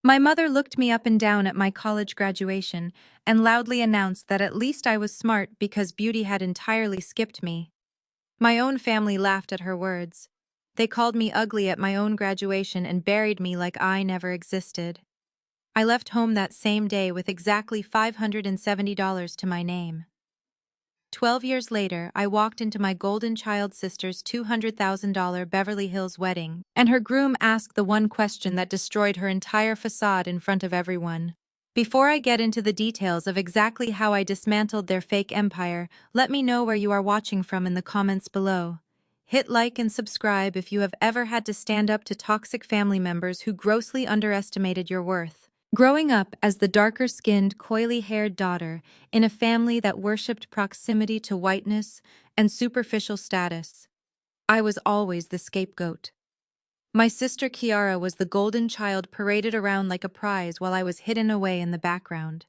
My mother looked me up and down at my college graduation and loudly announced that at least I was smart because beauty had entirely skipped me. My own family laughed at her words. They called me ugly at my own graduation and buried me like I never existed. I left home that same day with exactly $570 to my name. 12 years later, I walked into my golden child sister's $200,000 Beverly Hills wedding, and her groom asked the one question that destroyed her entire facade in front of everyone. Before I get into the details of exactly how I dismantled their fake empire, let me know where you are watching from in the comments below. Hit like and subscribe if you have ever had to stand up to toxic family members who grossly underestimated your worth. Growing up as the darker-skinned, coily-haired daughter in a family that worshipped proximity to whiteness and superficial status, I was always the scapegoat. My sister Kiara was the golden child paraded around like a prize while I was hidden away in the background.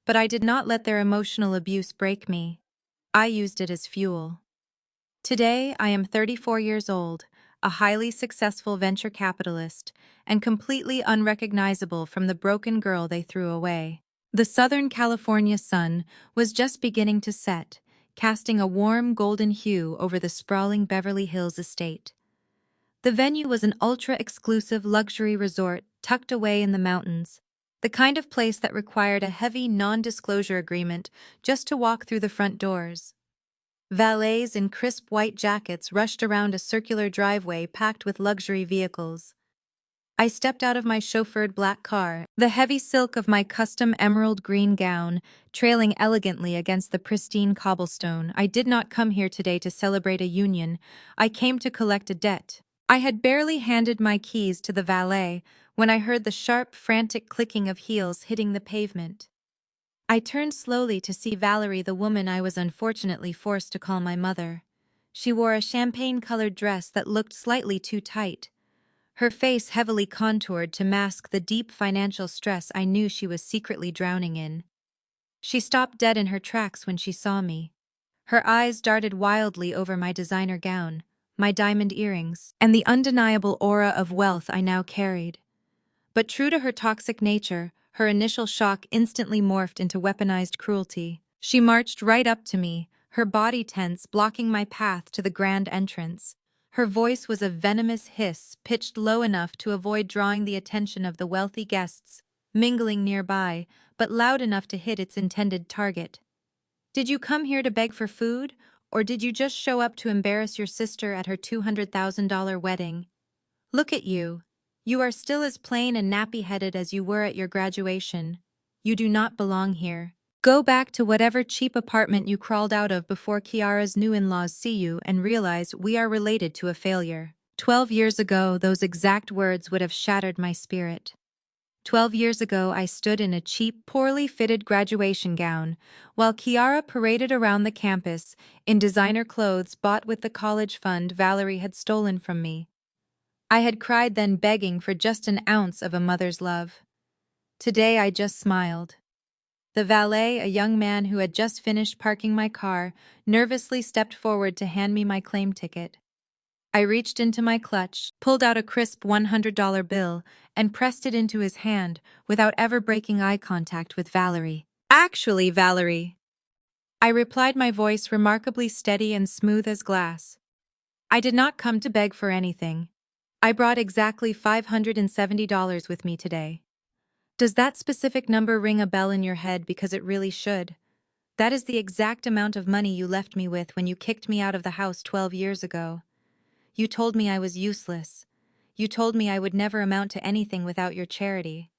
But I did not let their emotional abuse break me. I used it as fuel. Today, I am 34 years old, a highly successful venture capitalist, and completely unrecognizable from the broken girl they threw away. The Southern California sun was just beginning to set, casting a warm golden hue over the sprawling Beverly Hills estate. The venue was an ultra-exclusive luxury resort tucked away in the mountains, the kind of place that required a heavy non-disclosure agreement just to walk through the front doors. Valets in crisp white jackets rushed around a circular driveway packed with luxury vehicles. I stepped out of my chauffeured black car, the heavy silk of my custom emerald green gown trailing elegantly against the pristine cobblestone. I did not come here today to celebrate a union. I came to collect a debt. I had barely handed my keys to the valet when I heard the sharp, frantic clicking of heels hitting the pavement. I turned slowly to see Valerie, the woman I was unfortunately forced to call my mother. She wore a champagne-colored dress that looked slightly too tight, her face heavily contoured to mask the deep financial stress I knew she was secretly drowning in. She stopped dead in her tracks when she saw me. Her eyes darted wildly over my designer gown, my diamond earrings, and the undeniable aura of wealth I now carried. But true to her toxic nature, her initial shock instantly morphed into weaponized cruelty. She marched right up to me, her body tense, blocking my path to the grand entrance. Her voice was a venomous hiss, pitched low enough to avoid drawing the attention of the wealthy guests mingling nearby, but loud enough to hit its intended target. "Did you come here to beg for food, or did you just show up to embarrass your sister at her $200,000 wedding? Look at you. You are still as plain and nappy-headed as you were at your graduation. You do not belong here. Go back to whatever cheap apartment you crawled out of before Kiara's new in-laws see you and realize we are related to a failure." 12 years ago, those exact words would have shattered my spirit. 12 years ago, I stood in a cheap, poorly fitted graduation gown, while Kiara paraded around the campus in designer clothes bought with the college fund Valerie had stolen from me. I had cried then, begging for just an ounce of a mother's love. Today I just smiled. The valet, a young man who had just finished parking my car, nervously stepped forward to hand me my claim ticket. I reached into my clutch, pulled out a crisp $100 bill, and pressed it into his hand without ever breaking eye contact with Valerie. "Actually, Valerie," I replied, my voice remarkably steady and smooth as glass, "I did not come to beg for anything. I brought exactly $570 with me today." Does that specific number ring a bell in your head? Because it really should. That is the exact amount of money you left me with when you kicked me out of the house 12 years ago. You told me I was useless. You told me I would never amount to anything without your charity.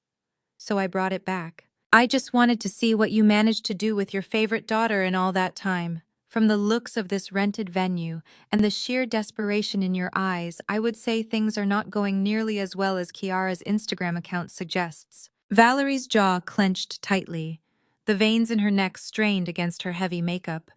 So I brought it back. I just wanted to see what you managed to do with your favorite daughter in all that time. From the looks of this rented venue and the sheer desperation in your eyes, I would say things are not going nearly as well as Kiara's Instagram account suggests. Valerie's jaw clenched tightly, the veins in her neck strained against her heavy makeup.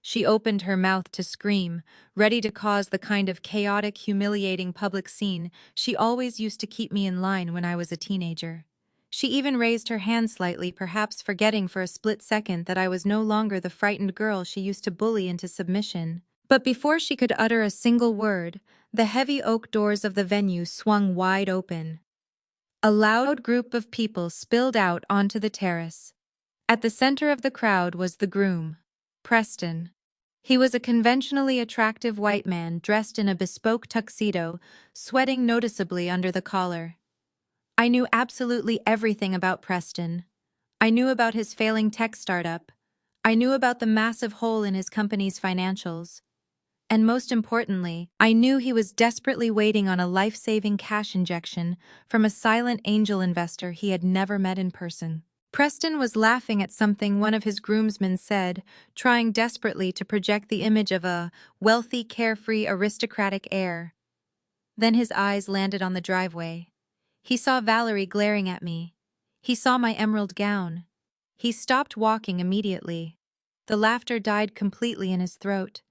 She opened her mouth to scream, ready to cause the kind of chaotic, humiliating public scene she always used to keep me in line when I was a teenager. She even raised her hand slightly, perhaps forgetting for a split second that I was no longer the frightened girl she used to bully into submission. But before she could utter a single word, the heavy oak doors of the venue swung wide open. A loud group of people spilled out onto the terrace. At the center of the crowd was the groom, Preston. He was a conventionally attractive white man dressed in a bespoke tuxedo, sweating noticeably under the collar. I knew absolutely everything about Preston. I knew about his failing tech startup. I knew about the massive hole in his company's financials. And most importantly, I knew he was desperately waiting on a life-saving cash injection from a silent angel investor he had never met in person. Preston was laughing at something one of his groomsmen said, trying desperately to project the image of a wealthy, carefree, aristocratic heir. Then his eyes landed on the driveway. He saw Valerie glaring at me. He saw my emerald gown. He stopped walking immediately. The laughter died completely in his throat.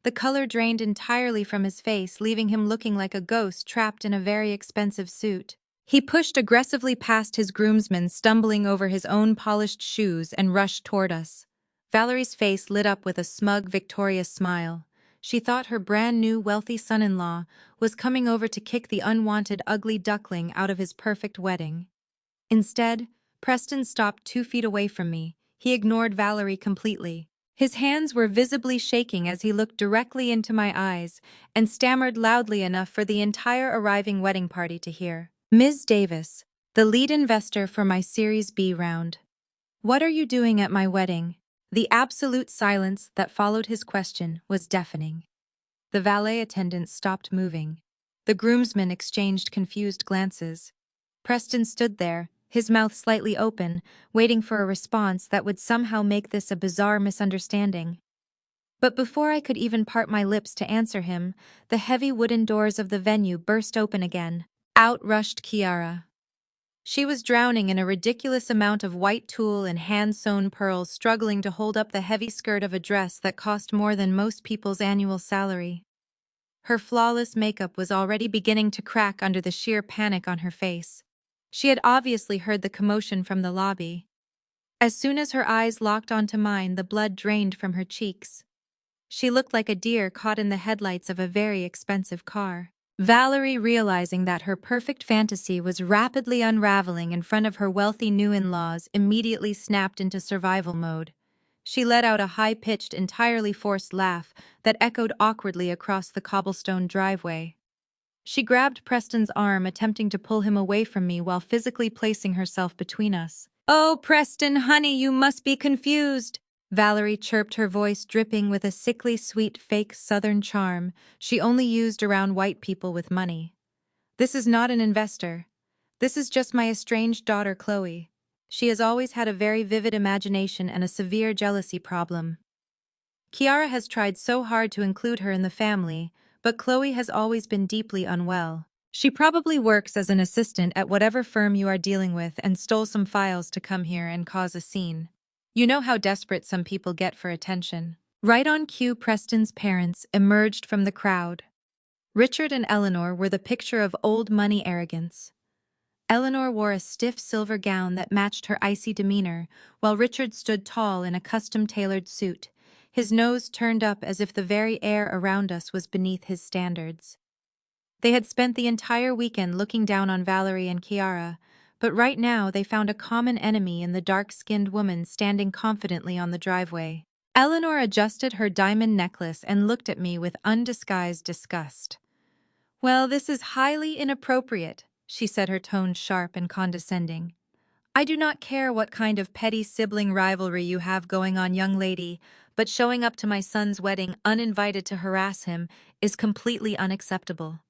The color drained entirely from his face, leaving him looking like a ghost trapped in a very expensive suit. He pushed aggressively past his groomsmen, stumbling over his own polished shoes, and rushed toward us. Valerie's face lit up with a smug, victorious smile. She thought her brand-new, wealthy son-in-law was coming over to kick the unwanted, ugly duckling out of his perfect wedding. Instead, Preston stopped 2 feet away from me. He ignored Valerie completely. His hands were visibly shaking as he looked directly into my eyes and stammered loudly enough for the entire arriving wedding party to hear. "Ms. Davis, the lead investor for my Series B round. What are you doing at my wedding?" The absolute silence that followed his question was deafening. The valet attendants stopped moving. The groomsmen exchanged confused glances. Preston stood there, his mouth slightly open, waiting for a response that would somehow make this a bizarre misunderstanding. But before I could even part my lips to answer him, the heavy wooden doors of the venue burst open again. Out rushed Kiara. She was drowning in a ridiculous amount of white tulle and hand-sewn pearls, struggling to hold up the heavy skirt of a dress that cost more than most people's annual salary. Her flawless makeup was already beginning to crack under the sheer panic on her face. She had obviously heard the commotion from the lobby. As soon as her eyes locked onto mine, the blood drained from her cheeks. She looked like a deer caught in the headlights of a very expensive car. Valerie, realizing that her perfect fantasy was rapidly unraveling in front of her wealthy new-in-laws, immediately snapped into survival mode. She let out a high-pitched, entirely forced laugh that echoed awkwardly across the cobblestone driveway. She grabbed Preston's arm, attempting to pull him away from me while physically placing herself between us. "Oh, Preston, honey, you must be confused," Valerie chirped, her voice dripping with a sickly sweet fake Southern charm she only used around white people with money. "This is not an investor. This is just my estranged daughter, Chloe. She has always had a very vivid imagination and a severe jealousy problem. Kiara has tried so hard to include her in the family, but Chloe has always been deeply unwell. She probably works as an assistant at whatever firm you are dealing with and stole some files to come here and cause a scene. You know how desperate some people get for attention." Right on cue, Preston's parents emerged from the crowd. Richard and Eleanor were the picture of old money arrogance. Eleanor wore a stiff silver gown that matched her icy demeanor, while Richard stood tall in a custom-tailored suit, his nose turned up as if the very air around us was beneath his standards. They had spent the entire weekend looking down on Valerie and Kiara, but right now they found a common enemy in the dark-skinned woman standing confidently on the driveway. Eleanor adjusted her diamond necklace and looked at me with undisguised disgust. "Well, this is highly inappropriate," she said, her tone sharp and condescending. "I do not care what kind of petty sibling rivalry you have going on, young lady, but showing up to my son's wedding uninvited to harass him is completely unacceptable.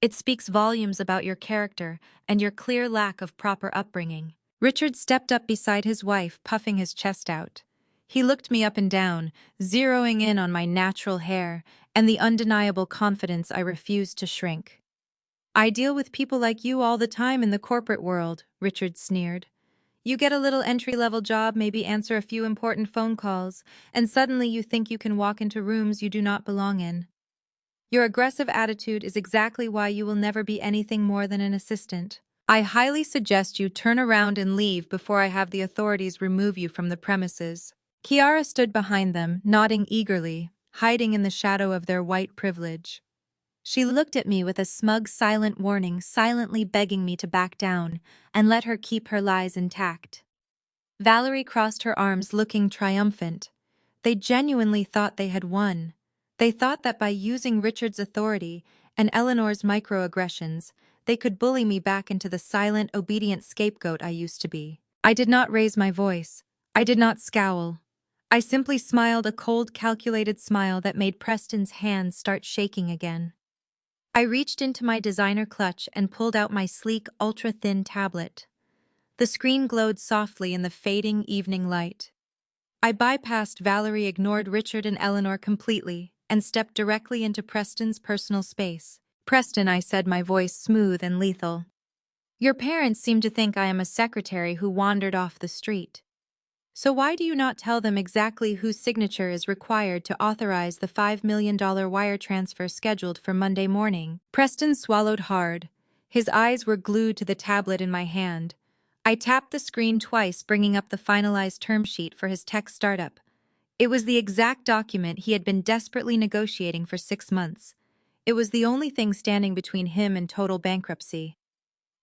It speaks volumes about your character and your clear lack of proper upbringing." Richard stepped up beside his wife, puffing his chest out. He looked me up and down, zeroing in on my natural hair and the undeniable confidence I refused to shrink. "I deal with people like you all the time in the corporate world," Richard sneered. "You get a little entry-level job, maybe answer a few important phone calls, and suddenly you think you can walk into rooms you do not belong in. Your aggressive attitude is exactly why you will never be anything more than an assistant. I highly suggest you turn around and leave before I have the authorities remove you from the premises." Kiara stood behind them, nodding eagerly, hiding in the shadow of their white privilege. She looked at me with a smug, silent warning, silently begging me to back down and let her keep her lies intact. Valerie crossed her arms, looking triumphant. They genuinely thought they had won. They thought that by using Richard's authority and Eleanor's microaggressions, they could bully me back into the silent, obedient scapegoat I used to be. I did not raise my voice. I did not scowl. I simply smiled, a cold, calculated smile that made Preston's hands start shaking again. I reached into my designer clutch and pulled out my sleek, ultra-thin tablet. The screen glowed softly in the fading evening light. I bypassed Valerie, ignored Richard and Eleanor completely, and stepped directly into Preston's personal space. "Preston," I said, my voice smooth and lethal. "Your parents seem to think I am a secretary who wandered off the street. So why do you not tell them exactly whose signature is required to authorize the $5 million wire transfer scheduled for Monday morning?" Preston swallowed hard. His eyes were glued to the tablet in my hand. I tapped the screen twice, bringing up the finalized term sheet for his tech startup. It was the exact document he had been desperately negotiating for 6 months. It was the only thing standing between him and total bankruptcy.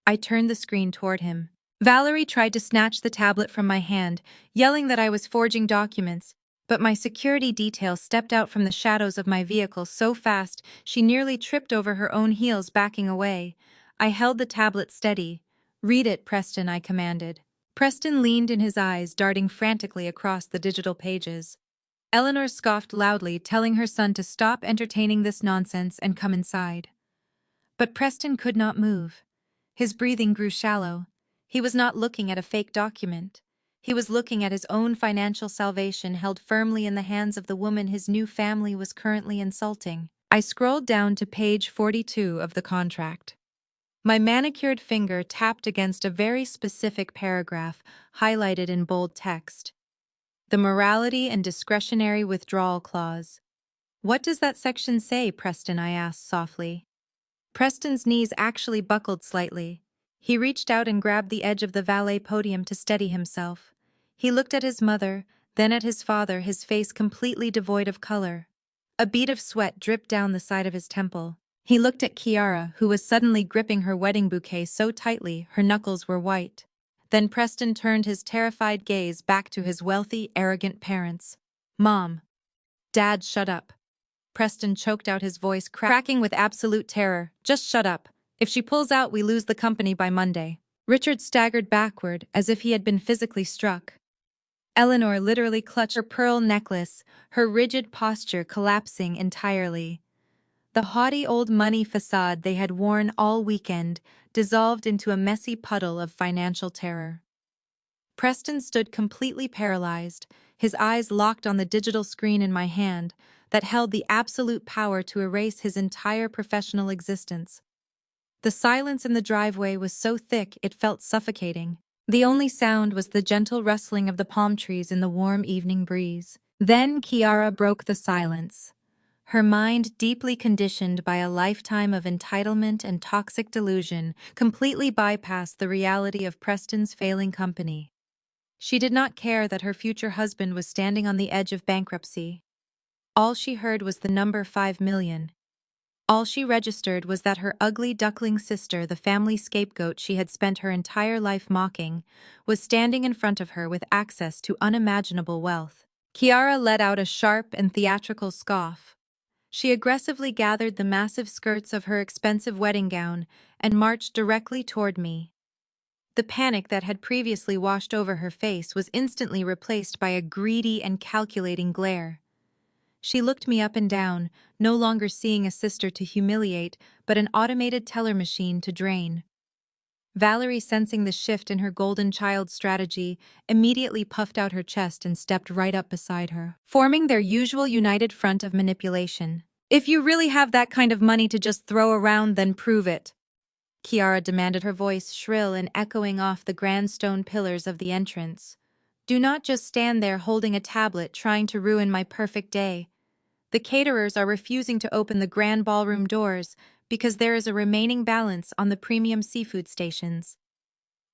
I turned the screen toward him. Valerie tried to snatch the tablet from my hand, yelling that I was forging documents, but my security detail stepped out from the shadows of my vehicle so fast she nearly tripped over her own heels, backing away. I held the tablet steady. "Read it, Preston," I commanded. Preston leaned in, his eyes darting frantically across the digital pages. Eleanor scoffed loudly, telling her son to stop entertaining this nonsense and come inside. But Preston could not move. His breathing grew shallow. He was not looking at a fake document. He was looking at his own financial salvation held firmly in the hands of the woman his new family was currently insulting. I scrolled down to page 42 of the contract. My manicured finger tapped against a very specific paragraph, highlighted in bold text. The morality and discretionary withdrawal clause. "What does that section say, Preston?" I asked softly. Preston's knees actually buckled slightly. He reached out and grabbed the edge of the valet podium to steady himself. He looked at his mother, then at his father, his face completely devoid of color. A bead of sweat dripped down the side of his temple. He looked at Kiara, who was suddenly gripping her wedding bouquet so tightly her knuckles were white. Then Preston turned his terrified gaze back to his wealthy, arrogant parents. "Mom. Dad, shut up." Preston choked out, his voice cracking with absolute terror. "Just shut up. If she pulls out, we lose the company by Monday." Richard staggered backward as if he had been physically struck. Eleanor literally clutched her pearl necklace, her rigid posture collapsing entirely. The haughty old money facade they had worn all weekend dissolved into a messy puddle of financial terror. Preston stood completely paralyzed, his eyes locked on the digital screen in my hand that held the absolute power to erase his entire professional existence. The silence in the driveway was so thick it felt suffocating. The only sound was the gentle rustling of the palm trees in the warm evening breeze. Then Kiara broke the silence. Her mind, deeply conditioned by a lifetime of entitlement and toxic delusion, completely bypassed the reality of Preston's failing company. She did not care that her future husband was standing on the edge of bankruptcy. All she heard was the number 5 million. All she registered was that her ugly duckling sister, the family scapegoat she had spent her entire life mocking, was standing in front of her with access to unimaginable wealth. Kiara let out a sharp and theatrical scoff. She aggressively gathered the massive skirts of her expensive wedding gown and marched directly toward me. The panic that had previously washed over her face was instantly replaced by a greedy and calculating glare. She looked me up and down, no longer seeing a sister to humiliate, but an automated teller machine to drain. Valerie, sensing the shift in her golden child strategy, immediately puffed out her chest and stepped right up beside her, forming their usual united front of manipulation. "If you really have that kind of money to just throw around, then prove it," Kiara demanded, her voice shrill and echoing off the grand stone pillars of the entrance. "Do not just stand there holding a tablet trying to ruin my perfect day. The caterers are refusing to open the grand ballroom doors because there is a remaining balance on the premium seafood stations.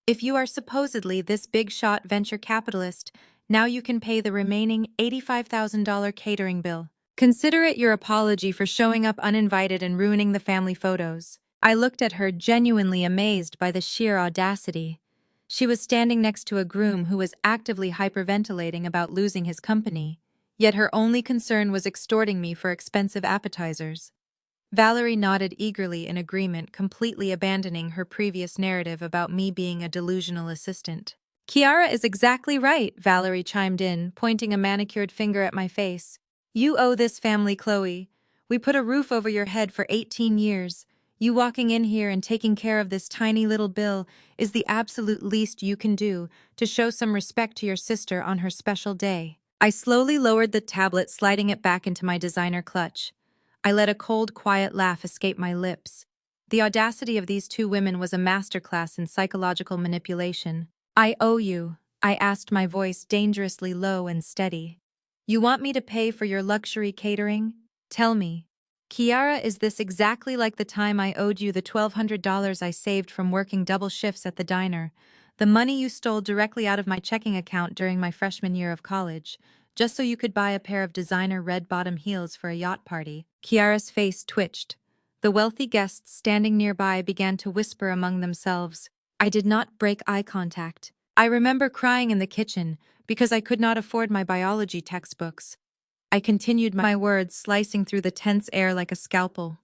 If you are supposedly this big-shot venture capitalist, now you can pay the remaining $85,000 catering bill." Consider it your apology for showing up uninvited and ruining the family photos. I looked at her, genuinely amazed by the sheer audacity. She was standing next to a groom who was actively hyperventilating about losing his company, yet her only concern was extorting me for expensive appetizers. Valerie nodded eagerly in agreement, completely abandoning her previous narrative about me being a delusional assistant. Kiara is exactly right, Valerie chimed in, pointing a manicured finger at my face. You owe this family, Chloe. We put a roof over your head for 18 years. You walking in here and taking care of this tiny little bill is the absolute least you can do to show some respect to your sister on her special day. I slowly lowered the tablet, sliding it back into my designer clutch. I let a cold, quiet laugh escape my lips. The audacity of these two women was a masterclass in psychological manipulation. I owe you, I asked, my voice dangerously low and steady. You want me to pay for your luxury catering? Tell me. Kiara, is this exactly like the time I owed you the $1,200 I saved from working double shifts at the diner? The money you stole directly out of my checking account during my freshman year of college, just so you could buy a pair of designer red-bottom heels for a yacht party. Kiara's face twitched. The wealthy guests standing nearby began to whisper among themselves. I did not break eye contact. I remember crying in the kitchen because I could not afford my biology textbooks. I continued my words, slicing through the tense air like a scalpel.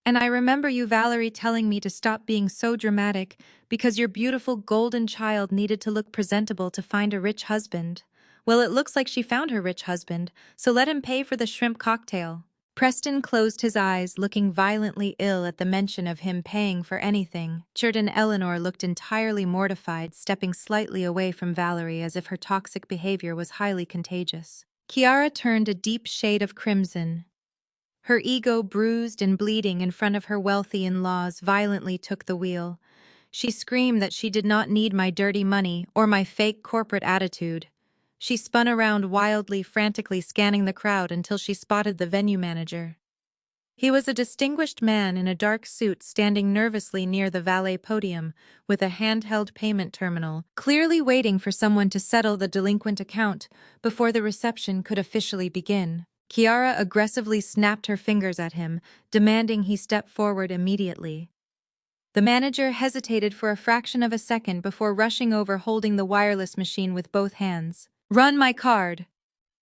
And I remember you, Valerie, telling me to stop being so dramatic because your beautiful golden child needed to look presentable to find a rich husband. Well, it looks like she found her rich husband, so let him pay for the shrimp cocktail. Preston closed his eyes, looking violently ill at the mention of him paying for anything. Richard and Eleanor looked entirely mortified, stepping slightly away from Valerie as if her toxic behavior was highly contagious. Kiara turned a deep shade of crimson. Her ego, bruised and bleeding in front of her wealthy in-laws, violently took the wheel. She screamed that she did not need my dirty money or my fake corporate attitude. She spun around wildly, frantically scanning the crowd until she spotted the venue manager. He was a distinguished man in a dark suit standing nervously near the valet podium with a handheld payment terminal, clearly waiting for someone to settle the delinquent account before the reception could officially begin. Kiara aggressively snapped her fingers at him, demanding he step forward immediately. The manager hesitated for a fraction of a second before rushing over, holding the wireless machine with both hands. "Run my card!"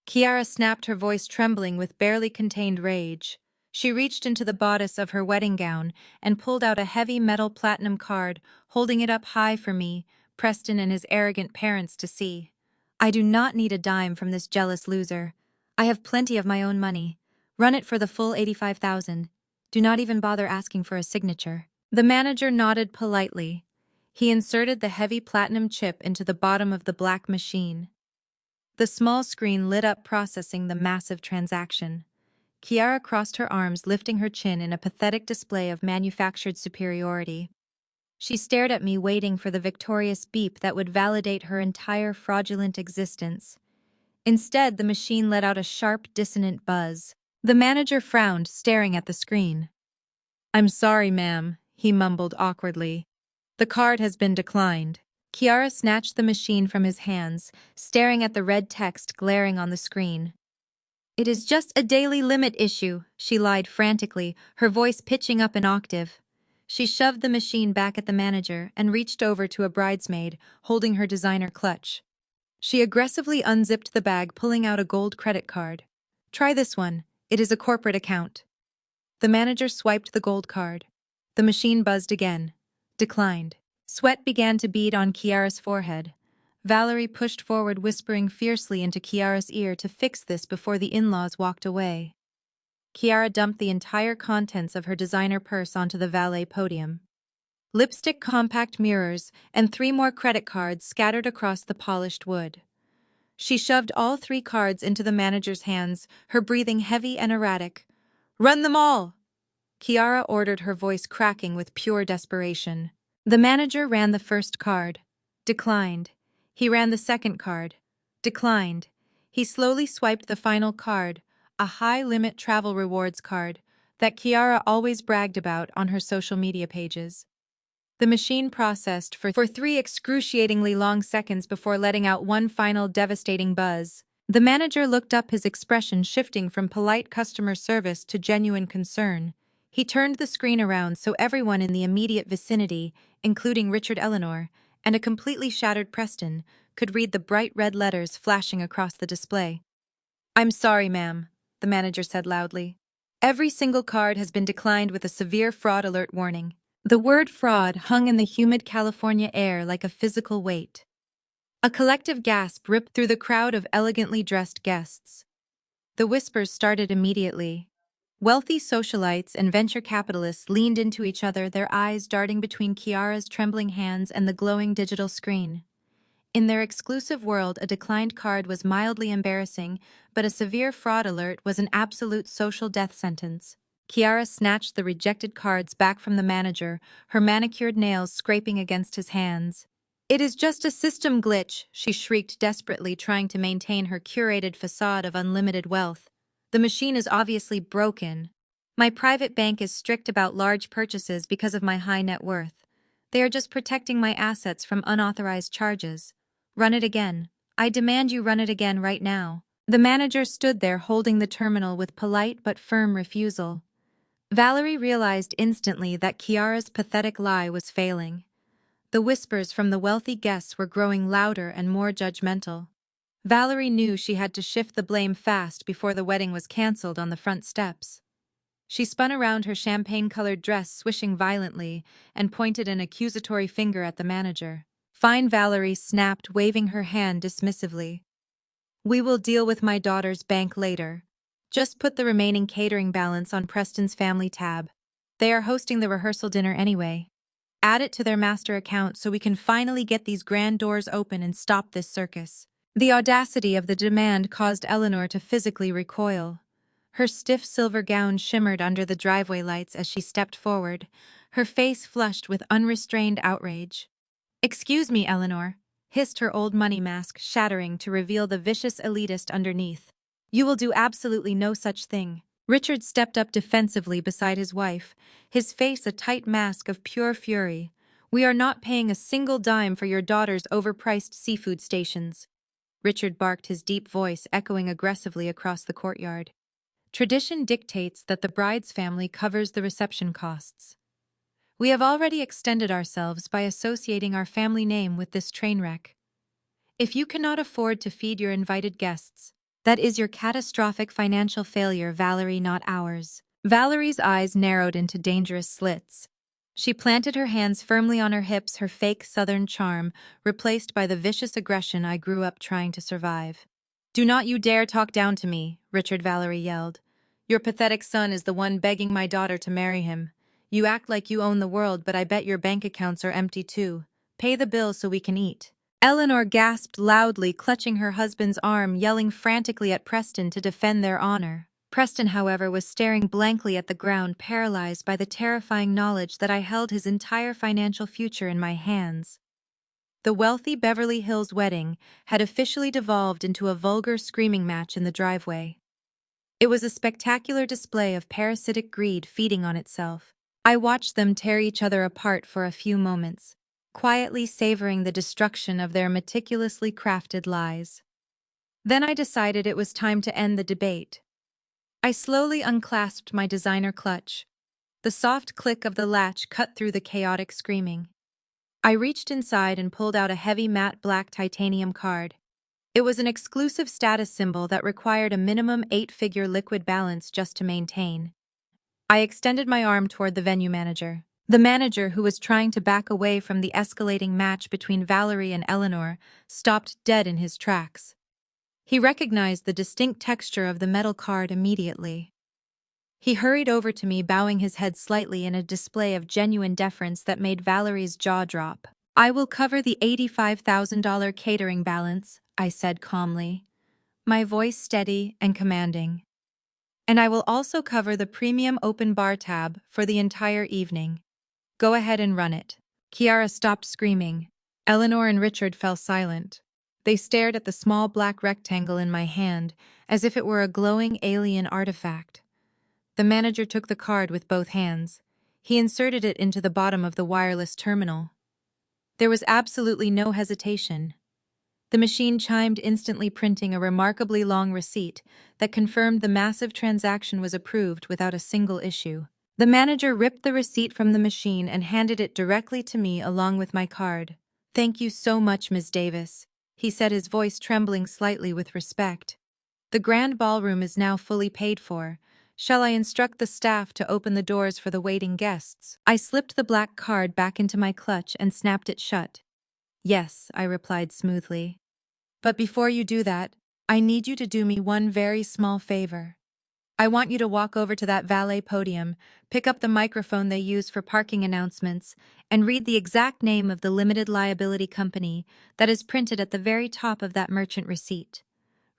Kiara snapped, her voice trembling with barely contained rage. She reached into the bodice of her wedding gown and pulled out a heavy metal platinum card, holding it up high for me, Preston, and his arrogant parents to see. I do not need a dime from this jealous loser. I have plenty of my own money. Run it for the full 85,000. Do not even bother asking for a signature. The manager nodded politely. He inserted the heavy platinum chip into the bottom of the black machine. The small screen lit up, processing the massive transaction. Kiara crossed her arms, lifting her chin in a pathetic display of manufactured superiority. She stared at me, waiting for the victorious beep that would validate her entire fraudulent existence. Instead, the machine let out a sharp, dissonant buzz. The manager frowned, staring at the screen. "I'm sorry, ma'am," he mumbled awkwardly. "The card has been declined." Kiara snatched the machine from his hands, staring at the red text glaring on the screen. "It is just a daily limit issue," she lied frantically, her voice pitching up an octave. She shoved the machine back at the manager and reached over to a bridesmaid, holding her designer clutch. She aggressively unzipped the bag, pulling out a gold credit card. "Try this one. It is a corporate account." The manager swiped the gold card. The machine buzzed again. Declined. Sweat began to bead on Kiara's forehead. Valerie pushed forward, whispering fiercely into Kiara's ear to fix this before the in-laws walked away. Kiara dumped the entire contents of her designer purse onto the valet podium. Lipstick, compact mirrors, and 3 more credit cards scattered across the polished wood. She shoved all 3 cards into the manager's hands, her breathing heavy and erratic. "Run them all!" Kiara ordered, her voice cracking with pure desperation. The manager ran the first card. Declined. He ran the second card. Declined. He slowly swiped the final card, a high-limit travel rewards card that Kiara always bragged about on her social media pages. The machine processed for 3 excruciatingly long seconds before letting out one final devastating buzz. The manager looked up, his expression shifting from polite customer service to genuine concern. He turned the screen around so everyone in the immediate vicinity, including Richard Eleanor and a completely shattered Preston, could read the bright red letters flashing across the display. "I'm sorry, ma'am," the manager said loudly. "Every single card has been declined with a severe fraud alert warning." The word fraud hung in the humid California air like a physical weight. A collective gasp ripped through the crowd of elegantly dressed guests. The whispers started immediately. Wealthy socialites and venture capitalists leaned into each other, their eyes darting between Kiara's trembling hands and the glowing digital screen. In their exclusive world, a declined card was mildly embarrassing, but a severe fraud alert was an absolute social death sentence. Kiara snatched the rejected cards back from the manager, her manicured nails scraping against his hands. "It is just a system glitch," she shrieked desperately, trying to maintain her curated facade of unlimited wealth. "The machine is obviously broken. My private bank is strict about large purchases because of my high net worth. They are just protecting my assets from unauthorized charges. Run it again. I demand you run it again right now." The manager stood there holding the terminal with polite but firm refusal. Valerie realized instantly that Kiara's pathetic lie was failing. The whispers from the wealthy guests were growing louder and more judgmental. Valerie knew she had to shift the blame fast before the wedding was cancelled on the front steps. She spun around, her champagne-colored dress swishing violently, and pointed an accusatory finger at the manager. "Fine," Valerie snapped, waving her hand dismissively. "We will deal with my daughter's bank later. Just put the remaining catering balance on Preston's family tab. They are hosting the rehearsal dinner anyway. Add it to their master account so we can finally get these grand doors open and stop this circus." The audacity of the demand caused Eleanor to physically recoil. Her stiff silver gown shimmered under the driveway lights as she stepped forward, her face flushed with unrestrained outrage. "Excuse me, Eleanor," hissed her old money mask, shattering to reveal the vicious elitist underneath. "You will do absolutely no such thing." Richard stepped up defensively beside his wife, his face a tight mask of pure fury. "We are not paying a single dime for your daughter's overpriced seafood stations." Richard barked, his deep voice echoing aggressively across the courtyard. "Tradition dictates that the bride's family covers the reception costs. We have already extended ourselves by associating our family name with this train wreck. If you cannot afford to feed your invited guests, that is your catastrophic financial failure, Valerie, not ours." Valerie's eyes narrowed into dangerous slits. She planted her hands firmly on her hips, her fake Southern charm replaced by the vicious aggression I grew up trying to survive. "Do not you dare talk down to me," Richard, Valerie yelled. "Your pathetic son is the one begging my daughter to marry him. You act like you own the world, but I bet your bank accounts are empty too. Pay the bill so we can eat." Eleanor gasped loudly, clutching her husband's arm, yelling frantically at Preston to defend their honor. Preston, however, was staring blankly at the ground, paralyzed by the terrifying knowledge that I held his entire financial future in my hands. The wealthy Beverly Hills wedding had officially devolved into a vulgar screaming match in the driveway. It was a spectacular display of parasitic greed feeding on itself. I watched them tear each other apart for a few moments, quietly savoring the destruction of their meticulously crafted lies. Then I decided it was time to end the debate. I slowly unclasped my designer clutch. The soft click of the latch cut through the chaotic screaming. I reached inside and pulled out a heavy matte black titanium card. It was an exclusive status symbol that required a minimum 8-figure liquid balance just to maintain. I extended my arm toward the venue manager. The manager, who was trying to back away from the escalating match between Valerie and Eleanor, stopped dead in his tracks. He recognized the distinct texture of the metal card immediately. He hurried over to me, bowing his head slightly in a display of genuine deference that made Valerie's jaw drop. "I will cover the $85,000 catering balance," I said calmly, my voice steady and commanding. "And I will also cover the premium open bar tab for the entire evening. Go ahead and run it." Kiara stopped screaming. Eleanor and Richard fell silent. They stared at the small black rectangle in my hand, as if it were a glowing alien artifact. The manager took the card with both hands. He inserted it into the bottom of the wireless terminal. There was absolutely no hesitation. The machine chimed, instantly printing a remarkably long receipt that confirmed the massive transaction was approved without a single issue. The manager ripped the receipt from the machine and handed it directly to me along with my card. "Thank you so much, Ms. Davis," he said, his voice trembling slightly with respect. "The grand ballroom is now fully paid for. Shall I instruct the staff to open the doors for the waiting guests?" I slipped the black card back into my clutch and snapped it shut. "Yes," I replied smoothly. "But before you do that, I need you to do me one very small favor. I want you to walk over to that valet podium, pick up the microphone they use for parking announcements, and read the exact name of the limited liability company that is printed at the very top of that merchant receipt.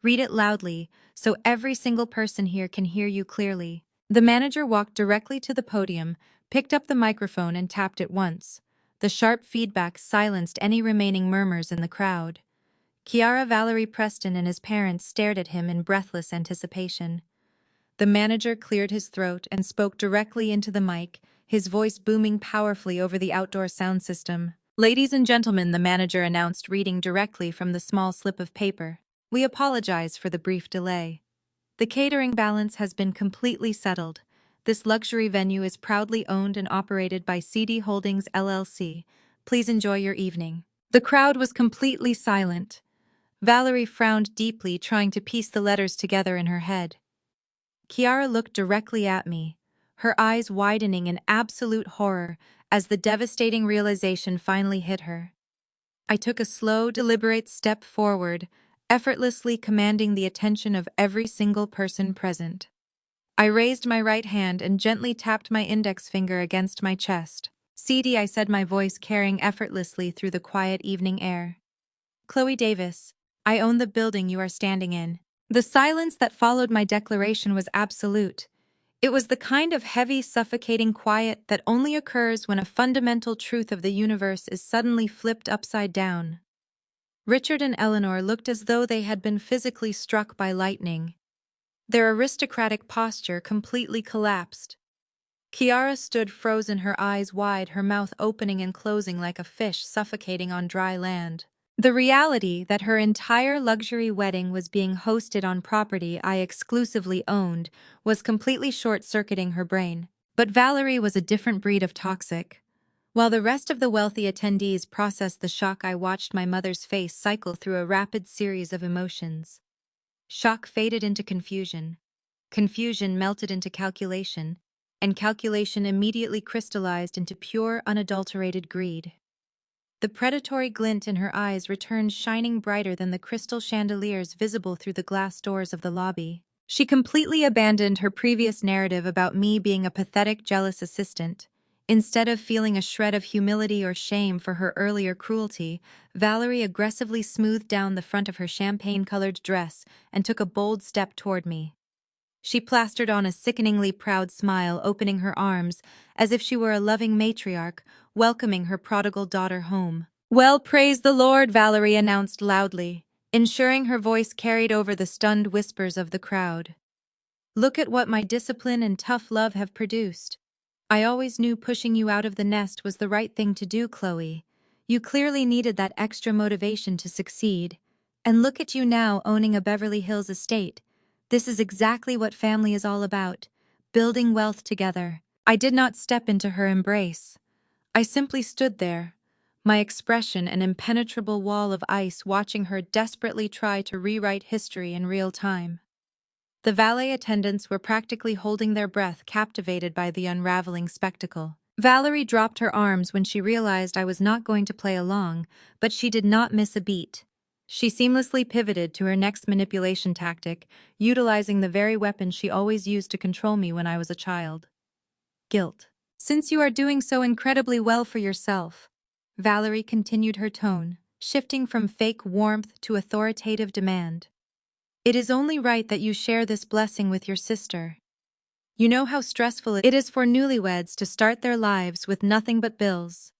Read it loudly, so every single person here can hear you clearly." The manager walked directly to the podium, picked up the microphone and tapped it once. The sharp feedback silenced any remaining murmurs in the crowd. Kiara Valerie Preston and his parents stared at him in breathless anticipation. The manager cleared his throat and spoke directly into the mic, his voice booming powerfully over the outdoor sound system. "Ladies and gentlemen," the manager announced, reading directly from the small slip of paper, "we apologize for the brief delay. The catering balance has been completely settled. This luxury venue is proudly owned and operated by CD Holdings LLC. Please enjoy your evening." The crowd was completely silent. Valerie frowned deeply, trying to piece the letters together in her head. Kiara looked directly at me, her eyes widening in absolute horror as the devastating realization finally hit her. I took a slow, deliberate step forward, effortlessly commanding the attention of every single person present. I raised my right hand and gently tapped my index finger against my chest. "CD," I said, my voice carrying effortlessly through the quiet evening air. "Chloe Davis, I own the building you are standing in." The silence that followed my declaration was absolute. It was the kind of heavy, suffocating quiet that only occurs when a fundamental truth of the universe is suddenly flipped upside down. Richard and Eleanor looked as though they had been physically struck by lightning. Their aristocratic posture completely collapsed. Kiara stood frozen, her eyes wide, her mouth opening and closing like a fish suffocating on dry land. The reality that her entire luxury wedding was being hosted on property I exclusively owned was completely short-circuiting her brain. But Valerie was a different breed of toxic. While the rest of the wealthy attendees processed the shock, I watched my mother's face cycle through a rapid series of emotions. Shock faded into confusion. Confusion melted into calculation, and calculation immediately crystallized into pure, unadulterated greed. The predatory glint in her eyes returned, shining brighter than the crystal chandeliers visible through the glass doors of the lobby. She completely abandoned her previous narrative about me being a pathetic, jealous assistant. Instead of feeling a shred of humility or shame for her earlier cruelty, Valerie aggressively smoothed down the front of her champagne-colored dress and took a bold step toward me. She plastered on a sickeningly proud smile, opening her arms as if she were a loving matriarch, welcoming her prodigal daughter home. "Well, praise the Lord," Valerie announced loudly, ensuring her voice carried over the stunned whispers of the crowd. "Look at what my discipline and tough love have produced. I always knew pushing you out of the nest was the right thing to do, Chloe. You clearly needed that extra motivation to succeed. And look at you now, owning a Beverly Hills estate. This is exactly what family is all about, building wealth together." I did not step into her embrace. I simply stood there, my expression an impenetrable wall of ice, watching her desperately try to rewrite history in real time. The valet attendants were practically holding their breath, captivated by the unraveling spectacle. Valerie dropped her arms when she realized I was not going to play along, but she did not miss a beat. She seamlessly pivoted to her next manipulation tactic, utilizing the very weapon she always used to control me when I was a child. Guilt. "Since you are doing so incredibly well for yourself," Valerie continued, her tone shifting from fake warmth to authoritative demand, "it is only right that you share this blessing with your sister. You know how stressful it is for newlyweds to start their lives with nothing but bills.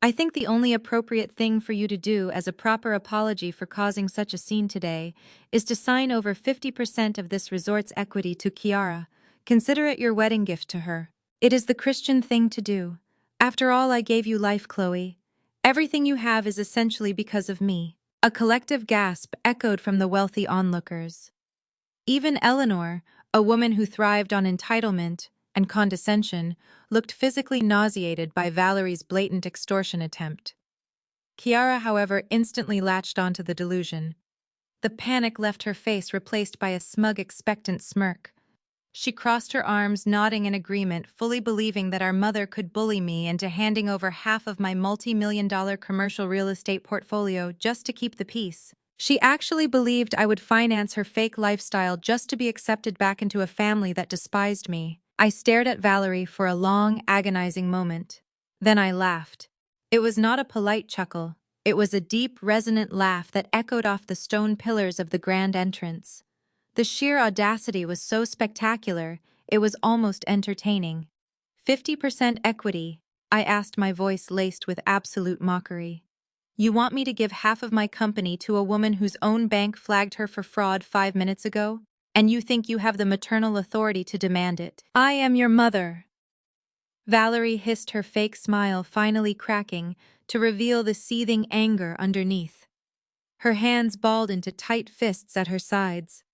I think the only appropriate thing for you to do as a proper apology for causing such a scene today is to sign over 50% of this resort's equity to Kiara. Consider it your wedding gift to her. It is the Christian thing to do. After all, I gave you life, Chloe. Everything you have is essentially because of me." A collective gasp echoed from the wealthy onlookers. Even Eleanor, a woman who thrived on entitlement and condescension, looked physically nauseated by Valerie's blatant extortion attempt. Kiara, however, instantly latched onto the delusion. The panic left her face replaced by a smug, expectant smirk. She crossed her arms, nodding in agreement, fully believing that our mother could bully me into handing over half of my multi-million-dollar commercial real estate portfolio just to keep the peace. She actually believed I would finance her fake lifestyle just to be accepted back into a family that despised me. I stared at Valerie for a long, agonizing moment. Then I laughed. It was not a polite chuckle. It was a deep, resonant laugh that echoed off the stone pillars of the grand entrance. The sheer audacity was so spectacular, it was almost entertaining. 50% equity, I asked, my voice laced with absolute mockery. You want me to give half of my company to a woman whose own bank flagged her for fraud 5 minutes ago? And you think you have the maternal authority to demand it? I am your mother. Valerie hissed, her fake smile finally cracking to reveal the seething anger underneath. Her hands balled into tight fists at her sides.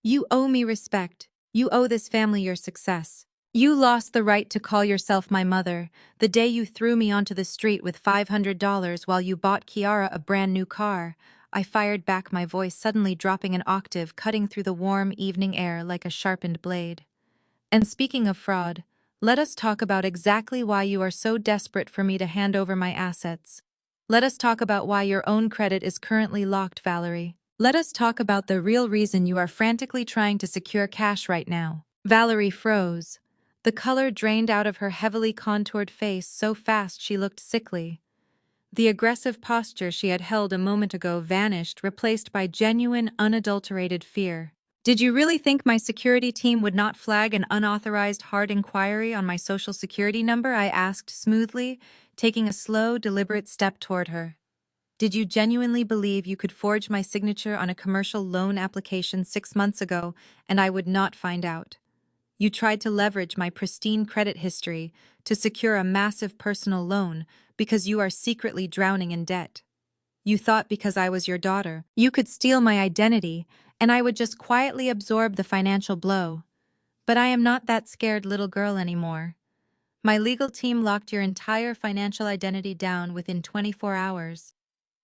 You owe me respect. You owe this family your success. You lost the right to call yourself my mother the day you threw me onto the street with $500 while you bought Kiara a brand new car. I fired back, my voice suddenly dropping an octave, cutting through the warm evening air like a sharpened blade. And speaking of fraud, let us talk about exactly why you are so desperate for me to hand over my assets. Let us talk about why your own credit is currently locked, Valerie. Let us talk about the real reason you are frantically trying to secure cash right now. Valerie froze. The color drained out of her heavily contoured face so fast she looked sickly. The aggressive posture she had held a moment ago vanished, replaced by genuine, unadulterated fear. Did you really think my security team would not flag an unauthorized hard inquiry on my social security number? I asked smoothly, taking a slow, deliberate step toward her. Did you genuinely believe you could forge my signature on a commercial loan application 6 months ago and I would not find out? You tried to leverage my pristine credit history to secure a massive personal loan because you are secretly drowning in debt. You thought because I was your daughter, you could steal my identity and I would just quietly absorb the financial blow. But I am not that scared little girl anymore. My legal team locked your entire financial identity down within 24 hours.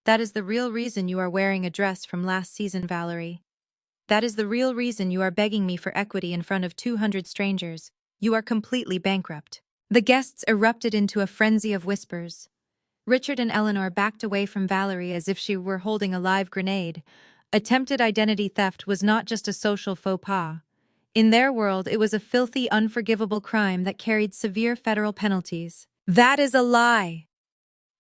That is the real reason you are wearing a dress from last season, Valerie. That is the real reason you are begging me for equity in front of 200 strangers. You are completely bankrupt. The guests erupted into a frenzy of whispers. Richard and Eleanor backed away from Valerie as if she were holding a live grenade. Attempted identity theft was not just a social faux pas. In their world, it was a filthy, unforgivable crime that carried severe federal penalties. That is a lie!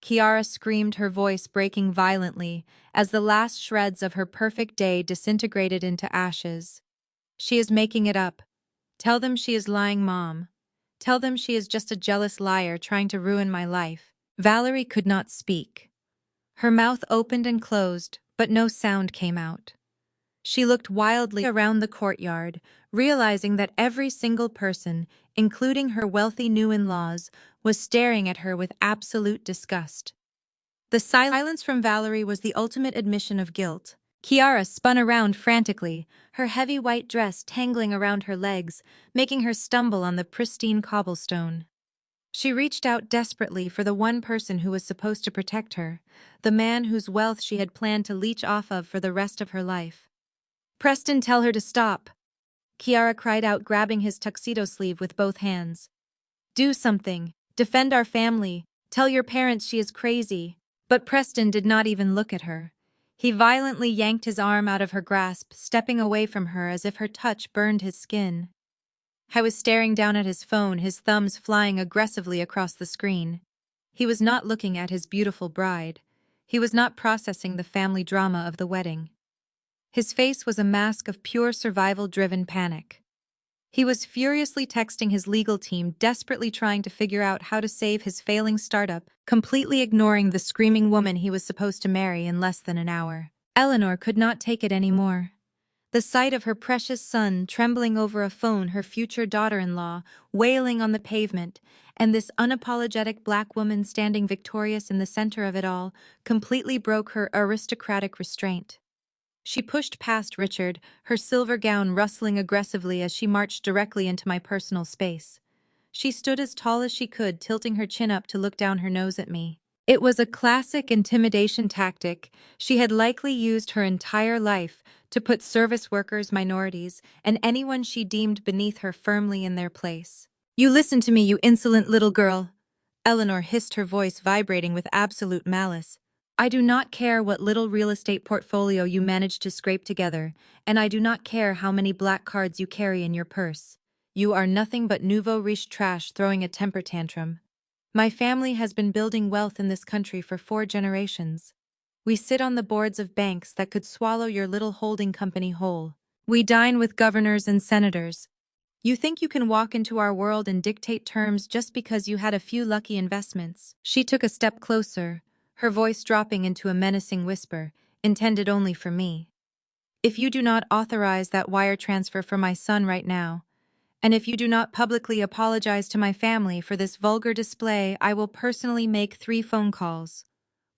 Kiara screamed, her voice breaking violently as the last shreds of her perfect day disintegrated into ashes. She is making it up. Tell them she is lying, Mom. Tell them she is just a jealous liar trying to ruin my life. Valerie could not speak. Her mouth opened and closed, but no sound came out. She looked wildly around the courtyard, realizing that every single person, including her wealthy new in-laws, was staring at her with absolute disgust. The silence from Valerie was the ultimate admission of guilt. Kiara spun around frantically, her heavy white dress tangling around her legs, making her stumble on the pristine cobblestone. She reached out desperately for the one person who was supposed to protect her, the man whose wealth she had planned to leech off of for the rest of her life. Preston, tell her to stop, Kiara cried out, grabbing his tuxedo sleeve with both hands. Do something. Defend our family. Tell your parents she is crazy. But Preston did not even look at her. He violently yanked his arm out of her grasp, stepping away from her as if her touch burned his skin. I was staring down at his phone, his thumbs flying aggressively across the screen. He was not looking at his beautiful bride. He was not processing the family drama of the wedding. His face was a mask of pure survival-driven panic. He was furiously texting his legal team, desperately trying to figure out how to save his failing startup, completely ignoring the screaming woman he was supposed to marry in less than an hour. Eleanor could not take it anymore. The sight of her precious son trembling over a phone, her future daughter-in-law wailing on the pavement, and this unapologetic black woman standing victorious in the center of it all completely broke her aristocratic restraint. She pushed past Richard, her silver gown rustling aggressively as she marched directly into my personal space. She stood as tall as she could, tilting her chin up to look down her nose at me. It was a classic intimidation tactic she had likely used her entire life to put service workers, minorities, and anyone she deemed beneath her firmly in their place. "You listen to me, you insolent little girl," Eleanor hissed, her voice vibrating with absolute malice. "I do not care what little real estate portfolio you managed to scrape together, and I do not care how many black cards you carry in your purse. You are nothing but nouveau riche trash throwing a temper tantrum. My family has been building wealth in this country for 4 generations. We sit on the boards of banks that could swallow your little holding company whole. We dine with governors and senators. You think you can walk into our world and dictate terms just because you had a few lucky investments?" She took a step closer, her voice dropping into a menacing whisper, intended only for me. "If you do not authorize that wire transfer for my son right now, and if you do not publicly apologize to my family for this vulgar display, I will personally make 3 phone calls.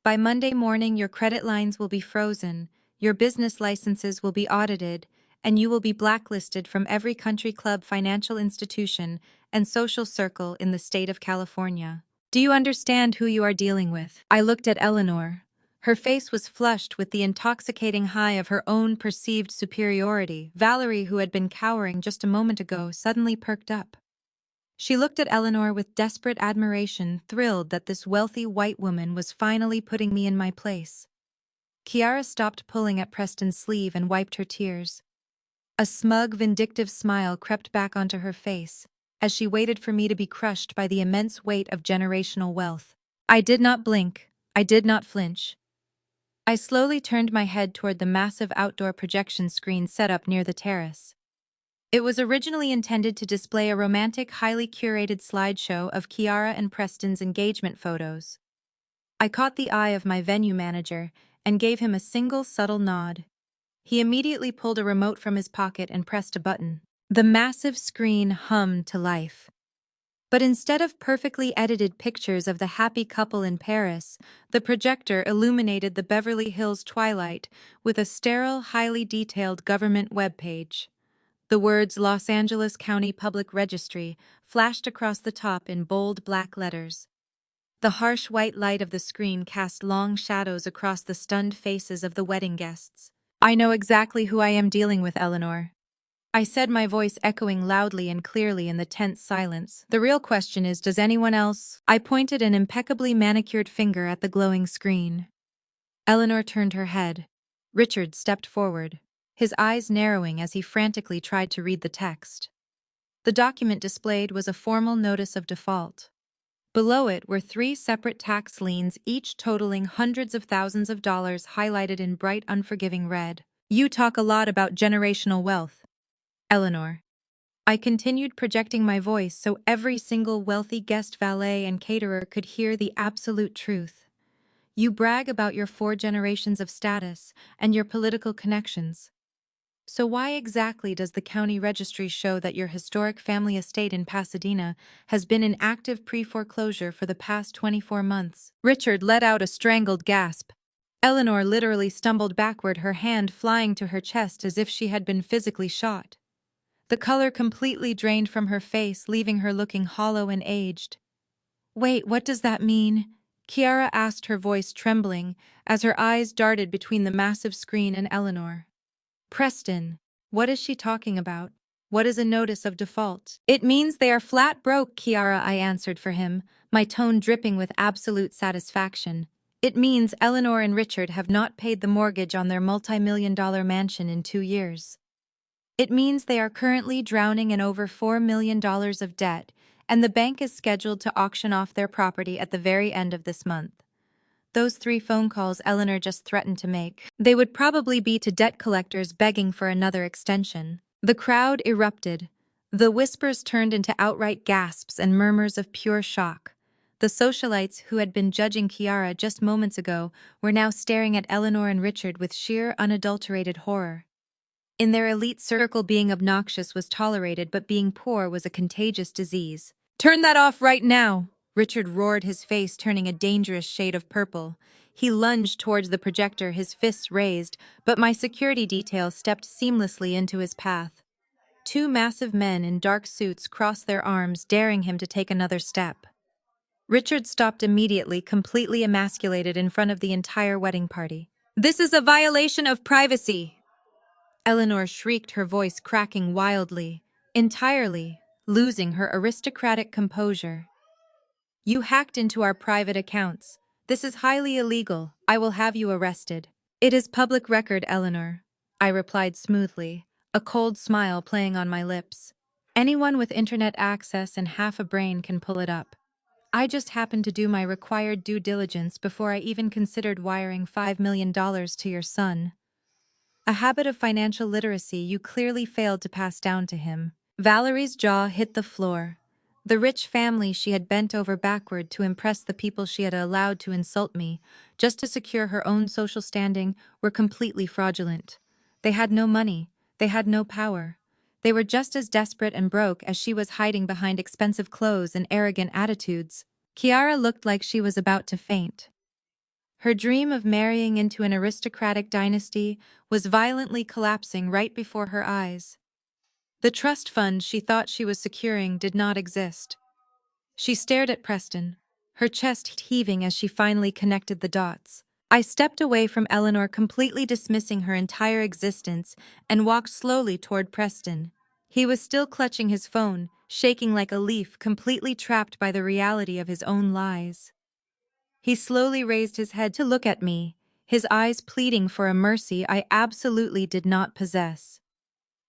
By Monday morning, your credit lines will be frozen, your business licenses will be audited, and you will be blacklisted from every country club, financial institution, and social circle in the state of California. Do you understand who you are dealing with?" I looked at Eleanor. Her face was flushed with the intoxicating high of her own perceived superiority. Valerie, who had been cowering just a moment ago, suddenly perked up. She looked at Eleanor with desperate admiration, thrilled that this wealthy white woman was finally putting me in my place. Kiara stopped pulling at Preston's sleeve and wiped her tears. A smug, vindictive smile crept back onto her face as she waited for me to be crushed by the immense weight of generational wealth. I did not blink. I did not flinch. I slowly turned my head toward the massive outdoor projection screen set up near the terrace. It was originally intended to display a romantic, highly curated slideshow of Kiara and Preston's engagement photos. I caught the eye of my venue manager and gave him a single subtle nod. He immediately pulled a remote from his pocket and pressed a button. The massive screen hummed to life. But instead of perfectly edited pictures of the happy couple in Paris, the projector illuminated the Beverly Hills twilight with a sterile, highly detailed government webpage. The words "Los Angeles County Public Registry" flashed across the top in bold black letters. The harsh white light of the screen cast long shadows across the stunned faces of the wedding guests. "I know exactly who I am dealing with, Eleanor," I said, my voice echoing loudly and clearly in the tense silence. "The real question is, does anyone else?" I pointed an impeccably manicured finger at the glowing screen. Eleanor turned her head. Richard stepped forward, his eyes narrowing as he frantically tried to read the text. The document displayed was a formal notice of default. Below it were 3 separate tax liens, each totaling hundreds of thousands of dollars, highlighted in bright, unforgiving red. "You talk a lot about generational wealth, Eleanor." I continued, projecting my voice so every single wealthy guest, valet, and caterer could hear the absolute truth. "You brag about your 4 generations of status and your political connections. So why exactly does the county registry show that your historic family estate in Pasadena has been in active pre-foreclosure for the past 24 months? Richard let out a strangled gasp. Eleanor literally stumbled backward, her hand flying to her chest as if she had been physically shot. The color completely drained from her face, leaving her looking hollow and aged. "Wait, what does that mean?" Kiara asked, her voice trembling as her eyes darted between the massive screen and Eleanor. "Preston, what is she talking about? What is a notice of default?" "It means they are flat broke, Kiara," I answered for him, my tone dripping with absolute satisfaction. "It means Eleanor and Richard have not paid the mortgage on their multi-million-dollar mansion in 2 years. It means they are currently drowning in over $4 million of debt, and the bank is scheduled to auction off their property at the very end of this month. Those 3 phone calls Eleanor just threatened to make, they would probably be to debt collectors begging for another extension." The crowd erupted. The whispers turned into outright gasps and murmurs of pure shock. The socialites who had been judging Kiara just moments ago were now staring at Eleanor and Richard with sheer, unadulterated horror. In their elite circle, being obnoxious was tolerated, but being poor was a contagious disease. "Turn that off right now!" Richard roared, his face turning a dangerous shade of purple. He lunged towards the projector, his fists raised, but my security detail stepped seamlessly into his path. Two massive men in dark suits crossed their arms, daring him to take another step. Richard stopped immediately, completely emasculated in front of the entire wedding party. "This is a violation of privacy!" Eleanor shrieked, her voice cracking wildly, entirely losing her aristocratic composure. "You hacked into our private accounts. This is highly illegal. I will have you arrested." "It is public record, Eleanor," I replied smoothly, a cold smile playing on my lips. "Anyone with internet access and half a brain can pull it up. I just happened to do my required due diligence before I even considered wiring $5 million to your son. A habit of financial literacy you clearly failed to pass down to him." Valerie's jaw hit the floor. The rich family she had bent over backward to impress the people she had allowed to insult me, just to secure her own social standing, were completely fraudulent. They had no money. They had no power. They were just as desperate and broke as she was, hiding behind expensive clothes and arrogant attitudes. Kiara looked like she was about to faint. Her dream of marrying into an aristocratic dynasty was violently collapsing right before her eyes. The trust fund she thought she was securing did not exist. She stared at Preston, her chest heaving as she finally connected the dots. I stepped away from Eleanor, completely dismissing her entire existence, and walked slowly toward Preston. He was still clutching his phone, shaking like a leaf, completely trapped by the reality of his own lies. He slowly raised his head to look at me, his eyes pleading for a mercy I absolutely did not possess.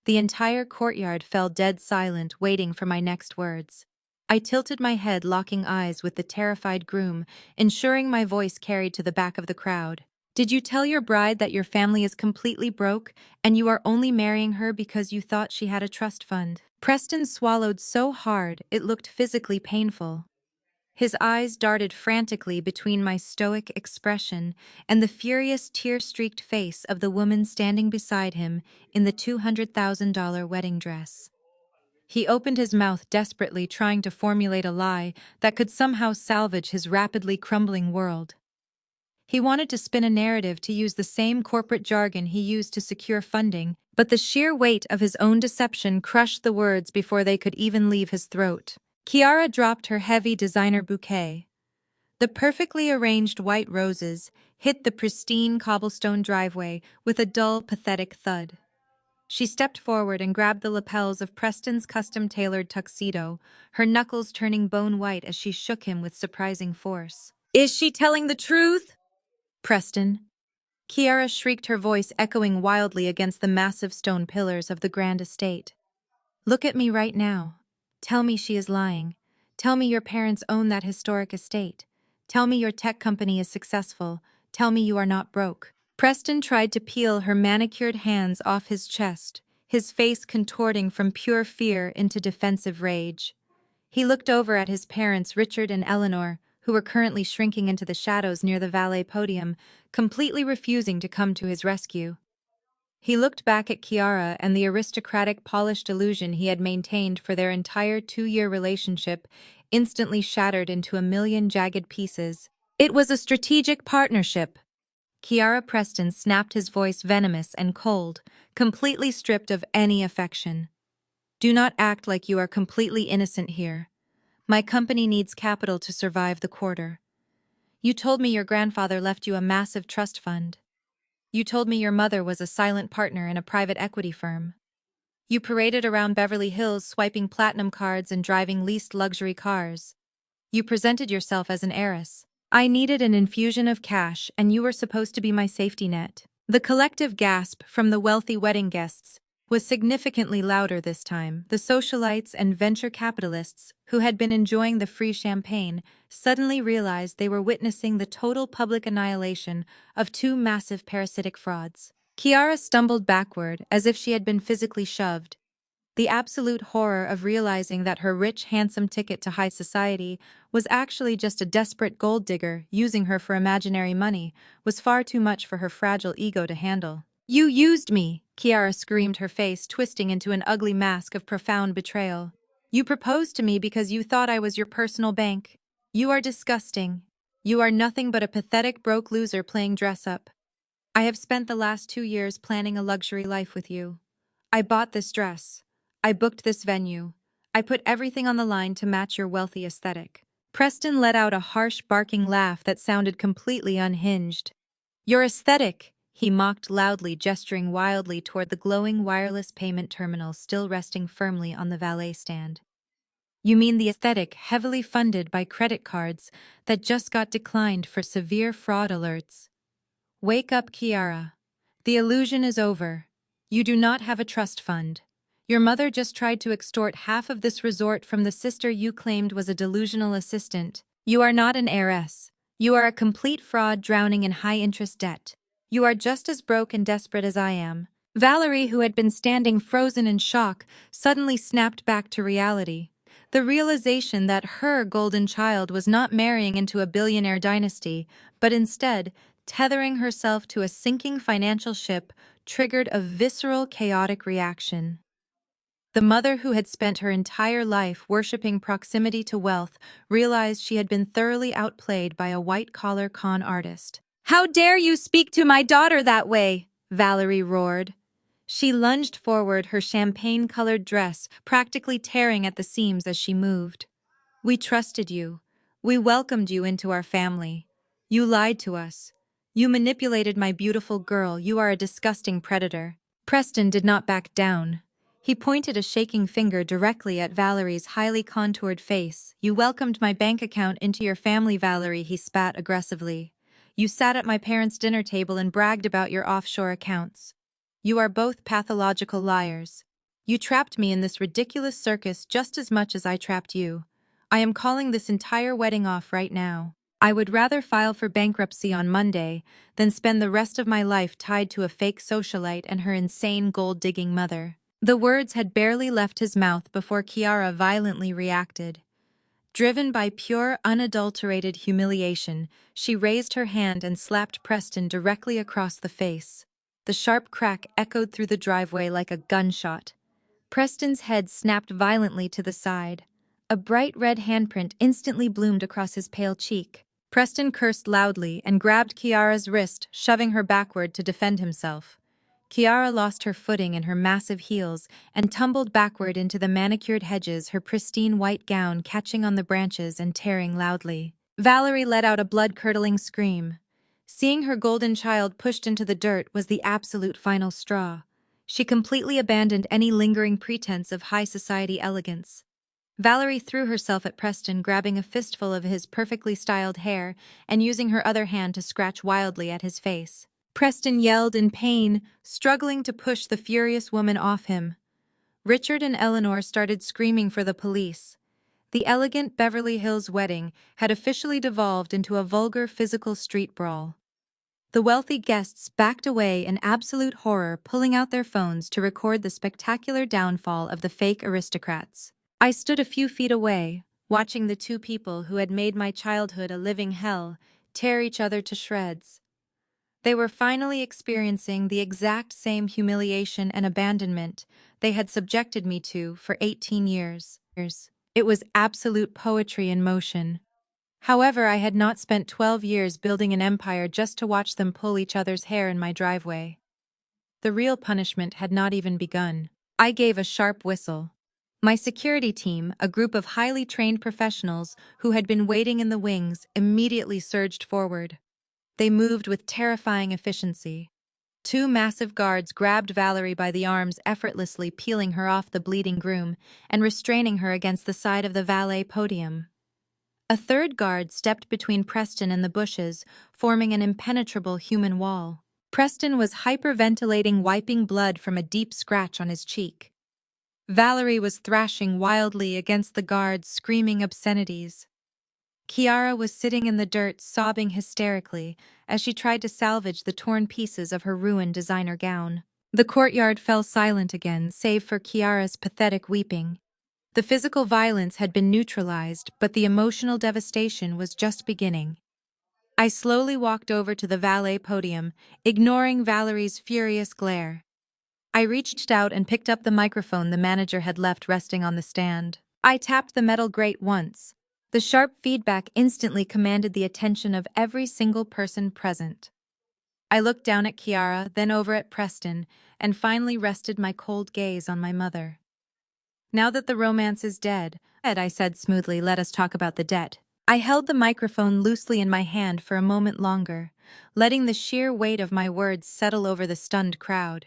The entire courtyard fell dead silent, waiting for my next words. I tilted my head, locking eyes with the terrified groom, ensuring my voice carried to the back of the crowd. "Did you tell your bride that your family is completely broke, and you are only marrying her because you thought she had a trust fund?" Preston swallowed so hard it looked physically painful. His eyes darted frantically between my stoic expression and the furious, tear-streaked face of the woman standing beside him in the $200,000 wedding dress. He opened his mouth desperately, trying to formulate a lie that could somehow salvage his rapidly crumbling world. He wanted to spin a narrative to use the same corporate jargon he used to secure funding, but the sheer weight of his own deception crushed the words before they could even leave his throat. Kiara dropped her heavy designer bouquet. The perfectly arranged white roses hit the pristine cobblestone driveway with a dull, pathetic thud. She stepped forward and grabbed the lapels of Preston's custom-tailored tuxedo, her knuckles turning bone white as she shook him with surprising force. "Is she telling the truth?" "Preston." Kiara shrieked, her voice echoing wildly against the massive stone pillars of the grand estate. "Look at me right now. Tell me she is lying. Tell me your parents own that historic estate. Tell me your tech company is successful. Tell me you are not broke." Preston tried to peel her manicured hands off his chest, his face contorting from pure fear into defensive rage. He looked over at his parents, Richard and Eleanor, who were currently shrinking into the shadows near the valet podium, completely refusing to come to his rescue. He looked back at Kiara, and the aristocratic, polished illusion he had maintained for their entire 2-year relationship instantly shattered into a million jagged pieces. "It was a strategic partnership." Kiara Preston snapped, his voice venomous and cold, completely stripped of any affection. "Do not act like you are completely innocent here. My company needs capital to survive the quarter. You told me your grandfather left you a massive trust fund. You told me your mother was a silent partner in a private equity firm. You paraded around Beverly Hills swiping platinum cards and driving leased luxury cars. You presented yourself as an heiress. I needed an infusion of cash, and you were supposed to be my safety net." The collective gasp from the wealthy wedding guests was significantly louder this time. The socialites and venture capitalists, who had been enjoying the free champagne, suddenly realized they were witnessing the total public annihilation of two massive parasitic frauds. Kiara stumbled backward as if she had been physically shoved. The absolute horror of realizing that her rich, handsome ticket to high society was actually just a desperate gold digger using her for imaginary money was far too much for her fragile ego to handle. You used me, Kiara screamed, her face twisting into an ugly mask of profound betrayal. You proposed to me because you thought I was your personal bank. You are disgusting. You are nothing but a pathetic broke loser playing dress-up. I have spent the last 2 years planning a luxury life with you. I bought this dress. I booked this venue. I put everything on the line to match your wealthy aesthetic. Preston let out a harsh, barking laugh that sounded completely unhinged. Your aesthetic, he mocked loudly, gesturing wildly toward the glowing wireless payment terminal still resting firmly on the valet stand. You mean the aesthetic heavily funded by credit cards that just got declined for severe fraud alerts? Wake up, Kiara. The illusion is over. You do not have a trust fund. Your mother just tried to extort half of this resort from the sister you claimed was a delusional assistant. You are not an heiress. You are a complete fraud drowning in high-interest debt. You are just as broke and desperate as I am. Valerie, who had been standing frozen in shock, suddenly snapped back to reality. The realization that her golden child was not marrying into a billionaire dynasty, but instead tethering herself to a sinking financial ship triggered a visceral, chaotic reaction. The mother who had spent her entire life worshipping proximity to wealth realized she had been thoroughly outplayed by a white-collar con artist. "How dare you speak to my daughter that way?" Valerie roared. She lunged forward, her champagne-colored dress practically tearing at the seams as she moved. "We trusted you. We welcomed you into our family. You lied to us. You manipulated my beautiful girl. You are a disgusting predator." Preston did not back down. He pointed a shaking finger directly at Valerie's highly contoured face. "You welcomed my bank account into your family, Valerie," he spat aggressively. "You sat at my parents' dinner table and bragged about your offshore accounts. You are both pathological liars. You trapped me in this ridiculous circus just as much as I trapped you. I am calling this entire wedding off right now. I would rather file for bankruptcy on Monday than spend the rest of my life tied to a fake socialite and her insane gold-digging mother." The words had barely left his mouth before Kiara violently reacted. Driven by pure, unadulterated humiliation, she raised her hand and slapped Preston directly across the face. The sharp crack echoed through the driveway like a gunshot. Preston's head snapped violently to the side. A bright red handprint instantly bloomed across his pale cheek. Preston cursed loudly and grabbed Kiara's wrist, shoving her backward to defend himself. Kiara lost her footing in her massive heels and tumbled backward into the manicured hedges, her pristine white gown catching on the branches and tearing loudly. Valerie let out a blood-curdling scream. Seeing her golden child pushed into the dirt was the absolute final straw. She completely abandoned any lingering pretense of high society elegance. Valerie threw herself at Preston, grabbing a fistful of his perfectly styled hair and using her other hand to scratch wildly at his face. Preston yelled in pain, struggling to push the furious woman off him. Richard and Eleanor started screaming for the police. The elegant Beverly Hills wedding had officially devolved into a vulgar physical street brawl. The wealthy guests backed away in absolute horror, pulling out their phones to record the spectacular downfall of the fake aristocrats. I stood a few feet away, watching the two people who had made my childhood a living hell tear each other to shreds. They were finally experiencing the exact same humiliation and abandonment they had subjected me to for 18 years. It was absolute poetry in motion. However, I had not spent 12 years building an empire just to watch them pull each other's hair in my driveway. The real punishment had not even begun. I gave a sharp whistle. My security team, a group of highly trained professionals who had been waiting in the wings, immediately surged forward. They moved with terrifying efficiency. Two massive guards grabbed Valerie by the arms, effortlessly peeling her off the bleeding groom and restraining her against the side of the valet podium. A third guard stepped between Preston and the bushes, forming an impenetrable human wall. Preston was hyperventilating, wiping blood from a deep scratch on his cheek. Valerie was thrashing wildly against the guards, screaming obscenities. Kiara was sitting in the dirt, sobbing hysterically as she tried to salvage the torn pieces of her ruined designer gown. The courtyard fell silent again, save for Kiara's pathetic weeping. The physical violence had been neutralized, but the emotional devastation was just beginning. I slowly walked over to the valet podium, ignoring Valerie's furious glare. I reached out and picked up the microphone the manager had left resting on the stand. I tapped the metal grate once. The sharp feedback instantly commanded the attention of every single person present. I looked down at Kiara, then over at Preston, and finally rested my cold gaze on my mother. Now that the romance is dead, I said smoothly, let us talk about the debt. I held the microphone loosely in my hand for a moment longer, letting the sheer weight of my words settle over the stunned crowd.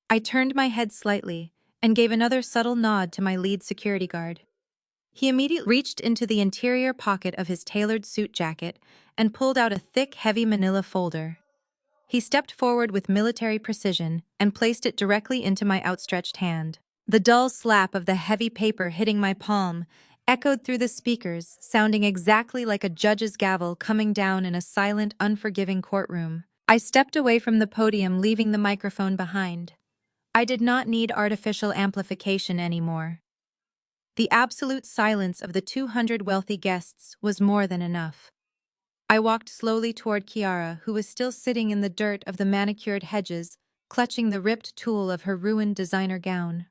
I turned my head slightly and gave another subtle nod to my lead security guard. He immediately reached into the interior pocket of his tailored suit jacket and pulled out a thick, heavy manila folder. He stepped forward with military precision and placed it directly into my outstretched hand. The dull slap of the heavy paper hitting my palm echoed through the speakers, sounding exactly like a judge's gavel coming down in a silent, unforgiving courtroom. I stepped away from the podium, leaving the microphone behind. I did not need artificial amplification anymore. The absolute silence of the 200 wealthy guests was more than enough. I walked slowly toward Kiara, who was still sitting in the dirt of the manicured hedges, clutching the ripped tulle of her ruined designer gown.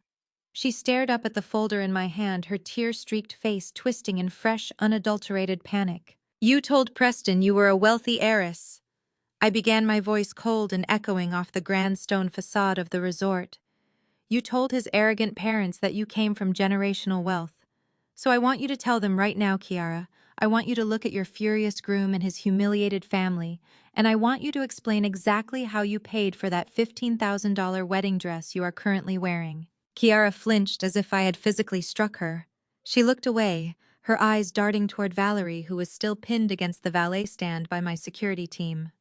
She stared up at the folder in my hand, her tear-streaked face twisting in fresh, unadulterated panic. You told Preston you were a wealthy heiress. I began, my voice cold and echoing off the grand stone facade of the resort. You told his arrogant parents that you came from generational wealth. So I want you to tell them right now, Kiara. I want you to look at your furious groom and his humiliated family, and I want you to explain exactly how you paid for that $15,000 wedding dress you are currently wearing. Kiara flinched as if I had physically struck her. She looked away, her eyes darting toward Valerie, who was still pinned against the valet stand by my security team.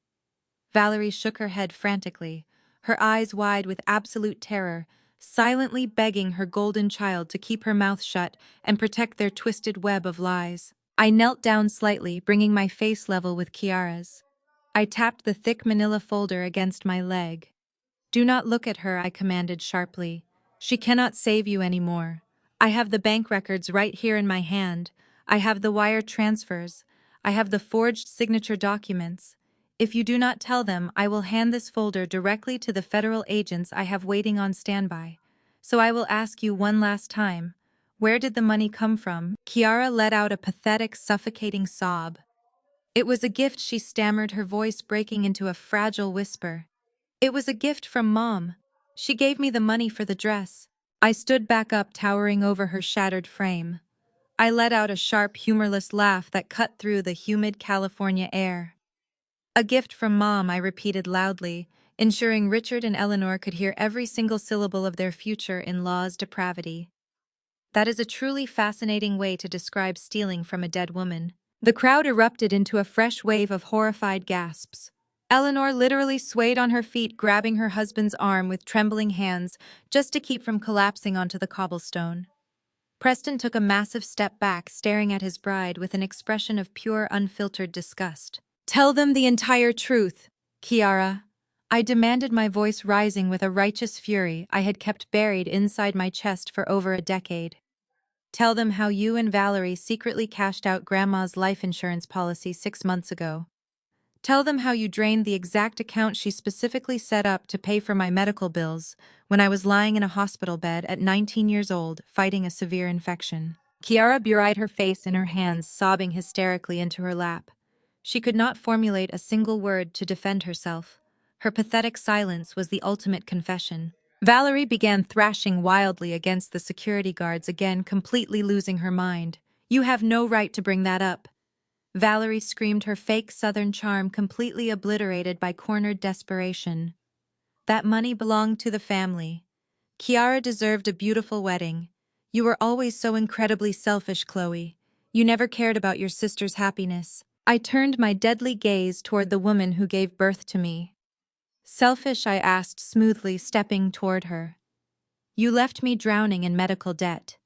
Valerie shook her head frantically, her eyes wide with absolute terror, silently begging her golden child to keep her mouth shut and protect their twisted web of lies. I knelt down slightly, bringing my face level with Kiara's. I tapped the thick manila folder against my leg. Do not look at her, I commanded sharply. She cannot save you anymore. I have the bank records right here in my hand. I have the wire transfers. I have the forged signature documents. If you do not tell them, I will hand this folder directly to the federal agents I have waiting on standby. So I will ask you one last time. Where did the money come from? Kiara let out a pathetic, suffocating sob. It was a gift, she stammered, her voice breaking into a fragile whisper. It was a gift from Mom. She gave me the money for the dress. I stood back up, towering over her shattered frame. I let out a sharp, humorless laugh that cut through the humid California air. A gift from Mom, I repeated loudly, ensuring Richard and Eleanor could hear every single syllable of their future-in-law's depravity. That is a truly fascinating way to describe stealing from a dead woman. The crowd erupted into a fresh wave of horrified gasps. Eleanor literally swayed on her feet, grabbing her husband's arm with trembling hands just to keep from collapsing onto the cobblestone. Preston took a massive step back, staring at his bride with an expression of pure, unfiltered disgust. Tell them the entire truth, Kiara. I demanded, my voice rising with a righteous fury I had kept buried inside my chest for over a decade. Tell them how you and Valerie secretly cashed out Grandma's life insurance policy 6 months ago. Tell them how you drained the exact account she specifically set up to pay for my medical bills when I was lying in a hospital bed at 19 years old, fighting a severe infection. Kiara buried her face in her hands, sobbing hysterically into her lap. She could not formulate a single word to defend herself. Her pathetic silence was the ultimate confession. Valerie began thrashing wildly against the security guards again, completely losing her mind. You have no right to bring that up. Valerie screamed, her fake Southern charm completely obliterated by cornered desperation. That money belonged to the family. Kiara deserved a beautiful wedding. You were always so incredibly selfish, Chloe. You never cared about your sister's happiness. I turned my deadly gaze toward the woman who gave birth to me. Selfish, I asked smoothly, stepping toward her. You left me drowning in medical debt.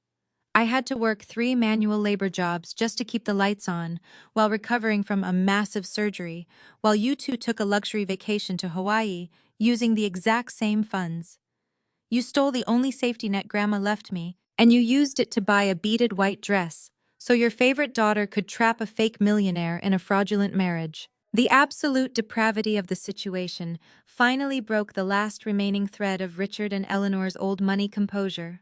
I had to work 3 manual labor jobs just to keep the lights on while recovering from a massive surgery, while you two took a luxury vacation to Hawaii using the exact same funds. You stole the only safety net Grandma left me, and you used it to buy a beaded white dress, so your favorite daughter could trap a fake millionaire in a fraudulent marriage. The absolute depravity of the situation finally broke the last remaining thread of Richard and Eleanor's old money composure.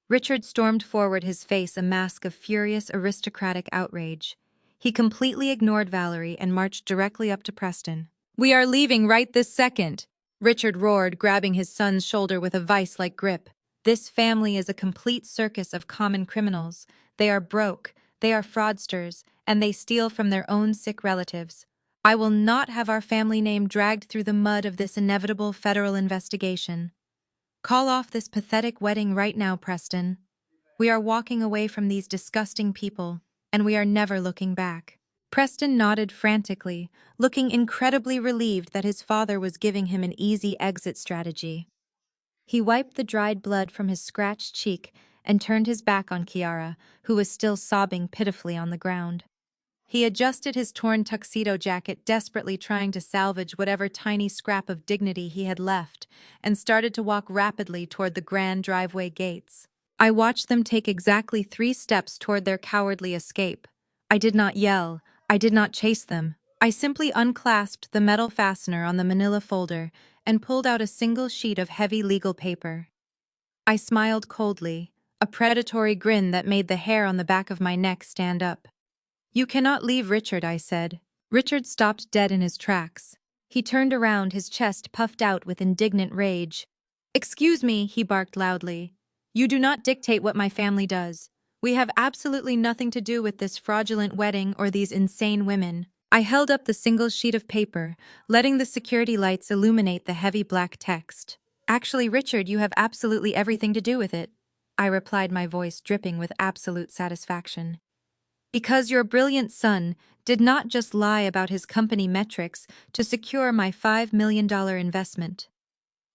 Richard stormed forward, his face a mask of furious aristocratic outrage. He completely ignored Valerie and marched directly up to Preston. "We are leaving right this second," Richard roared, grabbing his son's shoulder with a vice-like grip. "This family is a complete circus of common criminals. They are broke, they are fraudsters, and they steal from their own sick relatives. I will not have our family name dragged through the mud of this inevitable federal investigation. Call off this pathetic wedding right now, Preston. We are walking away from these disgusting people, and we are never looking back." Preston nodded frantically, looking incredibly relieved that his father was giving him an easy exit strategy. He wiped the dried blood from his scratched cheek and turned his back on Kiara, who was still sobbing pitifully on the ground. He adjusted his torn tuxedo jacket, desperately trying to salvage whatever tiny scrap of dignity he had left, and started to walk rapidly toward the grand driveway gates. I watched them take exactly 3 steps toward their cowardly escape. I did not yell. I did not chase them. I simply unclasped the metal fastener on the manila folder and pulled out a single sheet of heavy legal paper. I smiled coldly, a predatory grin that made the hair on the back of my neck stand up. "You cannot leave, Richard," I said. Richard stopped dead in his tracks. He turned around, his chest puffed out with indignant rage. "Excuse me," he barked loudly. "You do not dictate what my family does. We have absolutely nothing to do with this fraudulent wedding or these insane women." I held up the single sheet of paper, letting the security lights illuminate the heavy black text. "Actually, Richard, you have absolutely everything to do with it," I replied, my voice dripping with absolute satisfaction. "Because your brilliant son did not just lie about his company metrics to secure my $5 million investment.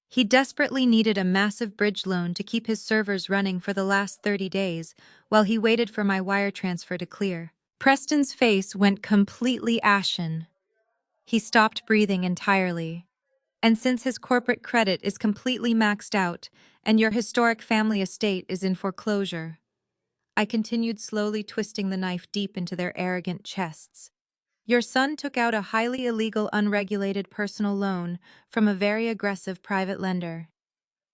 He desperately needed a massive bridge loan to keep his servers running for the last 30 days while he waited for my wire transfer to clear." Preston's face went completely ashen. He stopped breathing entirely. "And since his corporate credit is completely maxed out and your historic family estate is in foreclosure," I continued, slowly twisting the knife deep into their arrogant chests, "your son took out a highly illegal, unregulated personal loan from a very aggressive private lender.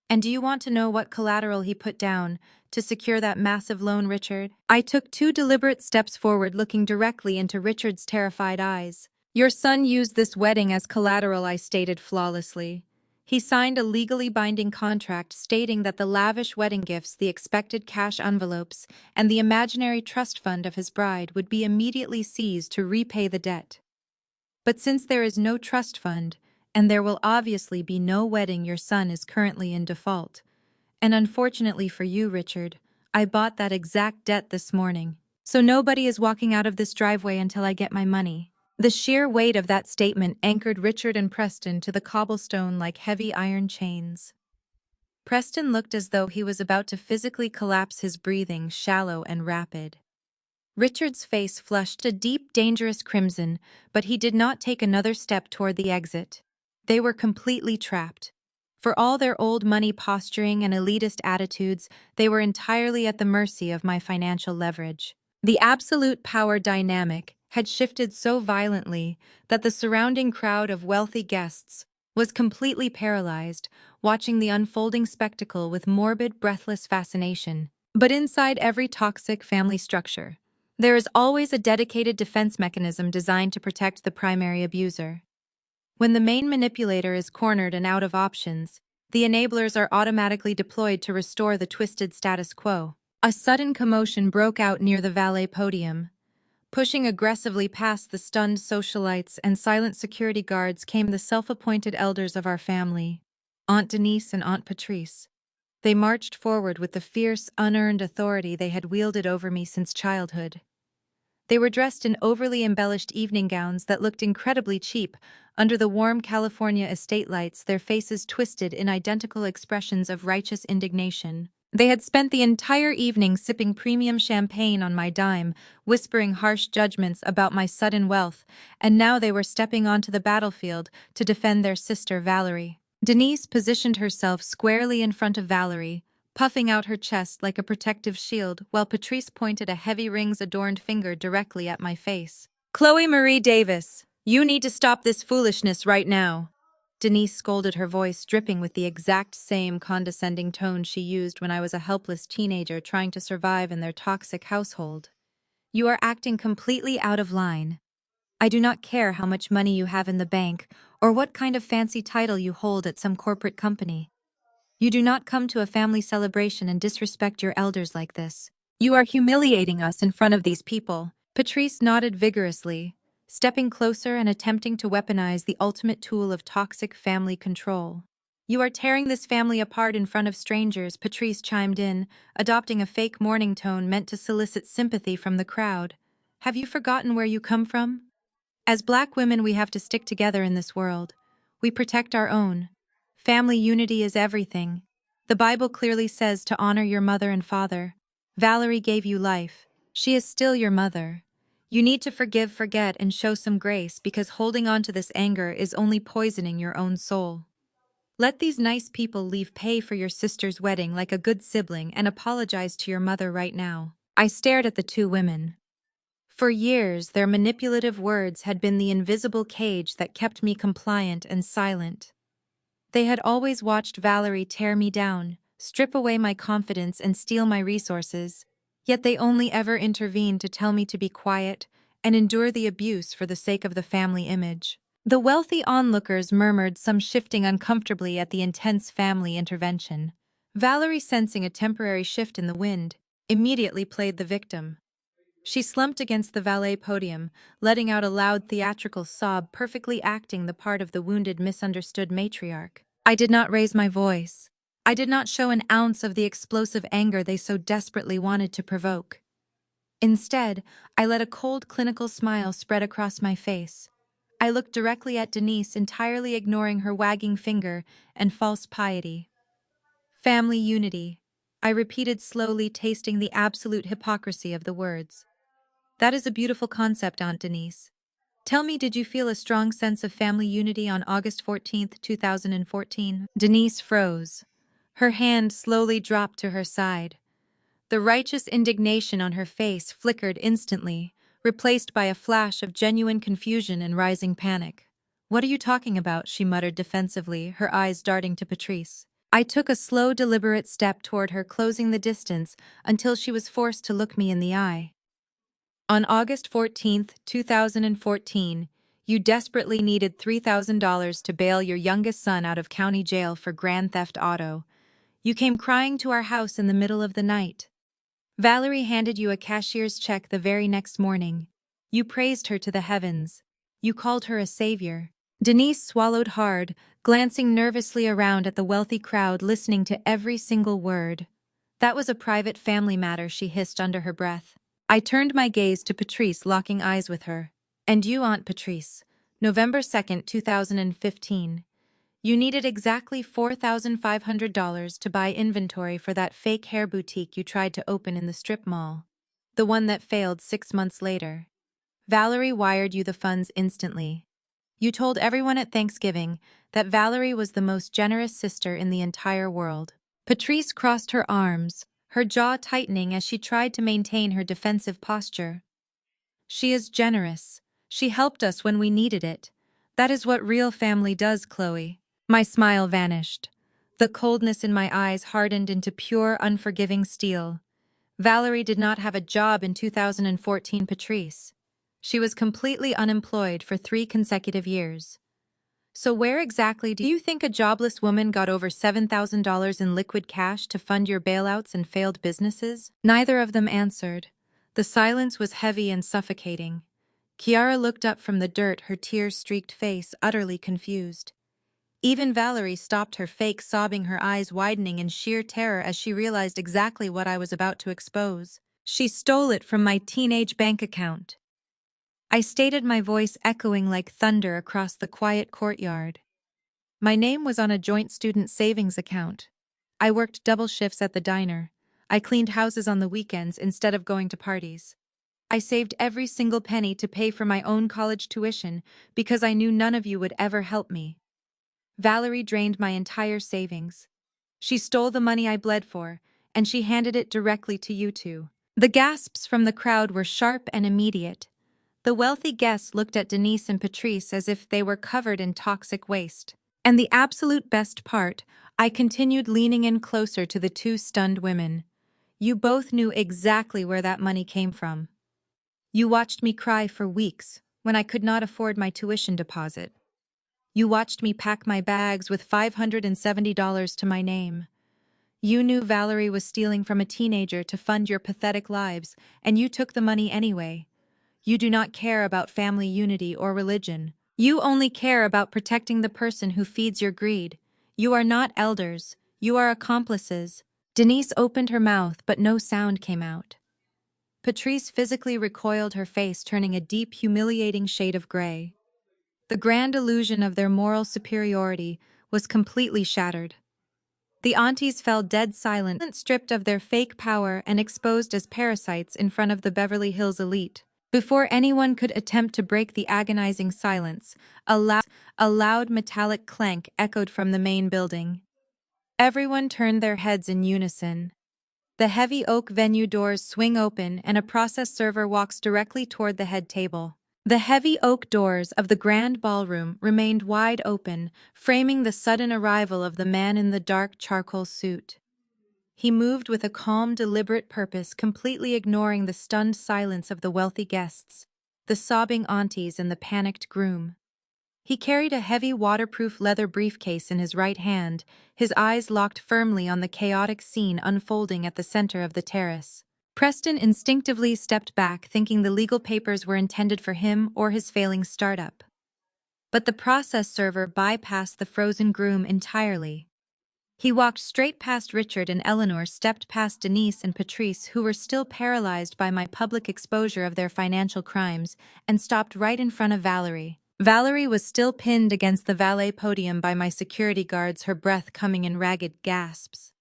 And do you want to know what collateral he put down to secure that massive loan, Richard?" I took 2 deliberate steps forward, looking directly into Richard's terrified eyes. "Your son used this wedding as collateral," I stated flawlessly. "He signed a legally binding contract stating that the lavish wedding gifts, the expected cash envelopes, and the imaginary trust fund of his bride would be immediately seized to repay the debt. But since there is no trust fund, and there will obviously be no wedding, your son is currently in default. And unfortunately for you, Richard, I bought that exact debt this morning. So nobody is walking out of this driveway until I get my money." The sheer weight of that statement anchored Richard and Preston to the cobblestone like heavy iron chains. Preston looked as though he was about to physically collapse, his breathing shallow and rapid. Richard's face flushed a deep, dangerous crimson, but he did not take another step toward the exit. They were completely trapped. For all their old money posturing and elitist attitudes, they were entirely at the mercy of my financial leverage. The absolute power dynamic had shifted so violently that the surrounding crowd of wealthy guests was completely paralyzed, watching the unfolding spectacle with morbid, breathless fascination. But inside every toxic family structure, there is always a dedicated defense mechanism designed to protect the primary abuser. When the main manipulator is cornered and out of options, the enablers are automatically deployed to restore the twisted status quo. A sudden commotion broke out near the valet podium. Pushing aggressively past the stunned socialites and silent security guards came the self-appointed elders of our family, Aunt Denise and Aunt Patrice. They marched forward with the fierce, unearned authority they had wielded over me since childhood. They were dressed in overly embellished evening gowns that looked incredibly cheap under the warm California estate lights, their faces twisted in identical expressions of righteous indignation. They had spent the entire evening sipping premium champagne on my dime, whispering harsh judgments about my sudden wealth, and now they were stepping onto the battlefield to defend their sister Valerie. Denise positioned herself squarely in front of Valerie, puffing out her chest like a protective shield, while Patrice pointed a heavy rings-adorned finger directly at my face. "Chloe Marie Davis," You need to stop this foolishness right now. Denise scolded, her voice dripping with the exact same condescending tone she used when I was a helpless teenager trying to survive in their toxic household. You are acting completely out of line. I do not care how much money you have in the bank or what kind of fancy title you hold at some corporate company. You do not come to a family celebration and disrespect your elders like this. You are humiliating us in front of these people. Patrice nodded vigorously, stepping closer and attempting to weaponize the ultimate tool of toxic family control. You are tearing this family apart in front of strangers, Patrice chimed in, adopting a fake mourning tone meant to solicit sympathy from the crowd. Have you forgotten where you come from? As Black women, we have to stick together in this world. We protect our own. Family unity is everything. The Bible clearly says to honor your mother and father. Valerie gave you life. She is still your mother. You need to forgive, forget, and show some grace because holding on to this anger is only poisoning your own soul. Let these nice people leave, pay for your sister's wedding like a good sibling, and apologize to your mother right now. I stared at the two women. For years, their manipulative words had been the invisible cage that kept me compliant and silent. They had always watched Valerie tear me down, strip away my confidence, and steal my resources, yet they only ever intervened to tell me to be quiet and endure the abuse for the sake of the family image. The wealthy onlookers murmured, some shifting uncomfortably at the intense family intervention. Valerie, sensing a temporary shift in the wind, immediately played the victim. She slumped against the valet podium, letting out a loud theatrical sob, perfectly acting the part of the wounded, misunderstood matriarch. I did not raise my voice. I did not show an ounce of the explosive anger they so desperately wanted to provoke. Instead, I let a cold, clinical smile spread across my face. I looked directly at Denise, entirely ignoring her wagging finger and false piety. Family unity, I repeated slowly, tasting the absolute hypocrisy of the words. That is a beautiful concept, Aunt Denise. Tell me, did you feel a strong sense of family unity on August 14th, 2014? Denise froze. Her hand slowly dropped to her side. The righteous indignation on her face flickered instantly, replaced by a flash of genuine confusion and rising panic. What are you talking about? She muttered defensively, her eyes darting to Patrice. I took a slow, deliberate step toward her, closing the distance until she was forced to look me in the eye. On August 14th, 2014, you desperately needed $3,000 to bail your youngest son out of county jail for grand theft auto. You came crying to our house in the middle of the night. Valerie handed you a cashier's check the very next morning. You praised her to the heavens. You called her a savior. Denise swallowed hard, glancing nervously around at the wealthy crowd, listening to every single word. That was a private family matter, she hissed under her breath. I turned my gaze to Patrice, locking eyes with her. And you, Aunt Patrice, November 2nd, 2015. You needed exactly $4,500 to buy inventory for that fake hair boutique you tried to open in the strip mall. The one that failed 6 months later. Valerie wired you the funds instantly. You told everyone at Thanksgiving that Valerie was the most generous sister in the entire world. Patrice crossed her arms, her jaw tightening as she tried to maintain her defensive posture. She is generous. She helped us when we needed it. That is what real family does, Chloe. My smile vanished. The coldness in my eyes hardened into pure, unforgiving steel. Valerie did not have a job in 2014, Patrice. She was completely unemployed for 3 consecutive years. So where exactly do you think a jobless woman got over $7,000 in liquid cash to fund your bailouts and failed businesses? Neither of them answered. The silence was heavy and suffocating. Kiara looked up from the dirt, her tear-streaked face utterly confused. Even Valerie stopped her fake sobbing, her eyes widening in sheer terror as she realized exactly what I was about to expose. She stole it from my teenage bank account. I stated, my voice echoing like thunder across the quiet courtyard. My name was on a joint student savings account. I worked double shifts at the diner. I cleaned houses on the weekends instead of going to parties. I saved every single penny to pay for my own college tuition because I knew none of you would ever help me. Valerie drained my entire savings. She stole the money I bled for, and she handed it directly to you two. The gasps from the crowd were sharp and immediate. The wealthy guests looked at Denise and Patrice as if they were covered in toxic waste. And the absolute best part, I continued leaning in closer to the two stunned women. You both knew exactly where that money came from. You watched me cry for weeks when I could not afford my tuition deposit. You watched me pack my bags with $570 to my name. You knew Valerie was stealing from a teenager to fund your pathetic lives, and you took the money anyway. You do not care about family unity or religion. You only care about protecting the person who feeds your greed. You are not elders. You are accomplices. Denise opened her mouth, but no sound came out. Patrice physically recoiled, her face turning a deep, humiliating shade of gray. The grand illusion of their moral superiority was completely shattered. The aunties fell dead silent, stripped of their fake power and exposed as parasites in front of the Beverly Hills elite. Before anyone could attempt to break the agonizing silence, a loud metallic clank echoed from the main building. Everyone turned their heads in unison. The heavy oak venue doors swing open and a process server walks directly toward the head table. The heavy oak doors of the grand ballroom remained wide open, framing the sudden arrival of the man in the dark charcoal suit. He moved with a calm, deliberate purpose, completely ignoring the stunned silence of the wealthy guests, the sobbing aunties, and the panicked groom. He carried a heavy waterproof leather briefcase in his right hand, his eyes locked firmly on the chaotic scene unfolding at the center of the terrace. Preston instinctively stepped back, thinking the legal papers were intended for him or his failing startup. But the process server bypassed the frozen groom entirely. He walked straight past Richard, and Eleanor stepped past Denise and Patrice, who were still paralyzed by my public exposure of their financial crimes, and stopped right in front of Valerie. Valerie was still pinned against the valet podium by my security guards, her breath coming in ragged gasps.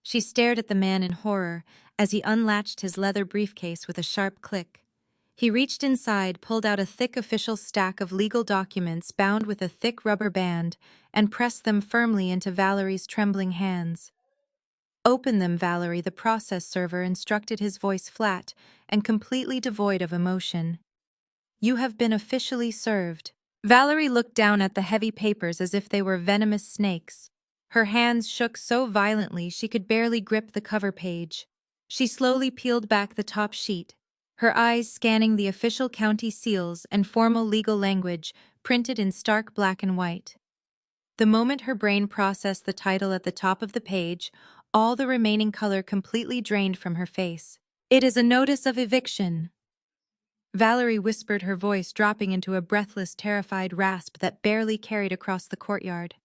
She stared at the man in horror as he unlatched his leather briefcase with a sharp click. He reached inside, pulled out a thick official stack of legal documents bound with a thick rubber band, and pressed them firmly into Valerie's trembling hands. "Open them, Valerie," the process server instructed, his voice flat and completely devoid of emotion. "You have been officially served." Valerie looked down at the heavy papers as if they were venomous snakes. Her hands shook so violently she could barely grip the cover page. She slowly peeled back the top sheet, her eyes scanning the official county seals and formal legal language printed in stark black and white. The moment her brain processed the title at the top of the page, all the remaining color completely drained from her face. "It is a notice of eviction," Valerie whispered, her voice dropping into a breathless, terrified rasp that barely carried across the courtyard.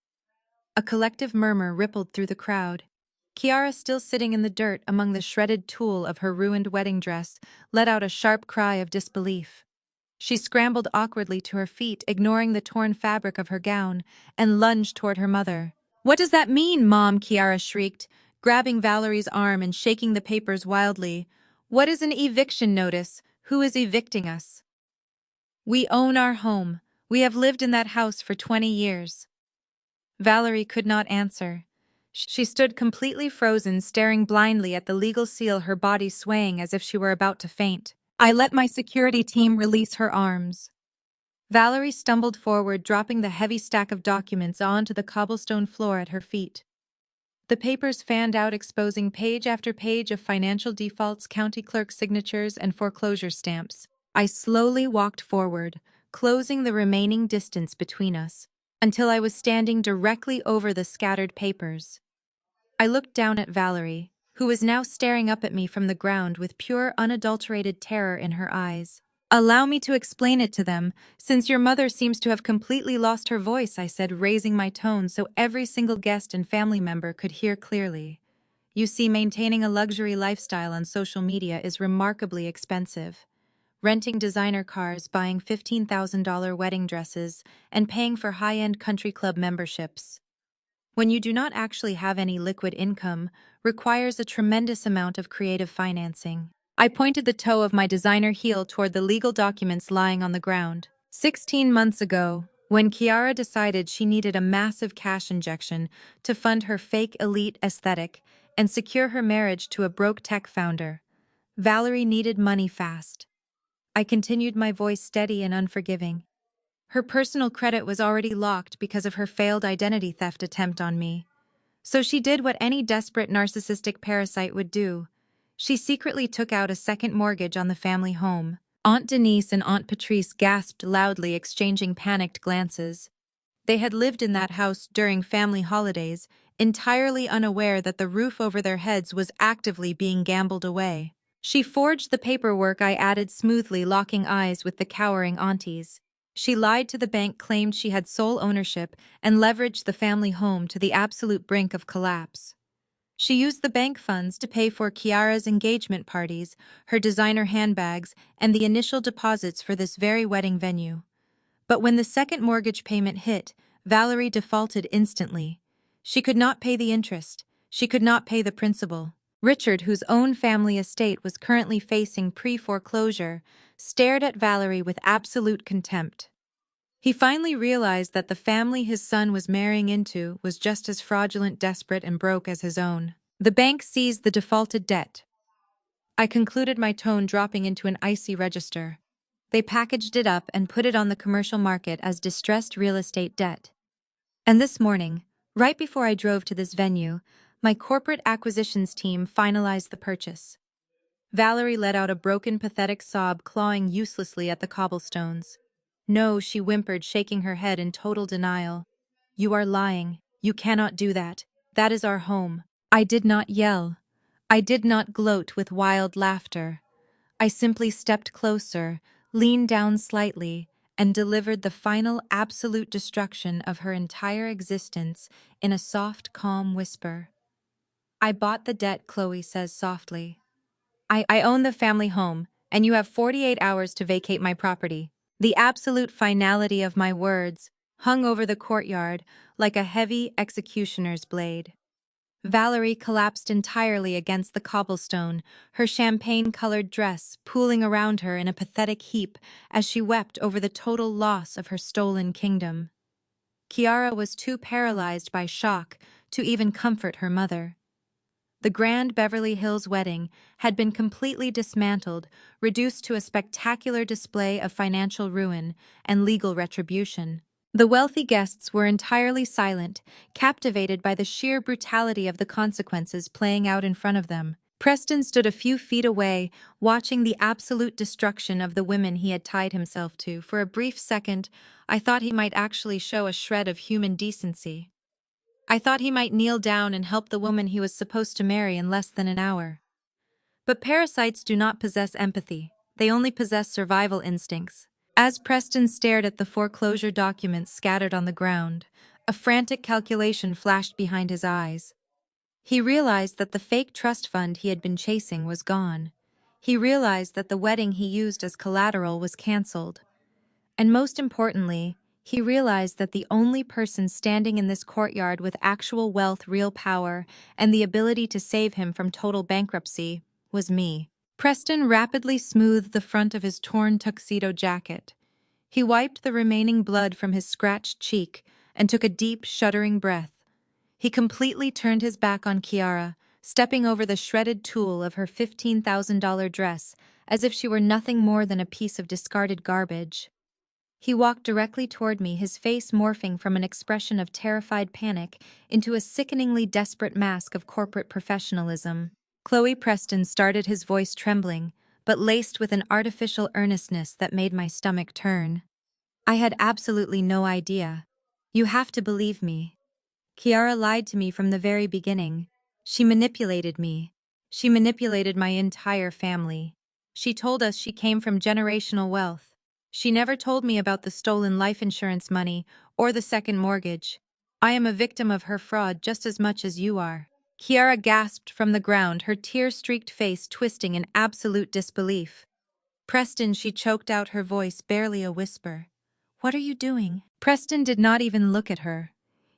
A collective murmur rippled through the crowd. Kiara, still sitting in the dirt among the shredded tulle of her ruined wedding dress, let out a sharp cry of disbelief. She scrambled awkwardly to her feet, ignoring the torn fabric of her gown, and lunged toward her mother. "What does that mean, Mom?" Kiara shrieked, grabbing Valerie's arm and shaking the papers wildly. "What is an eviction notice? Who is evicting us? We own our home. We have lived in that house for 20 years. Valerie could not answer. She stood completely frozen, staring blindly at the legal seal, her body swaying as if she were about to faint. I let my security team release her arms. Valerie stumbled forward, dropping the heavy stack of documents onto the cobblestone floor at her feet. The papers fanned out, exposing page after page of financial defaults, county clerk signatures, and foreclosure stamps. I slowly walked forward, closing the remaining distance between us, until I was standing directly over the scattered papers. I looked down at Valerie, who was now staring up at me from the ground with pure, unadulterated terror in her eyes. "Allow me to explain it to them, since your mother seems to have completely lost her voice," I said, raising my tone so every single guest and family member could hear clearly. "You see, maintaining a luxury lifestyle on social media is remarkably expensive. Renting designer cars, buying $15,000 wedding dresses, and paying for high-end country club memberships, when you do not actually have any liquid income, requires a tremendous amount of creative financing." I pointed the toe of my designer heel toward the legal documents lying on the ground. 16 months ago, when Kiara decided she needed a massive cash injection to fund her fake elite aesthetic and secure her marriage to a broke tech founder, Valerie needed money fast. I continued, my voice steady and unforgiving. Her personal credit was already locked because of her failed identity theft attempt on me. So she did what any desperate narcissistic parasite would do. She secretly took out a second mortgage on the family home. Aunt Denise and Aunt Patrice gasped loudly, exchanging panicked glances. They had lived in that house during family holidays, entirely unaware that the roof over their heads was actively being gambled away. She forged the paperwork, I added smoothly, locking eyes with the cowering aunties. She lied to the bank, claimed she had sole ownership, and leveraged the family home to the absolute brink of collapse. She used the bank funds to pay for Kiara's engagement parties, her designer handbags, and the initial deposits for this very wedding venue. But when the second mortgage payment hit, Valerie defaulted instantly. She could not pay the interest. She could not pay the principal. Richard, whose own family estate was currently facing pre-foreclosure, stared at Valerie with absolute contempt. He finally realized that the family his son was marrying into was just as fraudulent, desperate, and broke as his own. The bank seized the defaulted debt. I concluded, my tone dropping into an icy register. They packaged it up and put it on the commercial market as distressed real estate debt. And this morning, right before I drove to this venue, my corporate acquisitions team finalized the purchase. Valerie let out a broken, pathetic sob, clawing uselessly at the cobblestones. No, she whimpered, shaking her head in total denial. You are lying. You cannot do that. That is our home. I did not yell. I did not gloat with wild laughter. I simply stepped closer, leaned down slightly, and delivered the final absolute destruction of her entire existence in a soft, calm whisper. I bought the debt, Chloe says softly. I own the family home, and you have 48 hours to vacate my property. The absolute finality of my words hung over the courtyard like a heavy executioner's blade. Valerie collapsed entirely against the cobblestone, her champagne-colored dress pooling around her in a pathetic heap as she wept over the total loss of her stolen kingdom. Kiara was too paralyzed by shock to even comfort her mother. The grand Beverly Hills wedding had been completely dismantled, reduced to a spectacular display of financial ruin and legal retribution. The wealthy guests were entirely silent, captivated by the sheer brutality of the consequences playing out in front of them. Preston stood a few feet away, watching the absolute destruction of the women he had tied himself to. For a brief second, I thought he might actually show a shred of human decency. I thought he might kneel down and help the woman he was supposed to marry in less than an hour. But parasites do not possess empathy. They only possess survival instincts. As Preston stared at the foreclosure documents scattered on the ground, a frantic calculation flashed behind his eyes. He realized that the fake trust fund he had been chasing was gone. He realized that the wedding he used as collateral was canceled. And most importantly, he realized that the only person standing in this courtyard with actual wealth, real power, and the ability to save him from total bankruptcy was me. Preston rapidly smoothed the front of his torn tuxedo jacket. He wiped the remaining blood from his scratched cheek and took a deep, shuddering breath. He completely turned his back on Kiara, stepping over the shredded tulle of her $15,000 dress as if she were nothing more than a piece of discarded garbage. He walked directly toward me, his face morphing from an expression of terrified panic into a sickeningly desperate mask of corporate professionalism. Chloe Preston started, his voice trembling, but laced with an artificial earnestness that made my stomach turn. I had absolutely no idea. You have to believe me. Kiara lied to me from the very beginning. She manipulated me. She manipulated my entire family. She told us she came from generational wealth. She never told me about the stolen life insurance money or the second mortgage. I am a victim of her fraud just as much as you are. Kiara gasped from the ground, her tear-streaked face twisting in absolute disbelief. Preston, she choked out, her voice barely a whisper. What are you doing? Preston did not even look at her.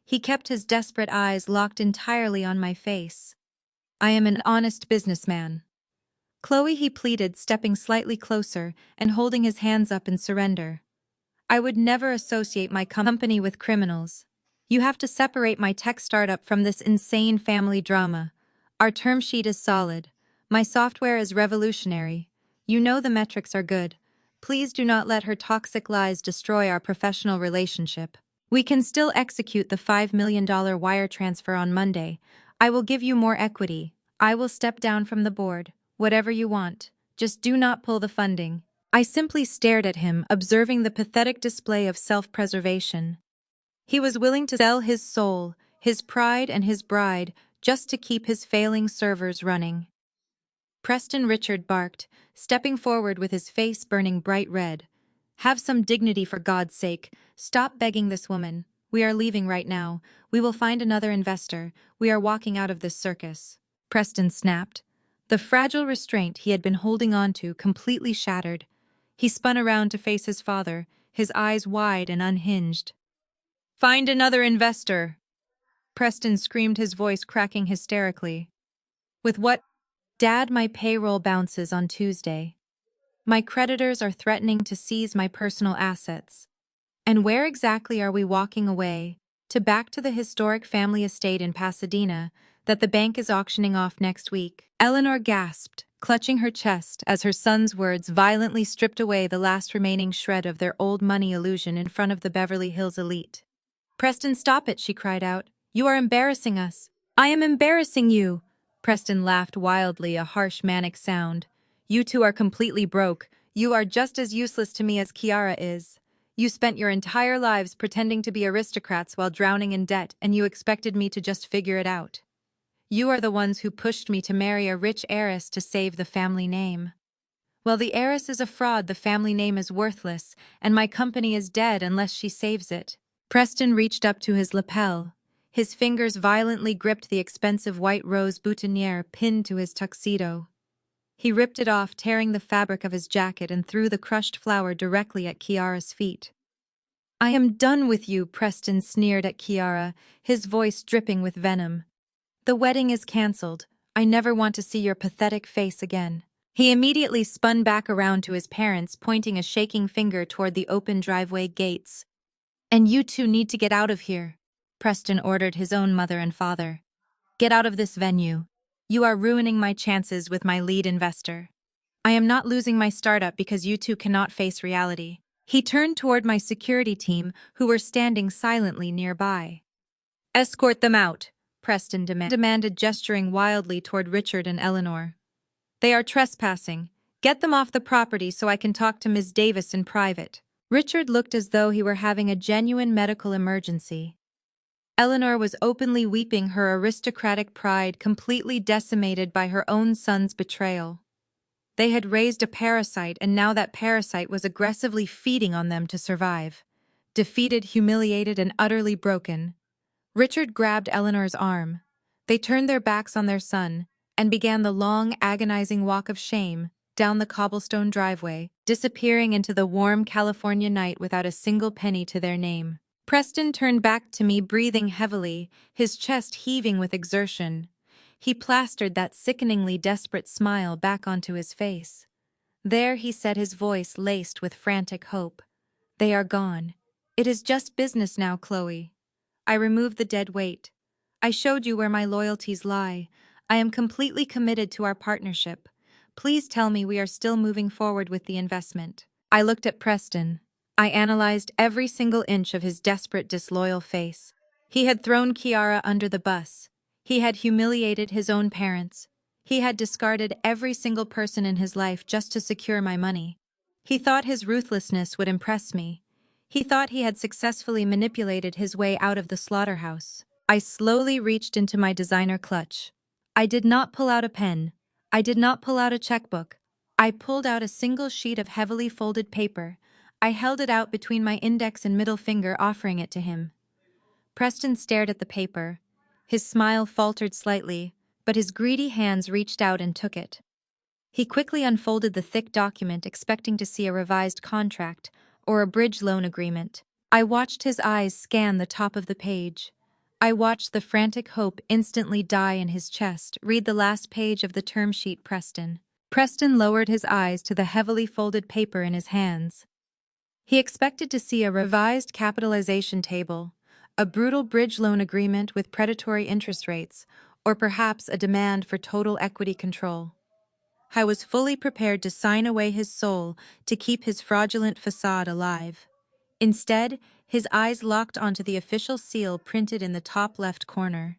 He kept his desperate eyes locked entirely on my face. I am an honest businessman. Chloe, he pleaded, stepping slightly closer and holding his hands up in surrender. I would never associate my company with criminals. You have to separate my tech startup from this insane family drama. Our term sheet is solid. My software is revolutionary. You know the metrics are good. Please do not let her toxic lies destroy our professional relationship. We can still execute the $5 million wire transfer on Monday. I will give you more equity. I will step down from the board. Whatever you want. Just do not pull the funding. I simply stared at him, observing the pathetic display of self-preservation. He was willing to sell his soul, his pride and his bride, just to keep his failing servers running. Preston Richard barked, stepping forward with his face burning bright red. Have some dignity for God's sake. Stop begging this woman. We are leaving right now. We will find another investor. We are walking out of this circus. Preston snapped. The fragile restraint he had been holding on to completely shattered. He spun around to face his father, his eyes wide and unhinged. Find another investor! Preston screamed, his voice cracking hysterically. With what? Dad, my payroll bounces on Tuesday. My creditors are threatening to seize my personal assets. And where exactly are we walking away? Back to the historic family estate in Pasadena that the bank is auctioning off next week. Eleanor gasped, clutching her chest as her son's words violently stripped away the last remaining shred of their old money illusion in front of the Beverly Hills elite. Preston, stop it, she cried out. You are embarrassing us. I am embarrassing you. Preston laughed wildly, a harsh manic sound. You two are completely broke. You are just as useless to me as Kiara is. You spent your entire lives pretending to be aristocrats while drowning in debt, and you expected me to just figure it out. You are the ones who pushed me to marry a rich heiress to save the family name. Well, the heiress is a fraud, the family name is worthless, and my company is dead unless she saves it. Preston reached up to his lapel. His fingers violently gripped the expensive white rose boutonniere pinned to his tuxedo. He ripped it off, tearing the fabric of his jacket, and threw the crushed flower directly at Kiara's feet. I am done with you, Preston sneered at Kiara, his voice dripping with venom. The wedding is cancelled. I never want to see your pathetic face again. He immediately spun back around to his parents, pointing a shaking finger toward the open driveway gates. And you two need to get out of here, Preston ordered his own mother and father. Get out of this venue. You are ruining my chances with my lead investor. I am not losing my startup because you two cannot face reality. He turned toward my security team, who were standing silently nearby. Escort them out, Preston demanded, gesturing wildly toward Richard and Eleanor. They are trespassing. Get them off the property so I can talk to Ms. Davis in private. Richard looked as though he were having a genuine medical emergency. Eleanor was openly weeping, her aristocratic pride completely decimated by her own son's betrayal. They had raised a parasite, and now that parasite was aggressively feeding on them to survive. Defeated, humiliated, and utterly broken, Richard grabbed Eleanor's arm. They turned their backs on their son and began the long, agonizing walk of shame down the cobblestone driveway, disappearing into the warm California night without a single penny to their name. Preston turned back to me, breathing heavily, his chest heaving with exertion. He plastered that sickeningly desperate smile back onto his face. There, he said, his voice laced with frantic hope. They are gone. It is just business now, Chloe. I removed the dead weight. I showed you where my loyalties lie. I am completely committed to our partnership. Please tell me we are still moving forward with the investment. I looked at Preston. I analyzed every single inch of his desperate, disloyal face. He had thrown Kiara under the bus. He had humiliated his own parents. He had discarded every single person in his life just to secure my money. He thought his ruthlessness would impress me. He thought he had successfully manipulated his way out of the slaughterhouse. I slowly reached into my designer clutch. I did not pull out a pen. I did not pull out a checkbook. I pulled out a single sheet of heavily folded paper. I held it out between my index and middle finger, offering it to him. Preston stared at the paper. His smile faltered slightly, but his greedy hands reached out and took it. He quickly unfolded the thick document, expecting to see a revised contract or a bridge loan agreement. I watched his eyes scan the top of the page. I watched the frantic hope instantly die in his chest. Read the last page of the term sheet, Preston. Preston lowered his eyes to the heavily folded paper in his hands. He expected to see a revised capitalization table, a brutal bridge loan agreement with predatory interest rates, or perhaps a demand for total equity control. I was fully prepared to sign away his soul to keep his fraudulent facade alive. Instead, his eyes locked onto the official seal printed in the top left corner.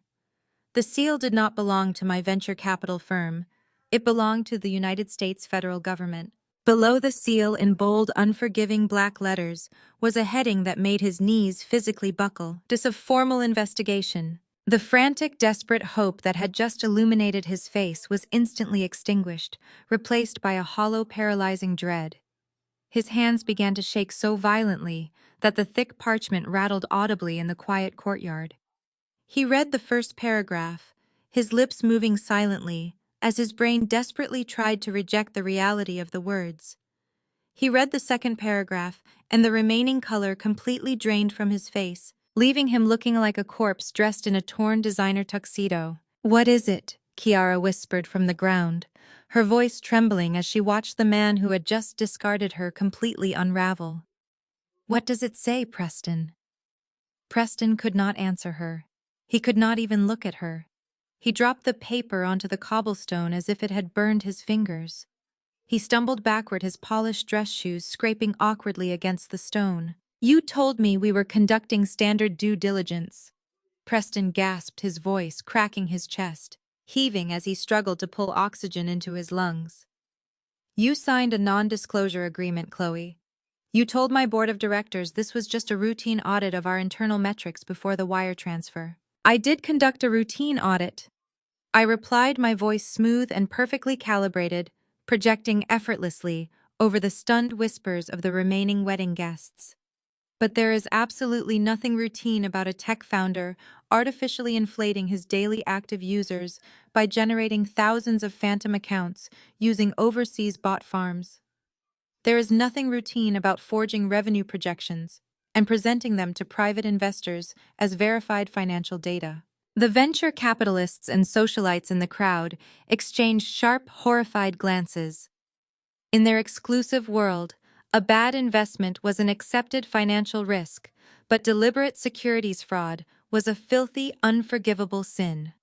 The seal did not belong to my venture capital firm. It belonged to the United States federal government. Below the seal, in bold, unforgiving black letters, was a heading that made his knees physically buckle. This of formal investigation. The frantic, desperate hope that had just illuminated his face was instantly extinguished, replaced by a hollow, paralyzing dread. His hands began to shake so violently that the thick parchment rattled audibly in the quiet courtyard. He read the first paragraph, his lips moving silently, as his brain desperately tried to reject the reality of the words. He read the second paragraph, and the remaining color completely drained from his face, leaving him looking like a corpse dressed in a torn designer tuxedo. "What is it?" Kiara whispered from the ground, her voice trembling as she watched the man who had just discarded her completely unravel. "What does it say, Preston?" Preston could not answer her. He could not even look at her. He dropped the paper onto the cobblestone as if it had burned his fingers. He stumbled backward, his polished dress shoes scraping awkwardly against the stone. "You told me we were conducting standard due diligence." Preston gasped, his voice cracking his chest, heaving as he struggled to pull oxygen into his lungs. "You signed a non-disclosure agreement, Chloe. You told my board of directors this was just a routine audit of our internal metrics before the wire transfer." "I did conduct a routine audit," I replied, my voice smooth and perfectly calibrated, projecting effortlessly over the stunned whispers of the remaining wedding guests. "But there is absolutely nothing routine about a tech founder artificially inflating his daily active users by generating thousands of phantom accounts using overseas bot farms. There is nothing routine about forging revenue projections and presenting them to private investors as verified financial data." The venture capitalists and socialites in the crowd exchanged sharp, horrified glances. In their exclusive world, a bad investment was an accepted financial risk, but deliberate securities fraud was a filthy, unforgivable sin.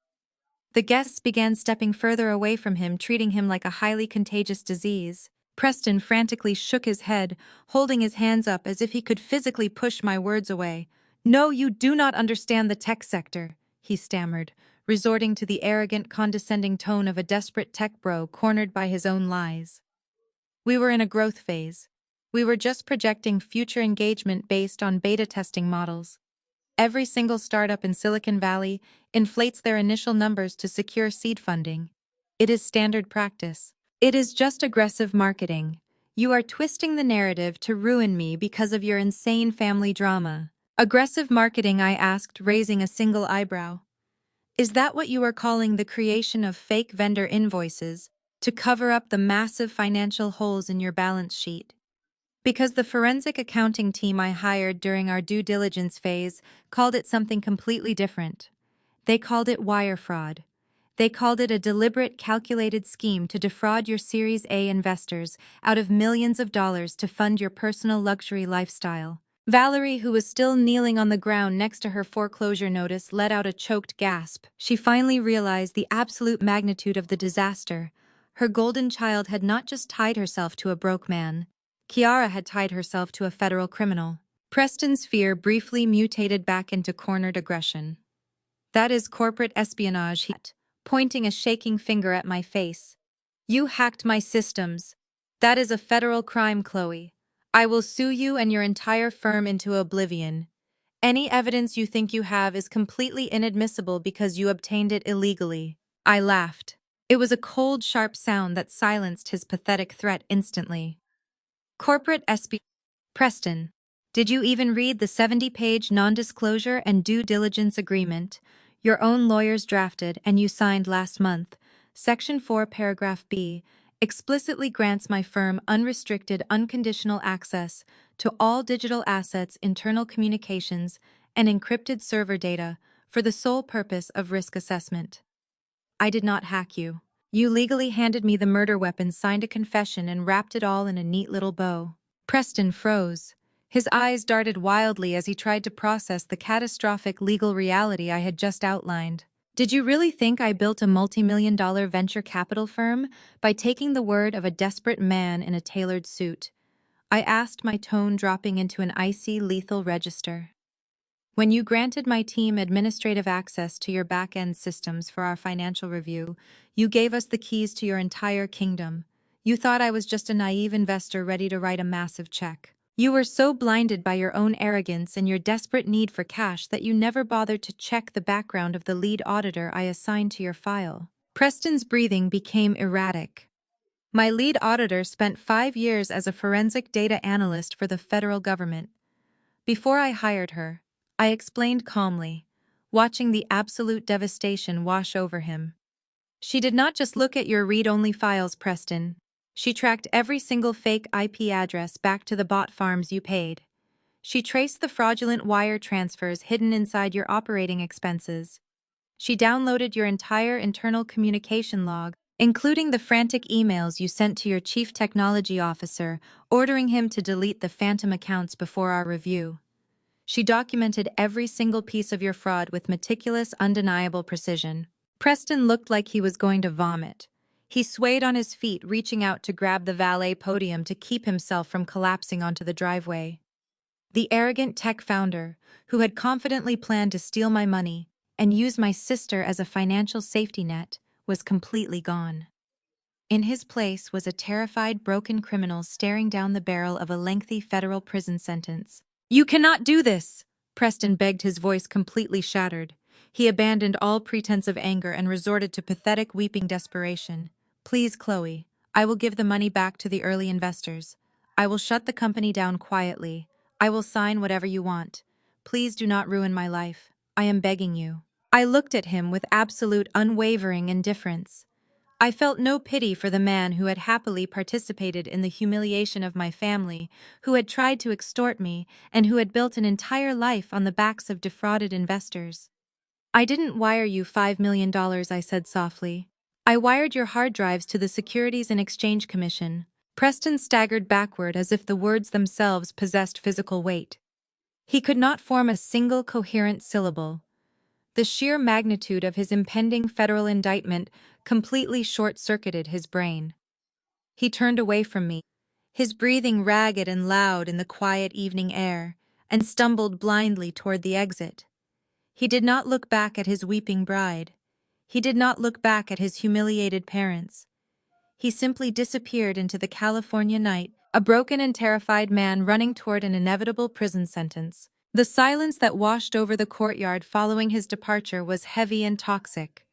The guests began stepping further away from him, treating him like a highly contagious disease. Preston frantically shook his head, holding his hands up as if he could physically push my words away. "No, you do not understand the tech sector," he stammered, resorting to the arrogant, condescending tone of a desperate tech bro cornered by his own lies. "We were in a growth phase. We were just projecting future engagement based on beta testing models. Every single startup in Silicon Valley inflates their initial numbers to secure seed funding. It is standard practice. It is just aggressive marketing. You are twisting the narrative to ruin me because of your insane family drama." "Aggressive marketing?" I asked, raising a single eyebrow. "Is that what you are calling the creation of fake vendor invoices to cover up the massive financial holes in your balance sheet?" Because the forensic accounting team I hired during our due diligence phase called it something completely different. They called it wire fraud. They called it a deliberate, calculated scheme to defraud your Series A investors out of millions of dollars to fund your personal luxury lifestyle. Valerie, who was still kneeling on the ground next to her foreclosure notice, let out a choked gasp. She finally realized the absolute magnitude of the disaster. Her golden child had not just tied herself to a broke man. Kiara had tied herself to a federal criminal. Preston's fear briefly mutated back into cornered aggression. "That is corporate espionage," he said, pointing a shaking finger at my face. "You hacked my systems. That is a federal crime, Chloe. I will sue you and your entire firm into oblivion. Any evidence you think you have is completely inadmissible because you obtained it illegally." I laughed. It was a cold, sharp sound that silenced his pathetic threat instantly. "Corporate espionage. Preston, did you even read the 70-page non-disclosure and due diligence agreement your own lawyers drafted and you signed last month? Section 4, paragraph B, explicitly grants my firm unrestricted, unconditional access to all digital assets, internal communications, and encrypted server data for the sole purpose of risk assessment." "I did not hack you. You legally handed me the murder weapon, signed a confession, and wrapped it all in a neat little bow." Preston froze. His eyes darted wildly as he tried to process the catastrophic legal reality I had just outlined. Did you really think I built a multi-million-dollar venture capital firm by taking the word of a desperate man in a tailored suit? I asked, my tone dropping into an icy, lethal register. When you granted my team administrative access to your back-end systems for our financial review, you gave us the keys to your entire kingdom. You thought I was just a naive investor ready to write a massive check. You were so blinded by your own arrogance and your desperate need for cash that you never bothered to check the background of the lead auditor I assigned to your file. Preston's breathing became erratic. My lead auditor spent 5 years as a forensic data analyst for the federal government. Before I hired her, I explained calmly, watching the absolute devastation wash over him. She did not just look at your read-only files, Preston. She tracked every single fake IP address back to the bot farms you paid. She traced the fraudulent wire transfers hidden inside your operating expenses. She downloaded your entire internal communication log, including the frantic emails you sent to your chief technology officer, ordering him to delete the phantom accounts before our review. She documented every single piece of your fraud with meticulous, undeniable precision. Preston looked like he was going to vomit. He swayed on his feet, reaching out to grab the valet podium to keep himself from collapsing onto the driveway. The arrogant tech founder, who had confidently planned to steal my money and use my sister as a financial safety net, was completely gone. In his place was a terrified, broken criminal staring down the barrel of a lengthy federal prison sentence. "You cannot do this!" Preston begged, his voice completely shattered. He abandoned all pretense of anger and resorted to pathetic, weeping desperation. "Please, Chloe, I will give the money back to the early investors. I will shut the company down quietly. I will sign whatever you want. Please do not ruin my life. I am begging you." I looked at him with absolute, unwavering indifference. I felt no pity for the man who had happily participated in the humiliation of my family, who had tried to extort me, and who had built an entire life on the backs of defrauded investors. "I didn't wire you $5 million, I said softly. I wired your hard drives to the Securities and Exchange Commission." Preston staggered backward as if the words themselves possessed physical weight. He could not form a single coherent syllable. The sheer magnitude of his impending federal indictment completely short-circuited his brain. He turned away from me, his breathing ragged and loud in the quiet evening air, and stumbled blindly toward the exit. He did not look back at his weeping bride. He did not look back at his humiliated parents. He simply disappeared into the California night, a broken and terrified man running toward an inevitable prison sentence. The silence that washed over the courtyard following his departure was heavy and toxic.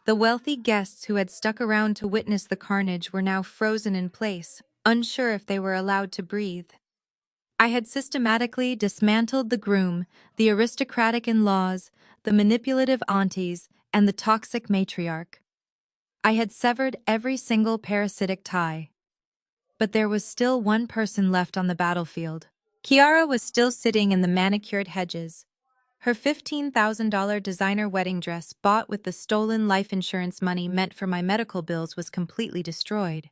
The wealthy guests who had stuck around to witness the carnage were now frozen in place, unsure if they were allowed to breathe. I had systematically dismantled the groom, the aristocratic in-laws, the manipulative aunties, and the toxic matriarch. I had severed every single parasitic tie. But there was still one person left on the battlefield. Kiara was still sitting in the manicured hedges. Her $15,000 designer wedding dress bought with the stolen life insurance money meant for my medical bills was completely destroyed.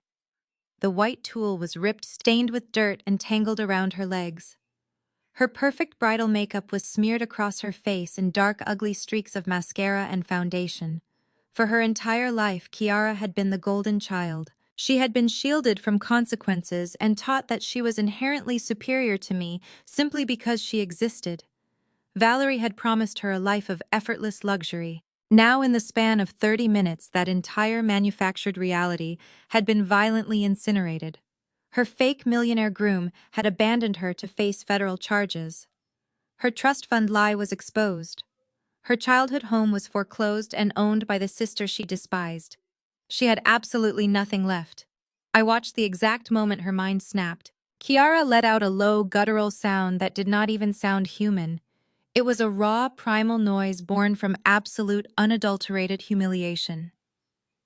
The white tulle was ripped, stained with dirt, and tangled around her legs. Her perfect bridal makeup was smeared across her face in dark, ugly streaks of mascara and foundation. For her entire life, Kiara had been the golden child. She had been shielded from consequences and taught that she was inherently superior to me simply because she existed. Valerie had promised her a life of effortless luxury. Now, in the span of 30 minutes, that entire manufactured reality had been violently incinerated. Her fake millionaire groom had abandoned her to face federal charges. Her trust fund lie was exposed. Her childhood home was foreclosed and owned by the sister she despised. She had absolutely nothing left. I watched the exact moment her mind snapped. Kiara let out a low, guttural sound that did not even sound human. It was a raw, primal noise born from absolute, unadulterated humiliation.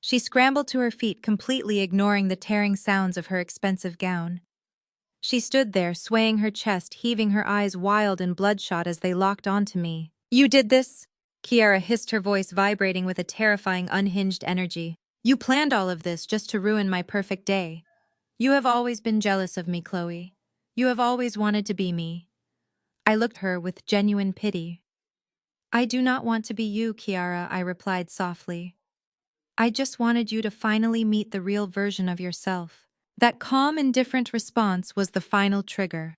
She scrambled to her feet, completely ignoring the tearing sounds of her expensive gown. She stood there, swaying her chest, heaving her eyes wild and bloodshot as they locked onto me. "You did this?" Kiara hissed, her voice vibrating with a terrifying, unhinged energy. "You planned all of this just to ruin my perfect day. You have always been jealous of me, Chloe. You have always wanted to be me." I looked at her with genuine pity. I do not want to be you, Kiara, I replied softly. I just wanted you to finally meet the real version of yourself. That calm, indifferent response was the final trigger.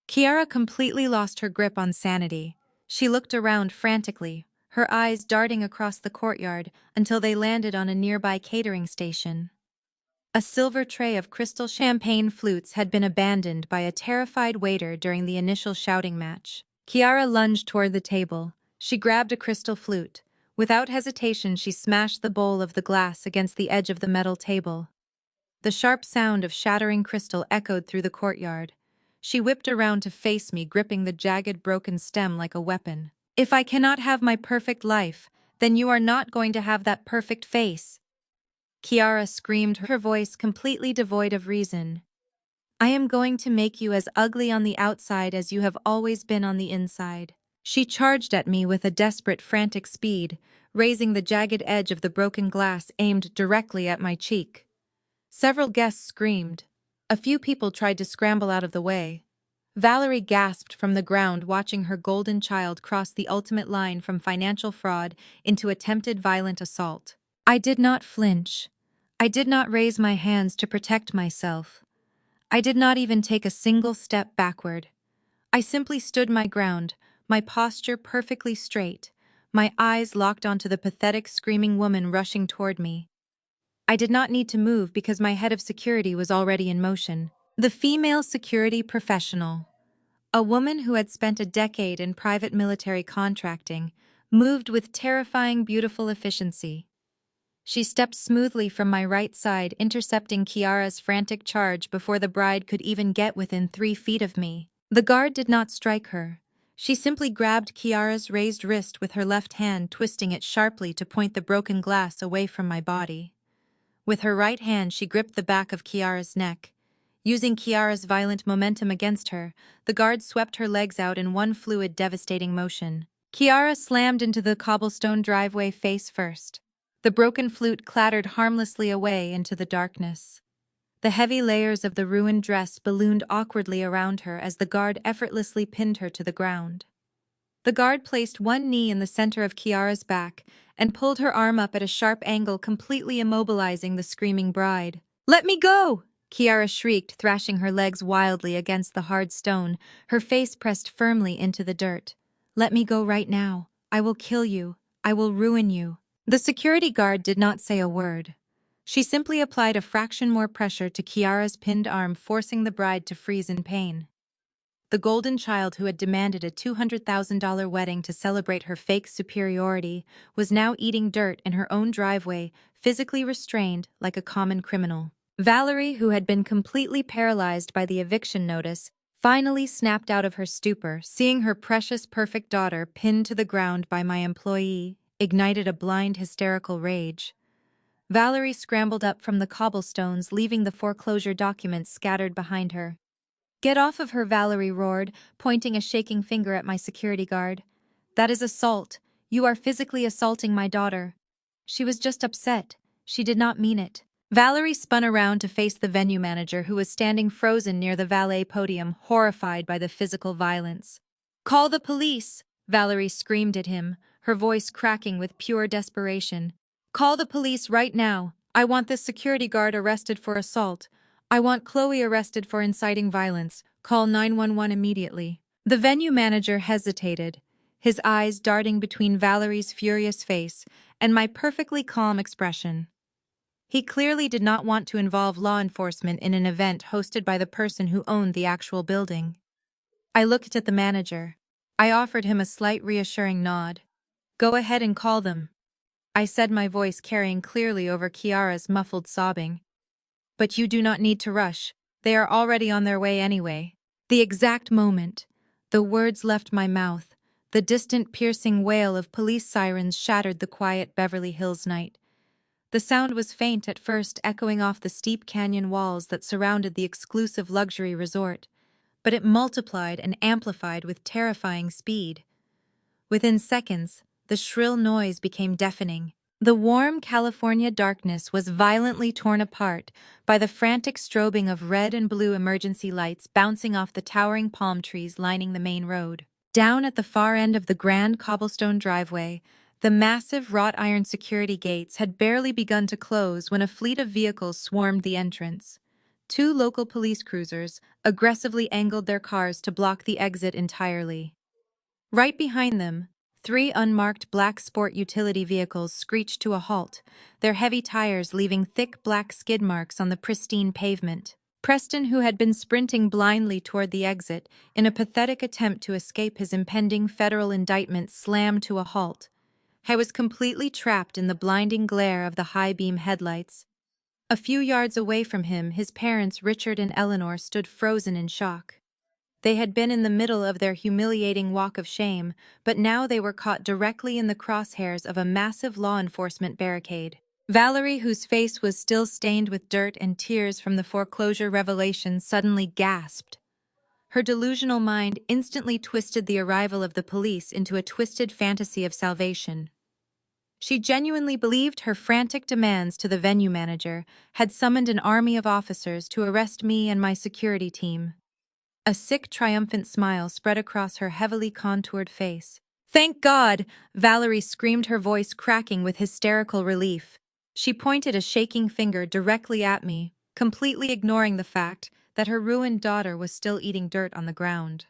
Kiara completely lost her grip on sanity. She looked around frantically, her eyes darting across the courtyard until they landed on a nearby catering station. A silver tray of crystal champagne flutes had been abandoned by a terrified waiter during the initial shouting match. Kiara lunged toward the table. She grabbed a crystal flute. Without hesitation, she smashed the bowl of the glass against the edge of the metal table. The sharp sound of shattering crystal echoed through the courtyard. She whipped around to face me, gripping the jagged, broken stem like a weapon. If I cannot have my perfect life, then you are not going to have that perfect face. Kiara screamed, her voice completely devoid of reason. I am going to make you as ugly on the outside as you have always been on the inside. She charged at me with a desperate, frantic speed, raising the jagged edge of the broken glass aimed directly at my cheek. Several guests screamed. A few people tried to scramble out of the way. Valerie gasped from the ground, watching her golden child cross the ultimate line from financial fraud into attempted violent assault. I did not flinch. I did not raise my hands to protect myself. I did not even take a single step backward. I simply stood my ground, my posture perfectly straight, my eyes locked onto the pathetic, screaming woman rushing toward me. I did not need to move because my head of security was already in motion. The female security professional, a woman who had spent a decade in private military contracting, moved with terrifying, beautiful efficiency. She stepped smoothly from my right side, intercepting Kiara's frantic charge before the bride could even get within 3 feet of me. The guard did not strike her. She simply grabbed Kiara's raised wrist with her left hand, twisting it sharply to point the broken glass away from my body. With her right hand, she gripped the back of Kiara's neck. Using Kiara's violent momentum against her, the guard swept her legs out in one fluid, devastating motion. Kiara slammed into the cobblestone driveway face first. The broken flute clattered harmlessly away into the darkness. The heavy layers of the ruined dress ballooned awkwardly around her as the guard effortlessly pinned her to the ground. The guard placed one knee in the center of Kiara's back and pulled her arm up at a sharp angle, completely immobilizing the screaming bride. "Let me go!" Kiara shrieked, thrashing her legs wildly against the hard stone, her face pressed firmly into the dirt. "Let me go right now. I will kill you. I will ruin you." The security guard did not say a word. She simply applied a fraction more pressure to Kiara's pinned arm, forcing the bride to freeze in pain. The golden child who had demanded a $200,000 wedding to celebrate her fake superiority was now eating dirt in her own driveway, physically restrained like a common criminal. Valerie, who had been completely paralyzed by the eviction notice, finally snapped out of her stupor, seeing her precious, perfect daughter pinned to the ground by my employee, ignited a blind, hysterical rage. Valerie scrambled up from the cobblestones, leaving the foreclosure documents scattered behind her. "Get off of her," Valerie roared, pointing a shaking finger at my security guard. "That is assault. You are physically assaulting my daughter." She was just upset. She did not mean it. Valerie spun around to face the venue manager, who was standing frozen near the valet podium, horrified by the physical violence. "Call the police!" Valerie screamed at him, her voice cracking with pure desperation. "Call the police right now. I want this security guard arrested for assault. I want Chloe arrested for inciting violence. Call 911 immediately." The venue manager hesitated, his eyes darting between Valerie's furious face and my perfectly calm expression. He clearly did not want to involve law enforcement in an event hosted by the person who owned the actual building. I looked at the manager. I offered him a slight reassuring nod. "Go ahead and call them," I said, my voice carrying clearly over Kiara's muffled sobbing. "But you do not need to rush. They are already on their way anyway." The exact moment the words left my mouth, the distant piercing wail of police sirens shattered the quiet Beverly Hills night. The sound was faint at first, echoing off the steep canyon walls that surrounded the exclusive luxury resort, but it multiplied and amplified with terrifying speed. Within seconds, the shrill noise became deafening. The warm California darkness was violently torn apart by the frantic strobing of red and blue emergency lights bouncing off the towering palm trees lining the main road. Down at the far end of the grand cobblestone driveway, the massive wrought iron security gates had barely begun to close when a fleet of vehicles swarmed the entrance. Two local police cruisers aggressively angled their cars to block the exit entirely. Right behind them, three unmarked black sport utility vehicles screeched to a halt, their heavy tires leaving thick black skid marks on the pristine pavement. Preston, who had been sprinting blindly toward the exit in a pathetic attempt to escape his impending federal indictment, slammed to a halt. I was completely trapped in the blinding glare of the high-beam headlights. A few yards away from him, his parents, Richard and Eleanor, stood frozen in shock. They had been in the middle of their humiliating walk of shame, but now they were caught directly in the crosshairs of a massive law enforcement barricade. Valerie, whose face was still stained with dirt and tears from the foreclosure revelation, suddenly gasped. Her delusional mind instantly twisted the arrival of the police into a twisted fantasy of salvation. She genuinely believed her frantic demands to the venue manager had summoned an army of officers to arrest me and my security team. A sick, triumphant smile spread across her heavily contoured face. "Thank God!" Valerie screamed, her voice cracking with hysterical relief. She pointed a shaking finger directly at me, completely ignoring the fact that her ruined daughter was still eating dirt on the ground.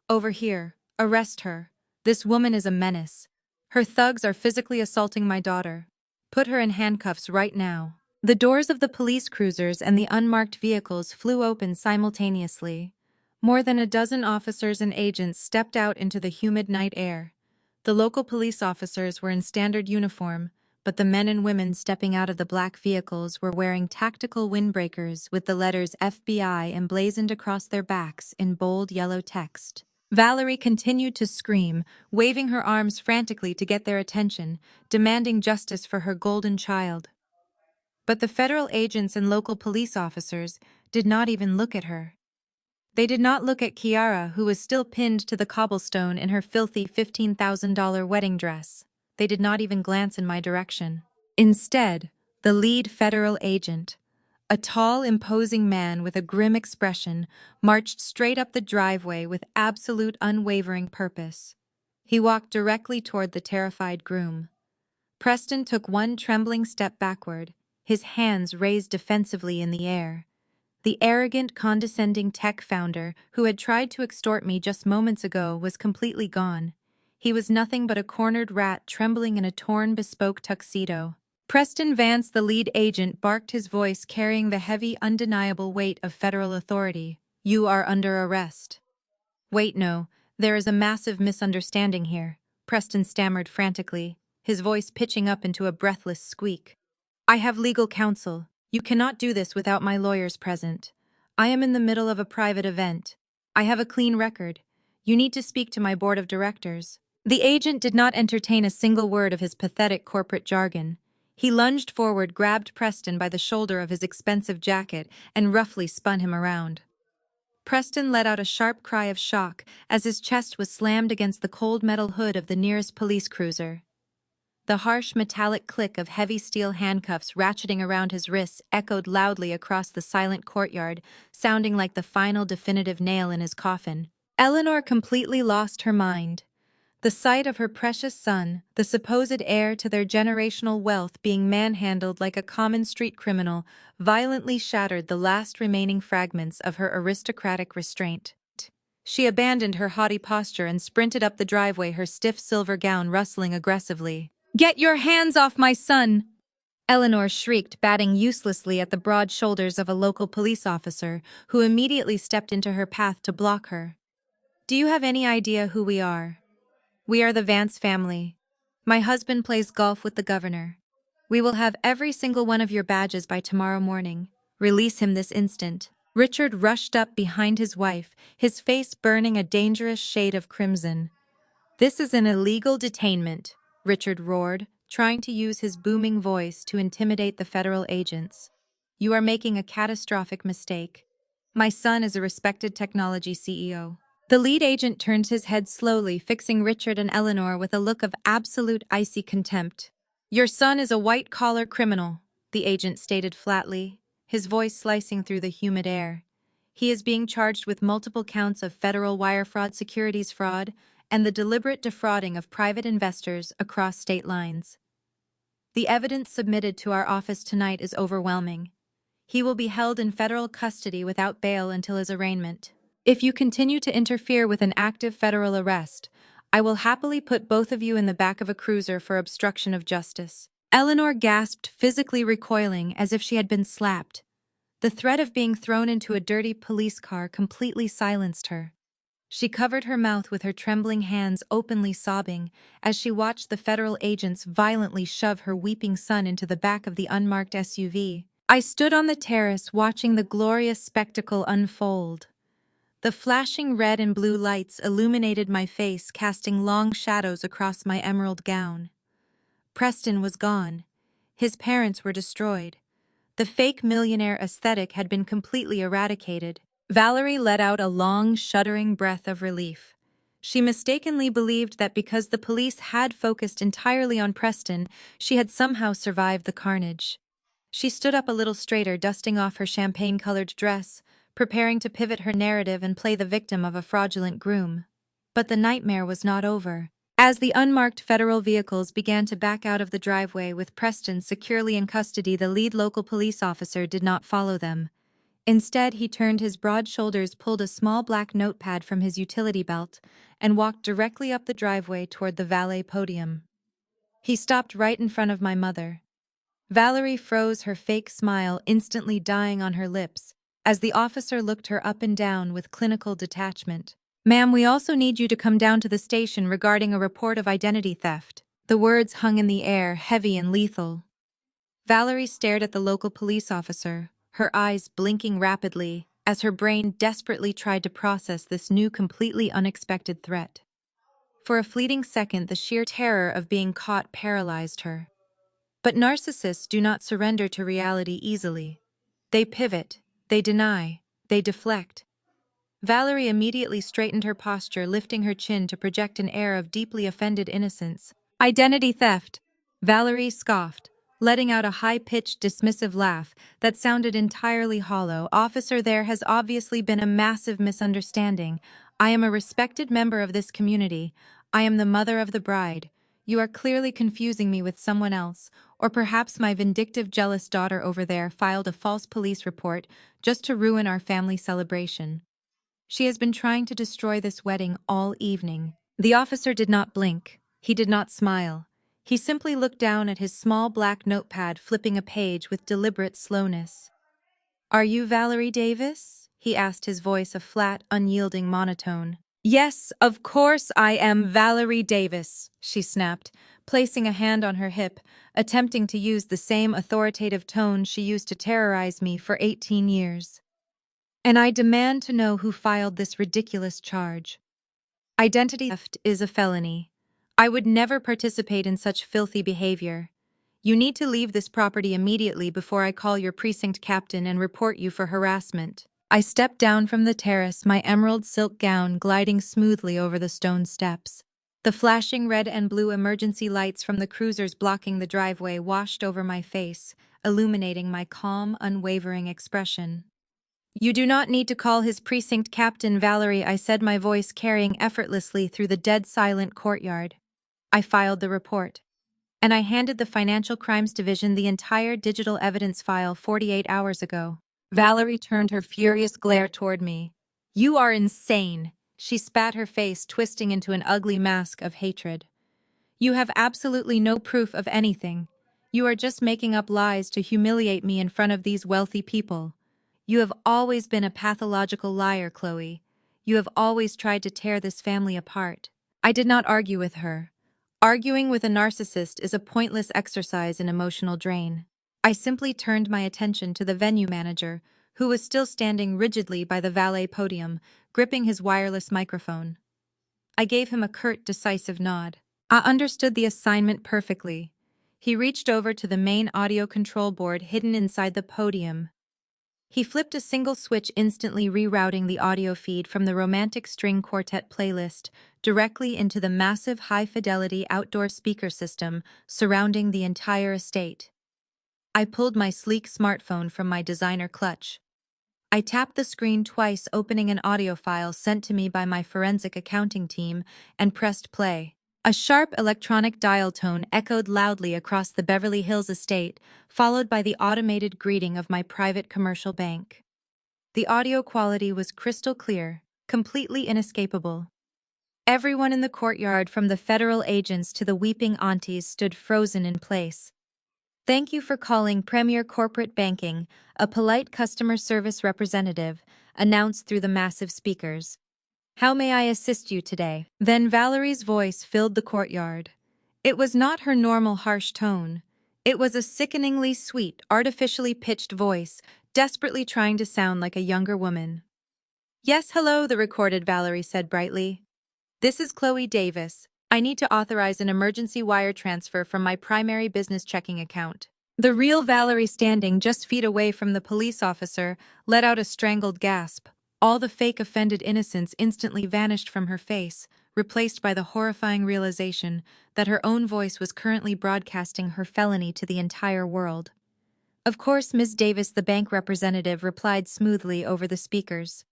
"Over here. Arrest her. This woman is a menace. Her thugs are physically assaulting my daughter. Put her in handcuffs right now." The doors of the police cruisers and the unmarked vehicles flew open simultaneously. More than a dozen officers and agents stepped out into the humid night air. The local police officers were in standard uniform, but the men and women stepping out of the black vehicles were wearing tactical windbreakers with the letters FBI emblazoned across their backs in bold yellow text. Valerie continued to scream, waving her arms frantically to get their attention, demanding justice for her golden child. But the federal agents and local police officers did not even look at her. They did not look at Kiara, who was still pinned to the cobblestone in her filthy $15,000 wedding dress. They did not even glance in my direction. Instead, the lead federal agent, a tall, imposing man with a grim expression, marched straight up the driveway with absolute unwavering purpose. He walked directly toward the terrified groom. Preston took one trembling step backward, his hands raised defensively in the air. The arrogant, condescending tech founder who had tried to extort me just moments ago was completely gone. He was nothing but a cornered rat trembling in a torn, bespoke tuxedo. Preston Vance, the lead agent, barked, his voice carrying the heavy, undeniable weight of federal authority. "You are under arrest." "Wait, no. There is a massive misunderstanding here," Preston stammered frantically, his voice pitching up into a breathless squeak. "I have legal counsel. You cannot do this without my lawyers present. I am in the middle of a private event. I have a clean record. You need to speak to my board of directors." The agent did not entertain a single word of his pathetic corporate jargon. He lunged forward, grabbed Preston by the shoulder of his expensive jacket, and roughly spun him around. Preston let out a sharp cry of shock as his chest was slammed against the cold metal hood of the nearest police cruiser. The harsh metallic click of heavy steel handcuffs ratcheting around his wrists echoed loudly across the silent courtyard, sounding like the final definitive nail in his coffin. Eleanor completely lost her mind. The sight of her precious son, the supposed heir to their generational wealth, being manhandled like a common street criminal, violently shattered the last remaining fragments of her aristocratic restraint. She abandoned her haughty posture and sprinted up the driveway, her stiff silver gown rustling aggressively. "Get your hands off my son!" Eleanor shrieked, batting uselessly at the broad shoulders of a local police officer, who immediately stepped into her path to block her. "Do you have any idea who we are? We are the Vance family. My husband plays golf with the governor. We will have every single one of your badges by tomorrow morning. Release him this instant." Richard rushed up behind his wife, his face burning a dangerous shade of crimson. "This is an illegal detainment," Richard roared, trying to use his booming voice to intimidate the federal agents. "You are making a catastrophic mistake. My son is a respected technology CEO." The lead agent turned his head slowly, fixing Richard and Eleanor with a look of absolute icy contempt. "Your son is a white-collar criminal," the agent stated flatly, his voice slicing through the humid air. "He is being charged with multiple counts of federal wire fraud, securities fraud, and the deliberate defrauding of private investors across state lines. The evidence submitted to our office tonight is overwhelming. He will be held in federal custody without bail until his arraignment. If you continue to interfere with an active federal arrest, I will happily put both of you in the back of a cruiser for obstruction of justice." Eleanor gasped, physically recoiling as if she had been slapped. The threat of being thrown into a dirty police car completely silenced her. She covered her mouth with her trembling hands, openly sobbing, as she watched the federal agents violently shove her weeping son into the back of the unmarked SUV. I stood on the terrace watching the glorious spectacle unfold. The flashing red and blue lights illuminated my face, casting long shadows across my emerald gown. Preston was gone. His parents were destroyed. The fake millionaire aesthetic had been completely eradicated. Valerie let out a long, shuddering breath of relief. She mistakenly believed that because the police had focused entirely on Preston, she had somehow survived the carnage. She stood up a little straighter, dusting off her champagne-colored dress, preparing to pivot her narrative and play the victim of a fraudulent groom. But the nightmare was not over. As the unmarked federal vehicles began to back out of the driveway with Preston securely in custody, the lead local police officer did not follow them. Instead, he turned his broad shoulders, pulled a small black notepad from his utility belt, and walked directly up the driveway toward the valet podium. He stopped right in front of my mother. Valerie froze, her fake smile instantly dying on her lips, as the officer looked her up and down with clinical detachment. "Ma'am, we also need you to come down to the station regarding a report of identity theft." The words hung in the air, heavy and lethal. Valerie stared at the local police officer, her eyes blinking rapidly, as her brain desperately tried to process this new, completely unexpected threat. For a fleeting second, the sheer terror of being caught paralyzed her. But narcissists do not surrender to reality easily. They pivot, they deny, they deflect. Valerie immediately straightened her posture, lifting her chin to project an air of deeply offended innocence. "Identity theft," Valerie scoffed, letting out a high-pitched, dismissive laugh that sounded entirely hollow. "Officer, there has obviously been a massive misunderstanding. I am a respected member of this community. I am the mother of the bride. You are clearly confusing me with someone else, or perhaps my vindictive, jealous daughter over there filed a false police report just to ruin our family celebration. She has been trying to destroy this wedding all evening." The officer did not blink. He did not smile. He simply looked down at his small black notepad, flipping a page with deliberate slowness. "Are you Valerie Davis?" he asked, his voice a flat, unyielding monotone. "Yes, of course I am Valerie Davis," she snapped, placing a hand on her hip, attempting to use the same authoritative tone she used to terrorize me for 18 years. "And I demand to know who filed this ridiculous charge. Identity theft is a felony. I would never participate in such filthy behavior. You need to leave this property immediately before I call your precinct captain and report you for harassment." I stepped down from the terrace, my emerald silk gown gliding smoothly over the stone steps. The flashing red and blue emergency lights from the cruisers blocking the driveway washed over my face, illuminating my calm, unwavering expression. "You do not need to call his precinct captain, Valerie," I said, my voice carrying effortlessly through the dead-silent courtyard. I filed the report. And I handed the Financial Crimes Division the entire digital evidence file 48 hours ago. Valerie turned her furious glare toward me. "You are insane!" She spat, her face twisting into an ugly mask of hatred. "You have absolutely no proof of anything. You are just making up lies to humiliate me in front of these wealthy people. You have always been a pathological liar, Chloe. You have always tried to tear this family apart." I did not argue with her. Arguing with a narcissist is a pointless exercise in emotional drain. I simply turned my attention to the venue manager, who was still standing rigidly by the valet podium, gripping his wireless microphone. I gave him a curt, decisive nod. I understood the assignment perfectly. He reached over to the main audio control board hidden inside the podium. He flipped a single switch, instantly rerouting the audio feed from the Romantic String Quartet playlist directly into the massive high-fidelity outdoor speaker system surrounding the entire estate. I pulled my sleek smartphone from my designer clutch. I tapped the screen twice, opening an audio file sent to me by my forensic accounting team, and pressed play. A sharp electronic dial tone echoed loudly across the Beverly Hills estate, followed by the automated greeting of my private commercial bank. The audio quality was crystal clear, completely inescapable. Everyone in the courtyard, from the federal agents to the weeping aunties, stood frozen in place. "Thank you for calling Premier Corporate Banking," a polite customer service representative announced through the massive speakers. "How may I assist you today?" Then Valerie's voice filled the courtyard. It was not her normal harsh tone. It was a sickeningly sweet, artificially pitched voice, desperately trying to sound like a younger woman. "Yes, hello," the recorded Valerie said brightly. "This is Chloe Davis. I need to authorize an emergency wire transfer from my primary business checking account." The real Valerie, standing just feet away from the police officer, let out a strangled gasp. All the fake offended innocence instantly vanished from her face, replaced by the horrifying realization that her own voice was currently broadcasting her felony to the entire world. "Of course, Ms. Davis," the bank representative replied smoothly over the speakers.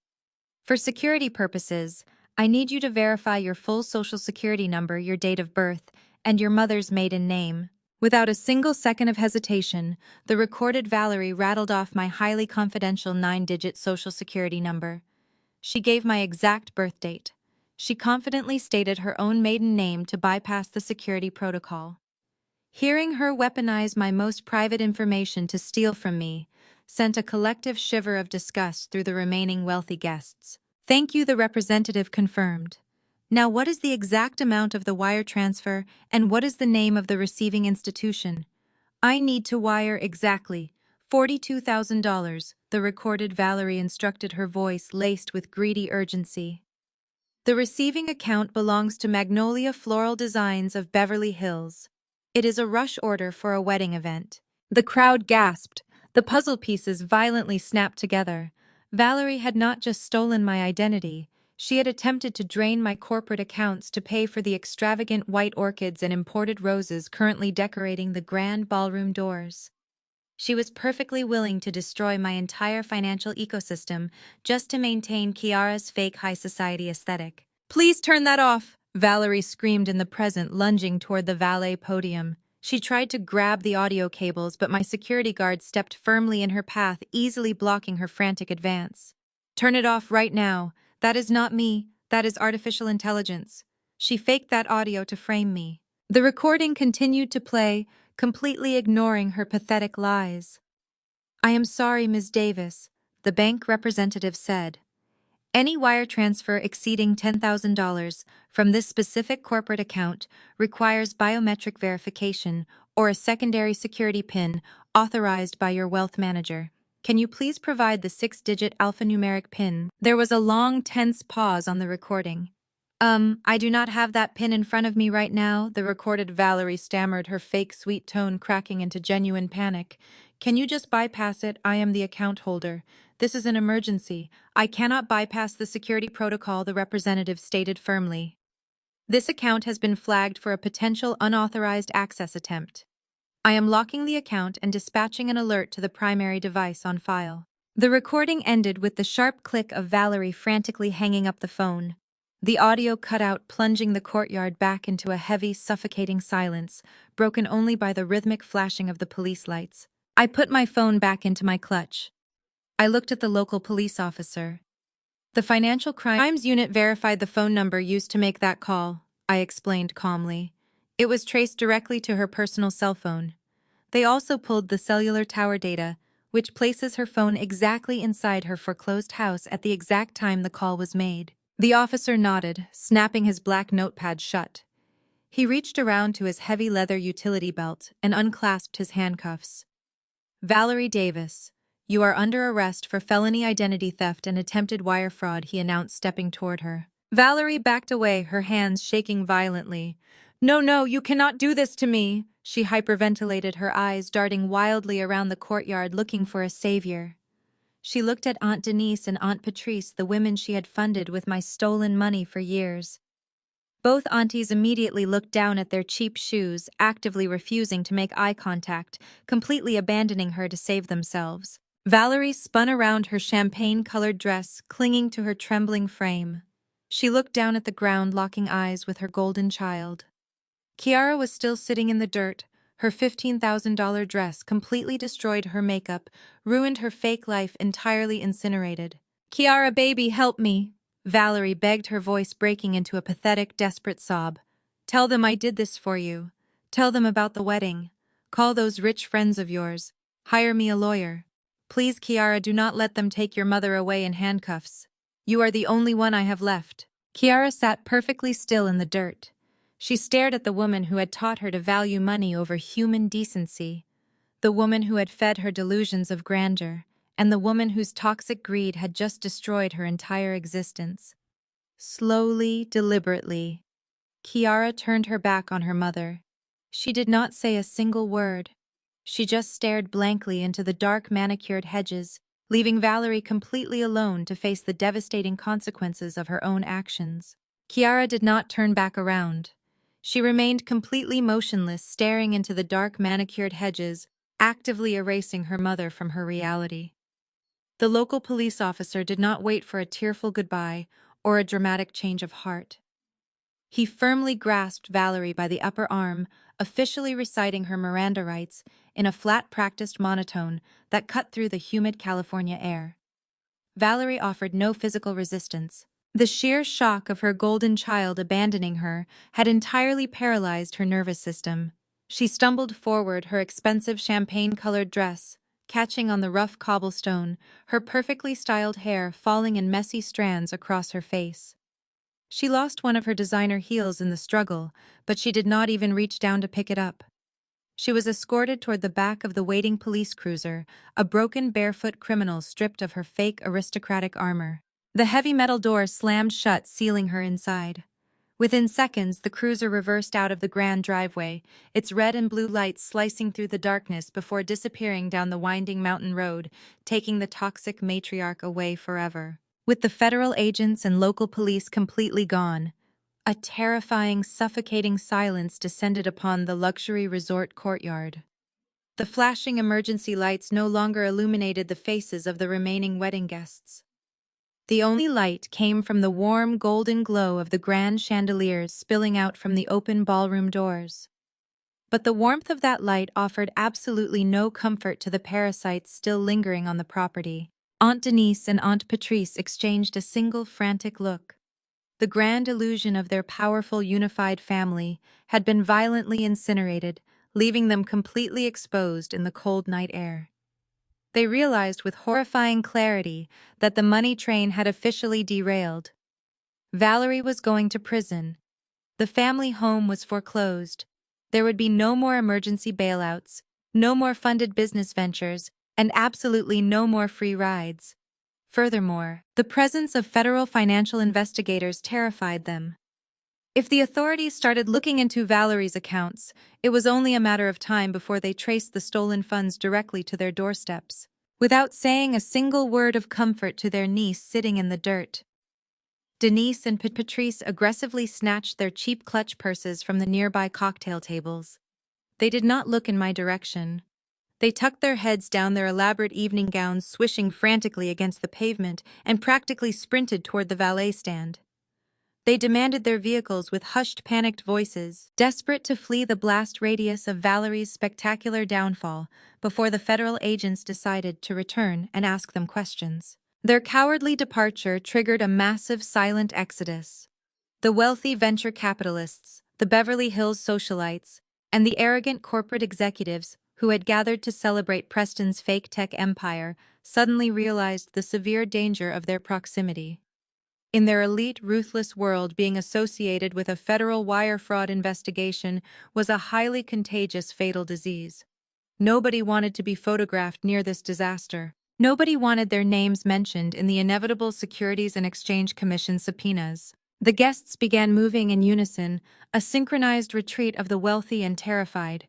"For security purposes, I need you to verify your full social security number, your date of birth, and your mother's maiden name." Without a single second of hesitation, the recorded Valerie rattled off my highly confidential 9-digit social security number. She gave my exact birth date. She confidently stated her own maiden name to bypass the security protocol. Hearing her weaponize my most private information to steal from me sent a collective shiver of disgust through the remaining wealthy guests. "Thank you," the representative confirmed. "Now, what is the exact amount of the wire transfer, and what is the name of the receiving institution?" "I need to wire exactly $42,000, the recorded Valerie instructed, her voice laced with greedy urgency. "The receiving account belongs to Magnolia Floral Designs of Beverly Hills. It is a rush order for a wedding event." The crowd gasped. The puzzle pieces violently snapped together. Valerie had not just stolen my identity, she had attempted to drain my corporate accounts to pay for the extravagant white orchids and imported roses currently decorating the grand ballroom doors. She was perfectly willing to destroy my entire financial ecosystem just to maintain Kiara's fake high society aesthetic. "Please turn that off!" Valerie screamed in the present, lunging toward the valet podium. She tried to grab the audio cables, but my security guard stepped firmly in her path, easily blocking her frantic advance. "Turn it off right now. That is not me. That is artificial intelligence. She faked that audio to frame me." The recording continued to play, completely ignoring her pathetic lies. "I am sorry, Ms. Davis," the bank representative said. "Any wire transfer exceeding $10,000 from this specific corporate account requires biometric verification or a secondary security PIN authorized by your wealth manager. Can you please provide the 6-digit alphanumeric PIN?" There was a long, tense pause on the recording. I do not have that PIN in front of me right now," the recorded Valerie stammered, her fake sweet tone cracking into genuine panic. "Can you just bypass it? I am the account holder. This is an emergency. I cannot bypass the security protocol," the representative stated firmly. "This account has been flagged for a potential unauthorized access attempt. I am locking the account and dispatching an alert to the primary device on file." The recording ended with the sharp click of Valerie frantically hanging up the phone. The audio cut out, plunging the courtyard back into a heavy, suffocating silence, broken only by the rhythmic flashing of the police lights. I put my phone back into my clutch. I looked at the local police officer. "The Financial Crimes Unit verified the phone number used to make that call," I explained calmly. "It was traced directly to her personal cell phone. They also pulled the cellular tower data, which places her phone exactly inside her foreclosed house at the exact time the call was made." The officer nodded, snapping his black notepad shut. He reached around to his heavy leather utility belt and unclasped his handcuffs. "Valerie Davis, you are under arrest for felony identity theft and attempted wire fraud," he announced, stepping toward her. Valerie backed away, her hands shaking violently. "No, no, you cannot do this to me!" She hyperventilated, her eyes darting wildly around the courtyard looking for a savior. She looked at Aunt Denise and Aunt Patrice, the women she had funded with my stolen money for years. Both aunties immediately looked down at their cheap shoes, actively refusing to make eye contact, completely abandoning her to save themselves. Valerie spun around her champagne-colored dress, clinging to her trembling frame. She looked down at the ground, locking eyes with her golden child. Kiara was still sitting in the dirt. Her $15,000 dress completely destroyed her makeup, ruined her fake life, entirely incinerated. "Kiara, baby, help me!" Valerie begged, her voice breaking into a pathetic, desperate sob. "Tell them I did this for you. Tell them about the wedding. Call those rich friends of yours. Hire me a lawyer. Please, Kiara, do not let them take your mother away in handcuffs. You are the only one I have left." Kiara sat perfectly still in the dirt. She stared at the woman who had taught her to value money over human decency, the woman who had fed her delusions of grandeur, and the woman whose toxic greed had just destroyed her entire existence. Slowly, deliberately, Kiara turned her back on her mother. She did not say a single word. She just stared blankly into the dark manicured hedges, leaving Valerie completely alone to face the devastating consequences of her own actions. Kiara did not turn back around. She remained completely motionless, staring into the dark manicured hedges, actively erasing her mother from her reality. The local police officer did not wait for a tearful goodbye or a dramatic change of heart. He firmly grasped Valerie by the upper arm, officially reciting her Miranda rights in a flat, practiced monotone that cut through the humid California air. Valerie offered no physical resistance. The sheer shock of her golden child abandoning her had entirely paralyzed her nervous system. She stumbled forward, her expensive champagne-colored dress catching on the rough cobblestone, her perfectly styled hair falling in messy strands across her face. She lost one of her designer heels in the struggle, but she did not even reach down to pick it up. She was escorted toward the back of the waiting police cruiser, a broken barefoot criminal stripped of her fake aristocratic armor. The heavy metal door slammed shut, sealing her inside. Within seconds, the cruiser reversed out of the grand driveway, its red and blue lights slicing through the darkness before disappearing down the winding mountain road, taking the toxic matriarch away forever. With the federal agents and local police completely gone, a terrifying, suffocating silence descended upon the luxury resort courtyard. The flashing emergency lights no longer illuminated the faces of the remaining wedding guests. The only light came from the warm, golden glow of the grand chandeliers spilling out from the open ballroom doors. But the warmth of that light offered absolutely no comfort to the parasites still lingering on the property. Aunt Denise and Aunt Patrice exchanged a single frantic look. The grand illusion of their powerful, unified family had been violently incinerated, leaving them completely exposed in the cold night air. They realized with horrifying clarity that the money train had officially derailed. Valerie was going to prison. The family home was foreclosed. There would be no more emergency bailouts, no more funded business ventures, and absolutely no more free rides. Furthermore, the presence of federal financial investigators terrified them. If the authorities started looking into Valerie's accounts, it was only a matter of time before they traced the stolen funds directly to their doorsteps. Without saying a single word of comfort to their niece sitting in the dirt, Denise and Patrice aggressively snatched their cheap clutch purses from the nearby cocktail tables. They did not look in my direction. They tucked their heads down, their elaborate evening gowns swishing frantically against the pavement, and practically sprinted toward the valet stand. They demanded their vehicles with hushed, panicked voices, desperate to flee the blast radius of Valerie's spectacular downfall before the federal agents decided to return and ask them questions. Their cowardly departure triggered a massive, silent exodus. The wealthy venture capitalists, the Beverly Hills socialites, and the arrogant corporate executives who had gathered to celebrate Preston's fake tech empire suddenly realized the severe danger of their proximity. In their elite, ruthless world, being associated with a federal wire fraud investigation was a highly contagious, fatal disease. Nobody wanted to be photographed near this disaster. Nobody wanted their names mentioned in the inevitable Securities and Exchange Commission subpoenas. The guests began moving in unison, a synchronized retreat of the wealthy and terrified.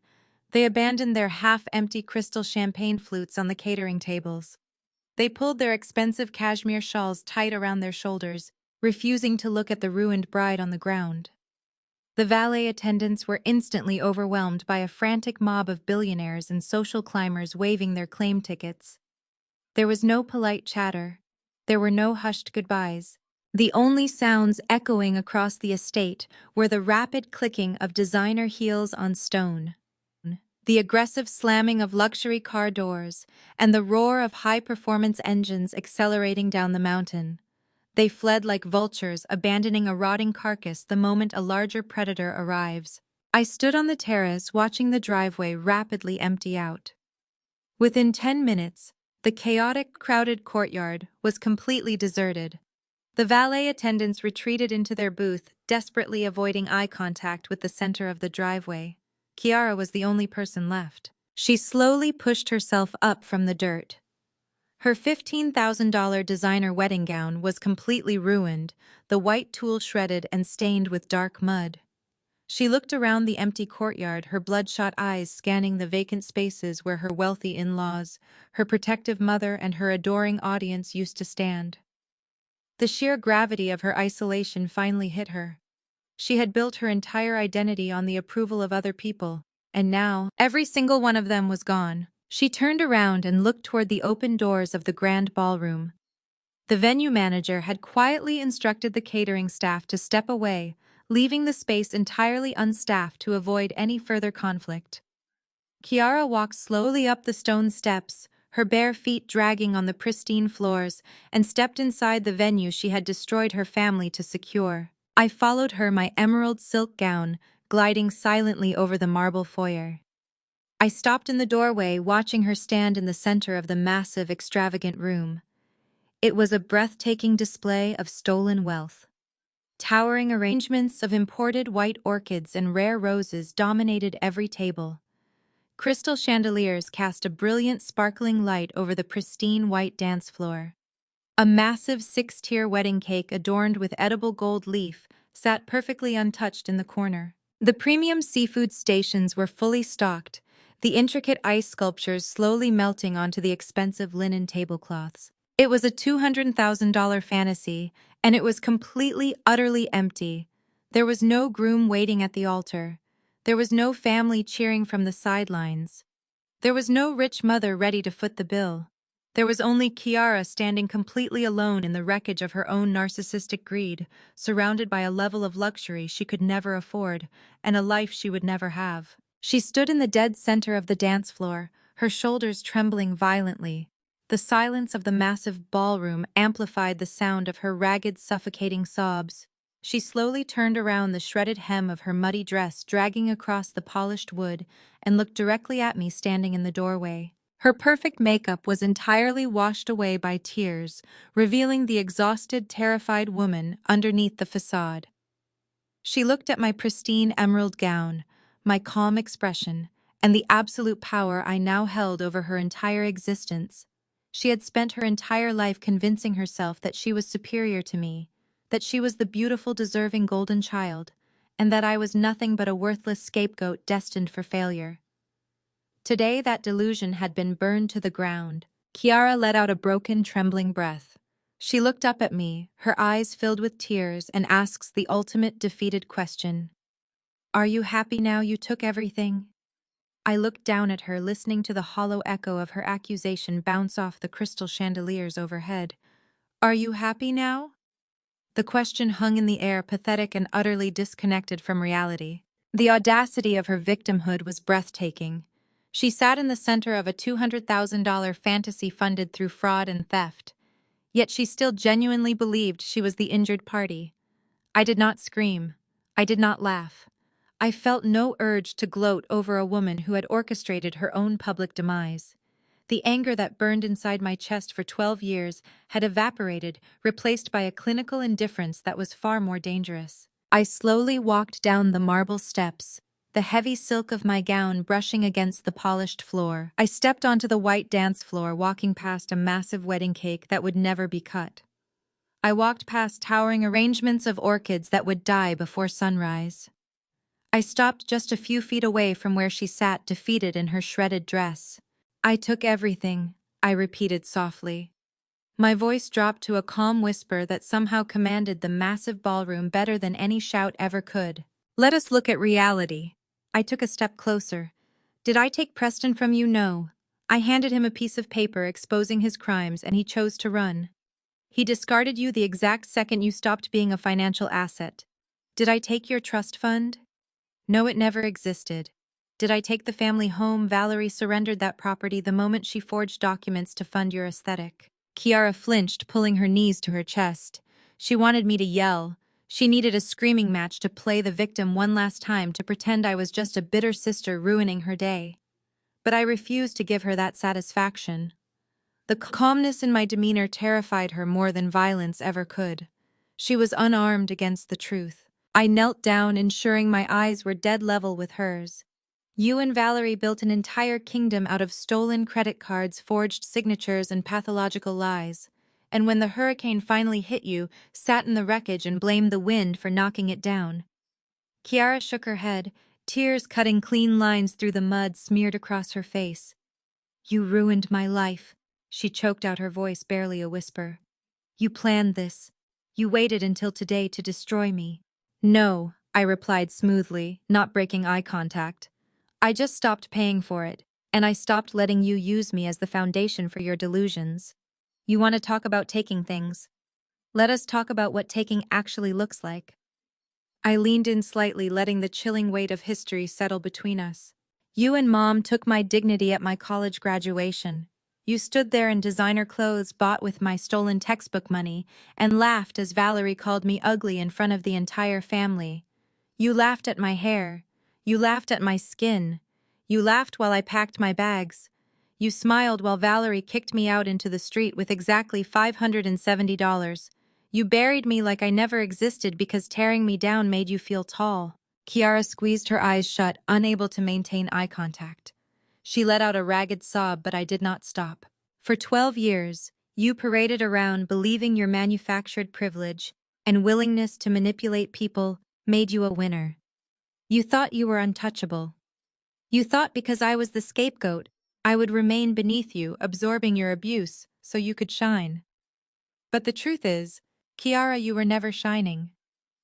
They abandoned their half-empty crystal champagne flutes on the catering tables. They pulled their expensive cashmere shawls tight around their shoulders, refusing to look at the ruined bride on the ground. The valet attendants were instantly overwhelmed by a frantic mob of billionaires and social climbers waving their claim tickets. There was no polite chatter. There were no hushed goodbyes. The only sounds echoing across the estate were the rapid clicking of designer heels on stone, the aggressive slamming of luxury car doors, and the roar of high-performance engines accelerating down the mountain. They fled like vultures, abandoning a rotting carcass the moment a larger predator arrives. I stood on the terrace watching the driveway rapidly empty out. Within 10 minutes, the chaotic, crowded courtyard was completely deserted. The valet attendants retreated into their booth, desperately avoiding eye contact with the center of the driveway. Kiara was the only person left. She slowly pushed herself up from the dirt. Her $15,000 designer wedding gown was completely ruined, the white tulle shredded and stained with dark mud. She looked around the empty courtyard, her bloodshot eyes scanning the vacant spaces where her wealthy in-laws, her protective mother, and her adoring audience used to stand. The sheer gravity of her isolation finally hit her. She had built her entire identity on the approval of other people, and now, every single one of them was gone. She turned around and looked toward the open doors of the grand ballroom. The venue manager had quietly instructed the catering staff to step away, leaving the space entirely unstaffed to avoid any further conflict. Kiara walked slowly up the stone steps, her bare feet dragging on the pristine floors, and stepped inside the venue she had destroyed her family to secure. I followed her, my emerald silk gown gliding silently over the marble foyer. I stopped in the doorway, watching her stand in the center of the massive, extravagant room. It was a breathtaking display of stolen wealth. Towering arrangements of imported white orchids and rare roses dominated every table. Crystal chandeliers cast a brilliant, sparkling light over the pristine white dance floor. A massive six-tier wedding cake adorned with edible gold leaf sat perfectly untouched in the corner. The premium seafood stations were fully stocked, the intricate ice sculptures slowly melting onto the expensive linen tablecloths. It was a $200,000 fantasy, and it was completely, utterly empty. There was no groom waiting at the altar. There was no family cheering from the sidelines. There was no rich mother ready to foot the bill. There was only Kiara standing completely alone in the wreckage of her own narcissistic greed, surrounded by a level of luxury she could never afford, and a life she would never have. She stood in the dead center of the dance floor, her shoulders trembling violently. The silence of the massive ballroom amplified the sound of her ragged, suffocating sobs. She slowly turned around, the shredded hem of her muddy dress dragging across the polished wood, and looked directly at me standing in the doorway. Her perfect makeup was entirely washed away by tears, revealing the exhausted, terrified woman underneath the facade. She looked at my pristine emerald gown, my calm expression, and the absolute power I now held over her entire existence. She had spent her entire life convincing herself that she was superior to me, that she was the beautiful, deserving golden child, and that I was nothing but a worthless scapegoat destined for failure. Today that delusion had been burned to the ground. Kiara let out a broken, trembling breath. She looked up at me, her eyes filled with tears, and asks the ultimate defeated question. Are you happy now you took everything? I looked down at her, listening to the hollow echo of her accusation bounce off the crystal chandeliers overhead. Are you happy now? The question hung in the air, pathetic and utterly disconnected from reality. The audacity of her victimhood was breathtaking. She sat in the center of a $200,000 fantasy funded through fraud and theft. Yet she still genuinely believed she was the injured party. I did not scream. I did not laugh. I felt no urge to gloat over a woman who had orchestrated her own public demise. The anger that burned inside my chest for 12 years had evaporated, replaced by a clinical indifference that was far more dangerous. I slowly walked down the marble steps, the heavy silk of my gown brushing against the polished floor. I stepped onto the white dance floor, walking past a massive wedding cake that would never be cut. I walked past towering arrangements of orchids that would die before sunrise. I stopped just a few feet away from where she sat, defeated in her shredded dress. I took everything, I repeated softly. My voice dropped to a calm whisper that somehow commanded the massive ballroom better than any shout ever could. Let us look at reality. I took a step closer. Did I take Preston from you? No. I handed him a piece of paper exposing his crimes and he chose to run. He discarded you the exact second you stopped being a financial asset. Did I take your trust fund? No, it never existed. Did I take the family home? Valerie surrendered that property the moment she forged documents to fund your aesthetic. Kiara flinched, pulling her knees to her chest. She wanted me to yell. She needed a screaming match to play the victim one last time, to pretend I was just a bitter sister ruining her day. But I refused to give her that satisfaction. The calmness in my demeanor terrified her more than violence ever could. She was unarmed against the truth. I knelt down, ensuring my eyes were dead level with hers. You and Valerie built an entire kingdom out of stolen credit cards, forged signatures, and pathological lies. And when the hurricane finally hit you, sat in the wreckage and blamed the wind for knocking it down. Kiara shook her head, tears cutting clean lines through the mud smeared across her face. You ruined my life. She choked out, her voice barely a whisper. You planned this. You waited until today to destroy me. No, I replied smoothly, not breaking eye contact. I just stopped paying for it, and I stopped letting you use me as the foundation for your delusions. You want to talk about taking things? Let us talk about what taking actually looks like. I leaned in slightly, letting the chilling weight of history settle between us. You and Mom took my dignity at my college graduation. You stood there in designer clothes bought with my stolen textbook money and laughed as Valerie called me ugly in front of the entire family. You laughed at my hair. You laughed at my skin. You laughed while I packed my bags. You smiled while Valerie kicked me out into the street with exactly $570. You buried me like I never existed because tearing me down made you feel tall. Kiara squeezed her eyes shut, unable to maintain eye contact. She let out a ragged sob, but I did not stop. For 12 years, you paraded around believing your manufactured privilege and willingness to manipulate people made you a winner. You thought you were untouchable. You thought because I was the scapegoat, I would remain beneath you, absorbing your abuse, so you could shine. But the truth is, Kiara, you were never shining.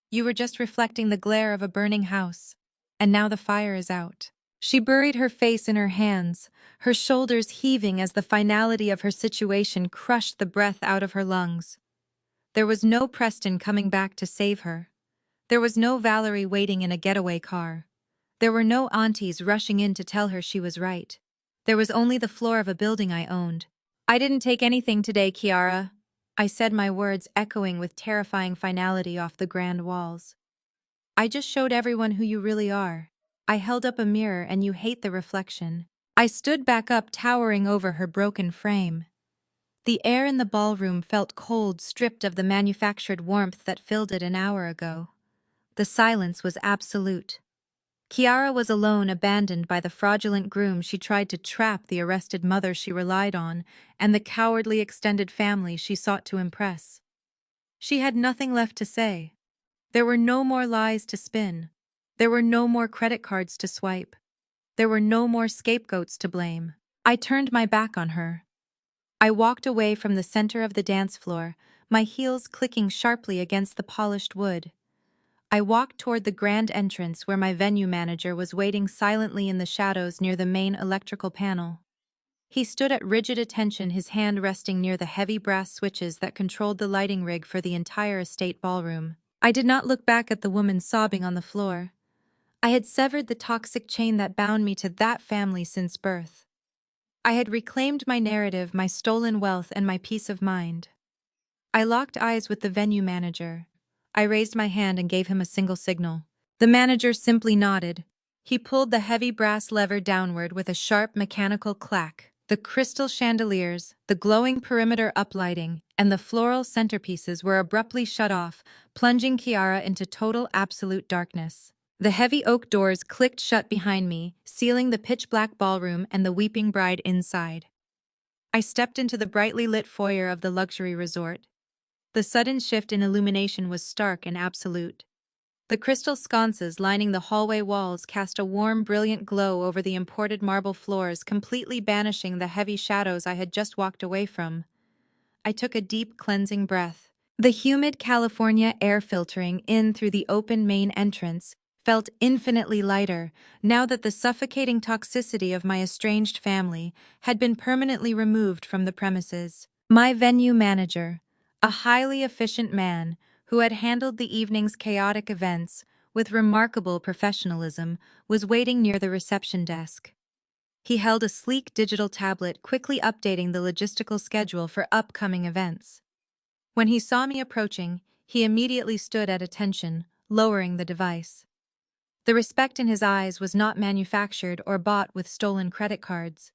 You were just reflecting the glare of a burning house. And now the fire is out. She buried her face in her hands, her shoulders heaving as the finality of her situation crushed the breath out of her lungs. There was no Preston coming back to save her. There was no Valerie waiting in a getaway car. There were no aunties rushing in to tell her she was right. There was only the floor of a building I owned. I didn't take anything today, Kiara. I said, my words echoing with terrifying finality off the grand walls. I just showed everyone who you really are. I held up a mirror and you hate the reflection. I stood back up, towering over her broken frame. The air in the ballroom felt cold, stripped of the manufactured warmth that filled it an hour ago. The silence was absolute. Kiara was alone, abandoned by the fraudulent groom she tried to trap, the arrested mother she relied on, and the cowardly extended family she sought to impress. She had nothing left to say. There were no more lies to spin. There were no more credit cards to swipe. There were no more scapegoats to blame. I turned my back on her. I walked away from the center of the dance floor, my heels clicking sharply against the polished wood. I walked toward the grand entrance where my venue manager was waiting silently in the shadows near the main electrical panel. He stood at rigid attention, his hand resting near the heavy brass switches that controlled the lighting rig for the entire estate ballroom. I did not look back at the woman sobbing on the floor. I had severed the toxic chain that bound me to that family since birth. I had reclaimed my narrative, my stolen wealth, and my peace of mind. I locked eyes with the venue manager. I raised my hand and gave him a single signal. The manager simply nodded. He pulled the heavy brass lever downward with a sharp mechanical clack. The crystal chandeliers, the glowing perimeter uplighting, and the floral centerpieces were abruptly shut off, plunging Kiara into total absolute darkness. The heavy oak doors clicked shut behind me, sealing the pitch-black ballroom and the weeping bride inside. I stepped into the brightly lit foyer of the luxury resort. The sudden shift in illumination was stark and absolute. The crystal sconces lining the hallway walls cast a warm, brilliant glow over the imported marble floors, completely banishing the heavy shadows I had just walked away from. I took a deep, cleansing breath. The humid California air filtering in through the open main entrance felt infinitely lighter now that the suffocating toxicity of my estranged family had been permanently removed from the premises. My venue manager, a highly efficient man who had handled the evening's chaotic events with remarkable professionalism, was waiting near the reception desk. He held a sleek digital tablet quickly updating the logistical schedule for upcoming events. When he saw me approaching, he immediately stood at attention, lowering the device. The respect in his eyes was not manufactured or bought with stolen credit cards.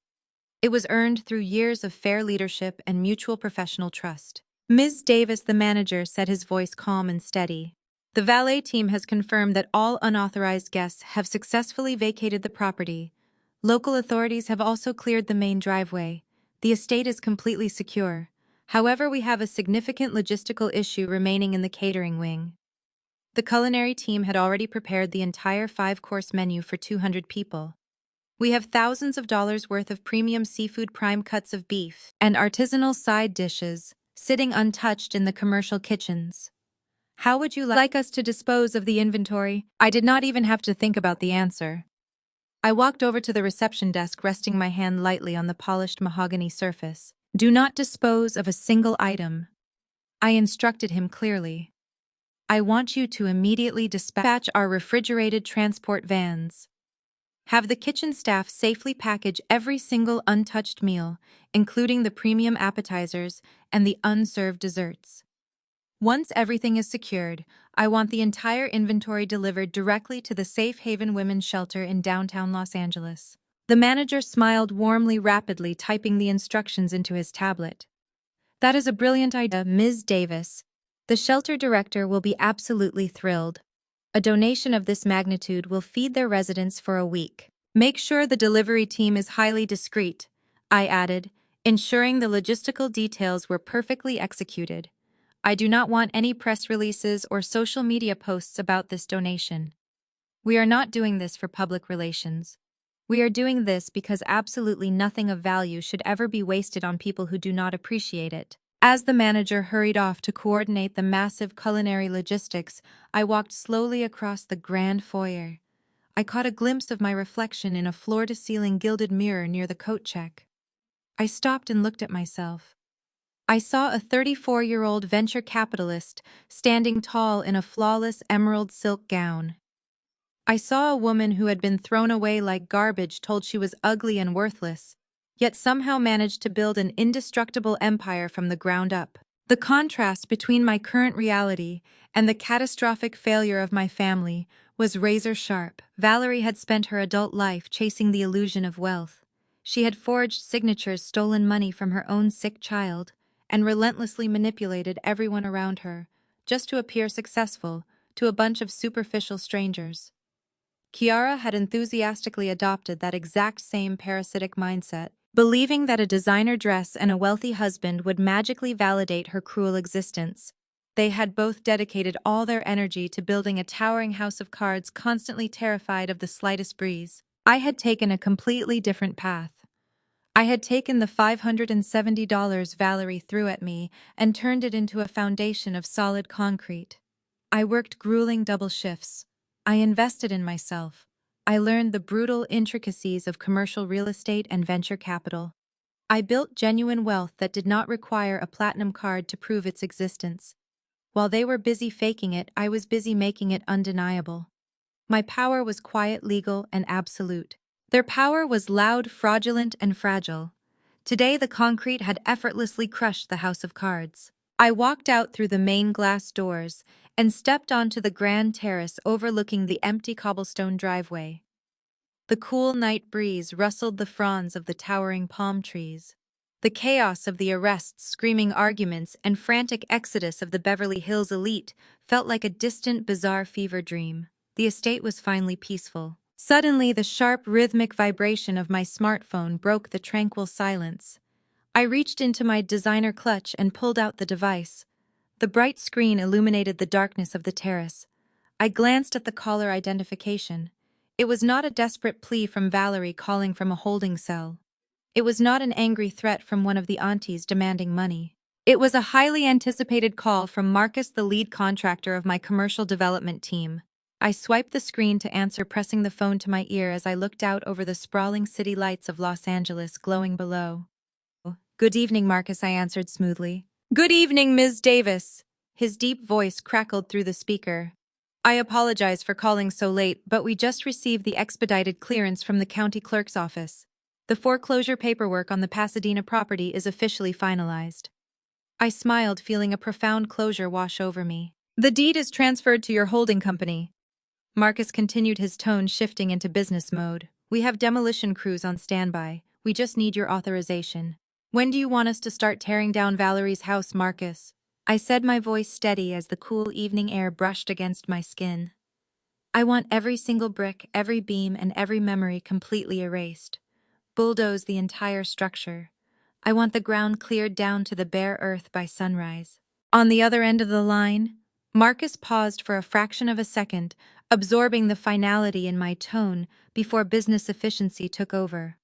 It was earned through years of fair leadership and mutual professional trust. Ms. Davis, the manager, said, his voice calm and steady. The valet team has confirmed that all unauthorized guests have successfully vacated the property. Local authorities have also cleared the main driveway. The estate is completely secure. However, we have a significant logistical issue remaining in the catering wing. The culinary team had already prepared the entire 5-course menu for 200 people. We have thousands of dollars worth of premium seafood, prime cuts of beef, and artisanal side dishes sitting untouched in the commercial kitchens. How would you like us to dispose of the inventory? I did not even have to think about the answer. I walked over to the reception desk, resting my hand lightly on the polished mahogany surface. Do not dispose of a single item. I instructed him clearly. I want you to immediately dispatch our refrigerated transport vans. Have the kitchen staff safely package every single untouched meal, including the premium appetizers and the unserved desserts. Once everything is secured, I want the entire inventory delivered directly to the Safe Haven Women's Shelter in downtown Los Angeles. The manager smiled warmly, rapidly typing the instructions into his tablet. That is a brilliant idea, Ms. Davis. The shelter director will be absolutely thrilled. A donation of this magnitude will feed their residents for a week. Make sure the delivery team is highly discreet, I added, ensuring the logistical details were perfectly executed. I do not want any press releases or social media posts about this donation. We are not doing this for public relations. We are doing this because absolutely nothing of value should ever be wasted on people who do not appreciate it. As the manager hurried off to coordinate the massive culinary logistics, I walked slowly across the grand foyer. I caught a glimpse of my reflection in a floor-to-ceiling gilded mirror near the coat check. I stopped and looked at myself. I saw a 34-year-old venture capitalist standing tall in a flawless emerald silk gown. I saw a woman who had been thrown away like garbage, told she was ugly and worthless, yet somehow managed to build an indestructible empire from the ground up. The contrast between my current reality and the catastrophic failure of my family was razor sharp. Valerie had spent her adult life chasing the illusion of wealth. She had forged signatures, stolen money from her own sick child, and relentlessly manipulated everyone around her, just to appear successful to a bunch of superficial strangers. Kiara had enthusiastically adopted that exact same parasitic mindset, believing that a designer dress and a wealthy husband would magically validate her cruel existence. They had both dedicated all their energy to building a towering house of cards, constantly terrified of the slightest breeze. I had taken a completely different path. I had taken the $570 Valerie threw at me and turned it into a foundation of solid concrete. I worked grueling double shifts. I invested in myself. I learned the brutal intricacies of commercial real estate and venture capital. I built genuine wealth that did not require a platinum card to prove its existence. While they were busy faking it, I was busy making it undeniable. My power was quiet, legal, and absolute. Their power was loud, fraudulent, and fragile. Today, the concrete had effortlessly crushed the house of cards. I walked out through the main glass doors and stepped onto the grand terrace overlooking the empty cobblestone driveway. The cool night breeze rustled the fronds of the towering palm trees. The chaos of the arrests, screaming arguments, and frantic exodus of the Beverly Hills elite felt like a distant, bizarre fever dream. The estate was finally peaceful. Suddenly, the sharp, rhythmic vibration of my smartphone broke the tranquil silence. I reached into my designer clutch and pulled out the device. The bright screen illuminated the darkness of the terrace. I glanced at the caller identification. It was not a desperate plea from Valerie calling from a holding cell. It was not an angry threat from one of the aunties demanding money. It was a highly anticipated call from Marcus, the lead contractor of my commercial development team. I swiped the screen to answer, pressing the phone to my ear as I looked out over the sprawling city lights of Los Angeles glowing below. "Good evening, Marcus," I answered smoothly. "Good evening, Ms. Davis." His deep voice crackled through the speaker. "I apologize for calling so late, but we just received the expedited clearance from the county clerk's office. The foreclosure paperwork on the Pasadena property is officially finalized." I smiled, feeling a profound closure wash over me. "The deed is transferred to your holding company." Marcus continued, his tone shifting into business mode. "We have demolition crews on standby. We just need your authorization. When do you want us to start tearing down Valerie's house, Marcus?" I said, my voice steady as the cool evening air brushed against my skin. "I want every single brick, every beam, and every memory completely erased. Bulldoze the entire structure. I want the ground cleared down to the bare earth by sunrise." On the other end of the line, Marcus paused for a fraction of a second, absorbing the finality in my tone before business efficiency took over.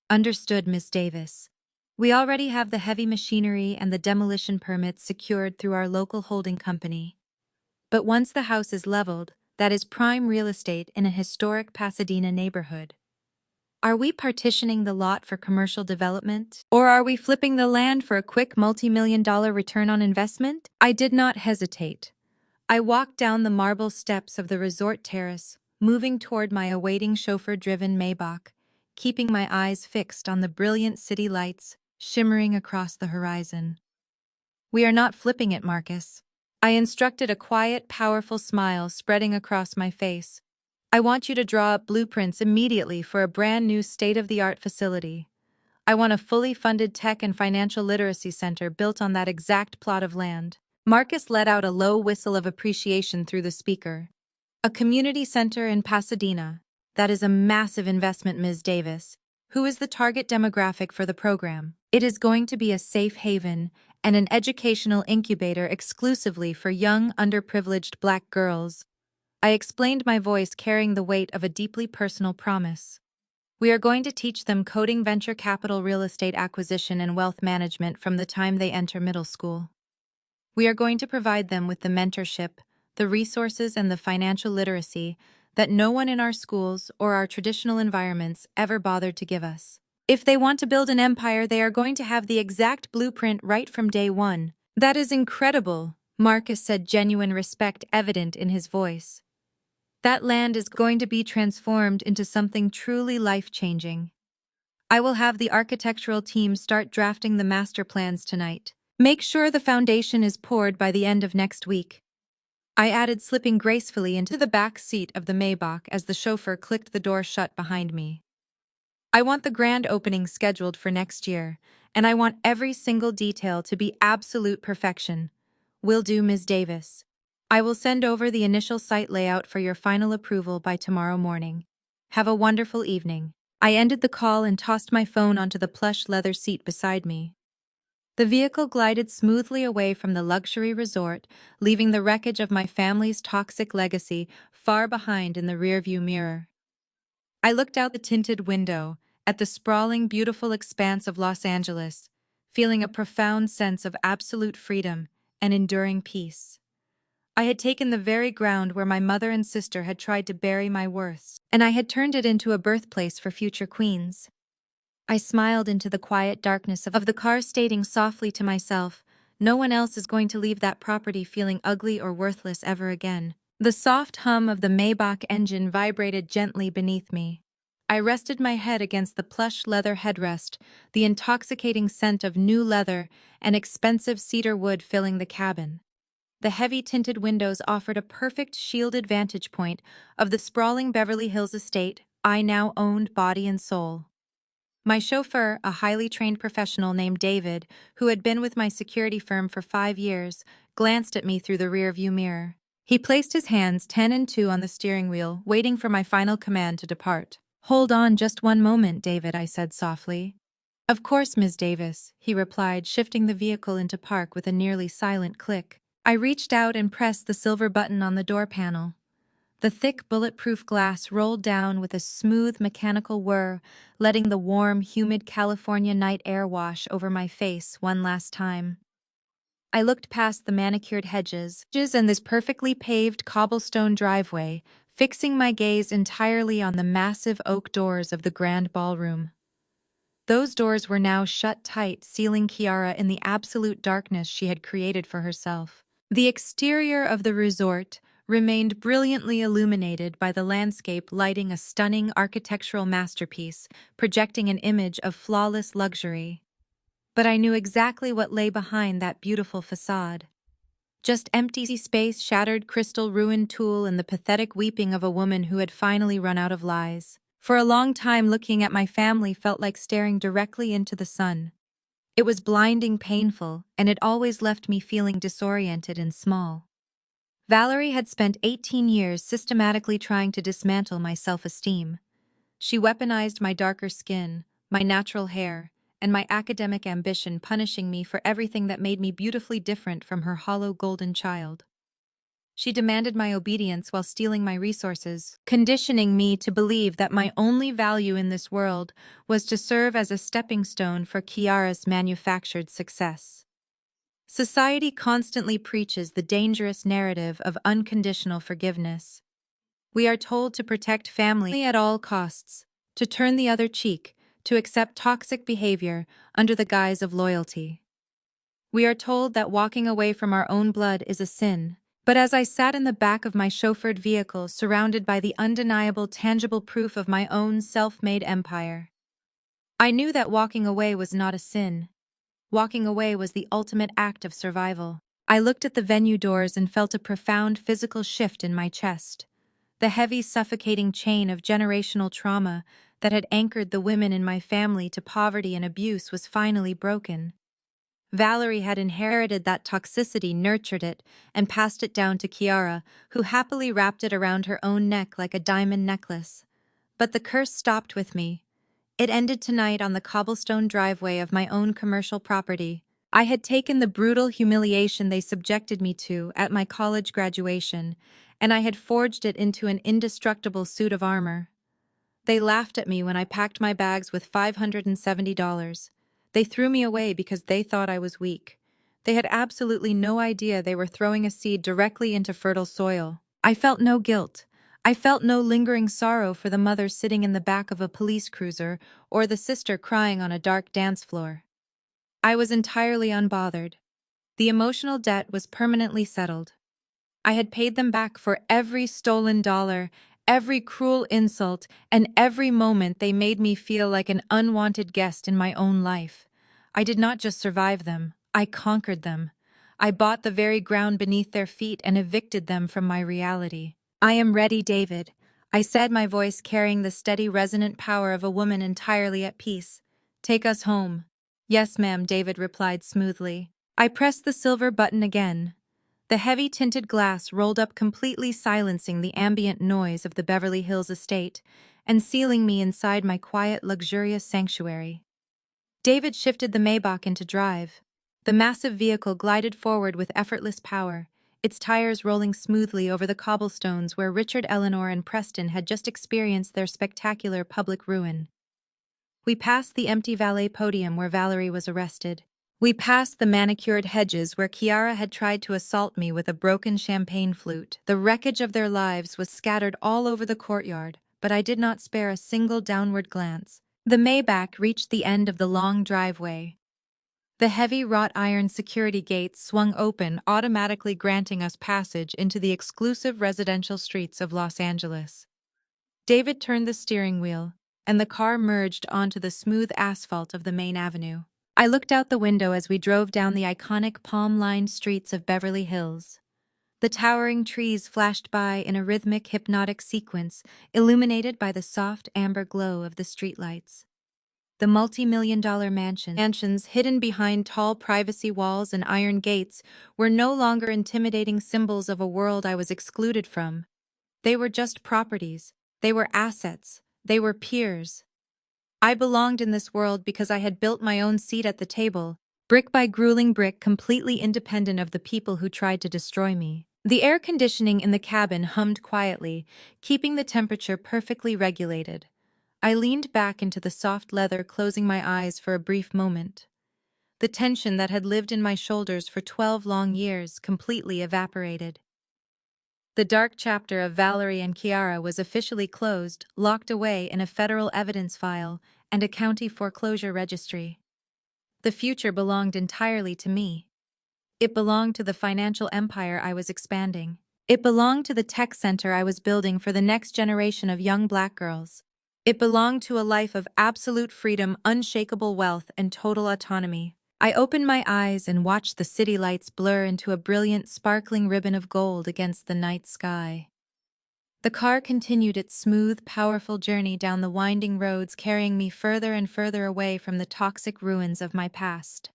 "Understood, Miss Davis. We already have the heavy machinery and the demolition permits secured through our local holding company. But once the house is leveled, that is prime real estate in a historic Pasadena neighborhood. Are we partitioning the lot for commercial development? Or are we flipping the land for a quick multi-million-dollar return on investment?" I did not hesitate. I walked down the marble steps of the resort terrace, moving toward my awaiting chauffeur-driven Maybach, keeping my eyes fixed on the brilliant city lights shimmering across the horizon. "We are not flipping it, Marcus," I instructed, a quiet, powerful smile spreading across my face. "I want you to draw up blueprints immediately for a brand new state-of-the-art facility. I want a fully funded tech and financial literacy center built on that exact plot of land." Marcus let out a low whistle of appreciation through the speaker. "A community center in Pasadena. That is a massive investment, Ms. Davis. Who is the target demographic for the program?" "It is going to be a safe haven and an educational incubator exclusively for young, underprivileged Black girls," I explained, my voice carrying the weight of a deeply personal promise. "We are going to teach them coding, venture capital, real estate acquisition, and wealth management from the time they enter middle school. We are going to provide them with the mentorship, the resources, and the financial literacy that no one in our schools or our traditional environments ever bothered to give us. If they want to build an empire, they are going to have the exact blueprint right from day one." "That is incredible," Marcus said, genuine respect evident in his voice. "That land is going to be transformed into something truly life-changing. I will have the architectural team start drafting the master plans tonight. Make sure the foundation is poured by the end of next week," I added, slipping gracefully into the back seat of the Maybach as the chauffeur clicked the door shut behind me. "I want the grand opening scheduled for next year, and I want every single detail to be absolute perfection." "Will do, Ms. Davis. I will send over the initial site layout for your final approval by tomorrow morning. Have a wonderful evening." I ended the call and tossed my phone onto the plush leather seat beside me. The vehicle glided smoothly away from the luxury resort, leaving the wreckage of my family's toxic legacy far behind in the rearview mirror. I looked out the tinted window, at the sprawling, beautiful expanse of Los Angeles, feeling a profound sense of absolute freedom and enduring peace. I had taken the very ground where my mother and sister had tried to bury my worths, and I had turned it into a birthplace for future queens. I smiled into the quiet darkness of the car, stating softly to myself, "No one else is going to leave that property feeling ugly or worthless ever again." The soft hum of the Maybach engine vibrated gently beneath me. I rested my head against the plush leather headrest, the intoxicating scent of new leather and expensive cedar wood filling the cabin. The heavy tinted windows offered a perfect shielded vantage point of the sprawling Beverly Hills estate I now owned body and soul. My chauffeur, a highly trained professional named David, who had been with my security firm for 5 years, glanced at me through the rearview mirror. He placed his hands 10 and 2 on the steering wheel, waiting for my final command to depart. "Hold on just one moment, David," I said softly. "Of course, Ms. Davis," he replied, shifting the vehicle into park with a nearly silent click. I reached out and pressed the silver button on the door panel. The thick, bulletproof glass rolled down with a smooth, mechanical whir, letting the warm, humid California night air wash over my face one last time. I looked past the manicured hedges and this perfectly paved cobblestone driveway, fixing my gaze entirely on the massive oak doors of the grand ballroom. Those doors were now shut tight, sealing Kiara in the absolute darkness she had created for herself. The exterior of the resort remained brilliantly illuminated by the landscape lighting a stunning architectural masterpiece, projecting an image of flawless luxury. But I knew exactly what lay behind that beautiful facade. Just empty space, shattered crystal, ruined tool, and the pathetic weeping of a woman who had finally run out of lies. For a long time, looking at my family felt like staring directly into the sun. It was blinding, painful, and it always left me feeling disoriented and small. Valerie had spent 18 years systematically trying to dismantle my self-esteem. She weaponized my darker skin, my natural hair, and my academic ambition, punishing me for everything that made me beautifully different from her hollow golden child. She demanded my obedience while stealing my resources, conditioning me to believe that my only value in this world was to serve as a stepping stone for Kiara's manufactured success. Society constantly preaches the dangerous narrative of unconditional forgiveness. We are told to protect family at all costs, to turn the other cheek, to accept toxic behavior under the guise of loyalty. We are told that walking away from our own blood is a sin. But as I sat in the back of my chauffeured vehicle, surrounded by the undeniable, tangible proof of my own self-made empire, I knew that walking away was not a sin. Walking away was the ultimate act of survival. I looked at the venue doors and felt a profound physical shift in my chest. The heavy, suffocating chain of generational trauma that had anchored the women in my family to poverty and abuse was finally broken. Valerie had inherited that toxicity, nurtured it, and passed it down to Kiara, who happily wrapped it around her own neck like a diamond necklace. But the curse stopped with me. It ended tonight on the cobblestone driveway of my own commercial property. I had taken the brutal humiliation they subjected me to at my college graduation, and I had forged it into an indestructible suit of armor. They laughed at me when I packed my bags with $570. They threw me away because they thought I was weak. They had absolutely no idea they were throwing a seed directly into fertile soil. I felt no guilt. I felt no lingering sorrow for the mother sitting in the back of a police cruiser or the sister crying on a dark dance floor. I was entirely unbothered. The emotional debt was permanently settled. I had paid them back for every stolen dollar, every cruel insult, and every moment they made me feel like an unwanted guest in my own life. I did not just survive them, I conquered them. I bought the very ground beneath their feet and evicted them from my reality. I am ready, David, I said, my voice carrying the steady, resonant power of a woman entirely at peace. Take us home. Yes, ma'am, David replied smoothly. I pressed the silver button again. The heavy tinted glass rolled up, completely silencing the ambient noise of the Beverly Hills estate and sealing me inside my quiet, luxurious sanctuary. David shifted the Maybach into drive. The massive vehicle glided forward with effortless power, its tires rolling smoothly over the cobblestones where Richard, Eleanor, and Preston had just experienced their spectacular public ruin. We passed the empty valet podium where Valerie was arrested. We passed the manicured hedges where Kiara had tried to assault me with a broken champagne flute. The wreckage of their lives was scattered all over the courtyard, but I did not spare a single downward glance. The Maybach reached the end of the long driveway. The heavy wrought iron security gates swung open, automatically granting us passage into the exclusive residential streets of Los Angeles. David turned the steering wheel, and the car merged onto the smooth asphalt of the main avenue. I looked out the window as we drove down the iconic palm-lined streets of Beverly Hills. The towering trees flashed by in a rhythmic, hypnotic sequence, illuminated by the soft amber glow of the streetlights. The multi-million-dollar mansions hidden behind tall privacy walls and iron gates were no longer intimidating symbols of a world I was excluded from. They were just properties. They were assets. They were peers. I belonged in this world because I had built my own seat at the table, brick by grueling brick, completely independent of the people who tried to destroy me. The air conditioning in the cabin hummed quietly, keeping the temperature perfectly regulated. I leaned back into the soft leather, closing my eyes for a brief moment. The tension that had lived in my shoulders for 12 long years completely evaporated. The dark chapter of Valerie and Kiara was officially closed, locked away in a federal evidence file and a county foreclosure registry. The future belonged entirely to me. It belonged to the financial empire I was expanding. It belonged to the tech center I was building for the next generation of young Black girls. It belonged to a life of absolute freedom, unshakable wealth, and total autonomy. I opened my eyes and watched the city lights blur into a brilliant, sparkling ribbon of gold against the night sky. The car continued its smooth, powerful journey down the winding roads, carrying me further and further away from the toxic ruins of my past.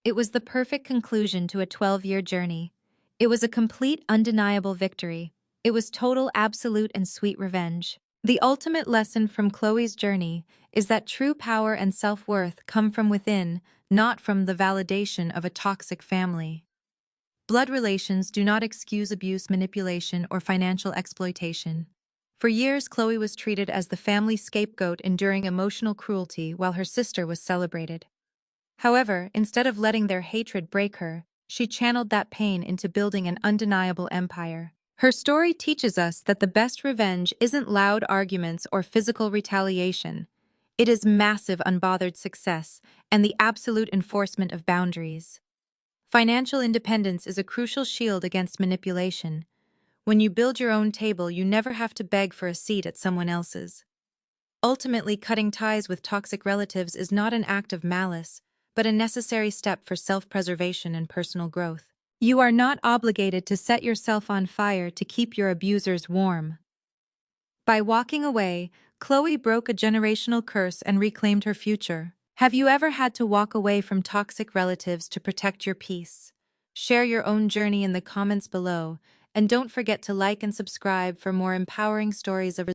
It was the perfect conclusion to a 12-year journey. It was a complete, undeniable victory. It was total, absolute, and sweet revenge. The ultimate lesson from Chloe's journey is that true power and self-worth come from within, not from the validation of a toxic family. Blood relations do not excuse abuse, manipulation, or financial exploitation. For years, Chloe was treated as the family scapegoat, enduring emotional cruelty while her sister was celebrated. However, instead of letting their hatred break her, she channeled that pain into building an undeniable empire. Her story teaches us that the best revenge isn't loud arguments or physical retaliation. It is massive, unbothered success and the absolute enforcement of boundaries. Financial independence is a crucial shield against manipulation. When you build your own table, you never have to beg for a seat at someone else's. Ultimately, cutting ties with toxic relatives is not an act of malice, but a necessary step for self-preservation and personal growth. You are not obligated to set yourself on fire to keep your abusers warm. By walking away, Chloe broke a generational curse and reclaimed her future. Have you ever had to walk away from toxic relatives to protect your peace? Share your own journey in the comments below, and don't forget to like and subscribe for more empowering stories of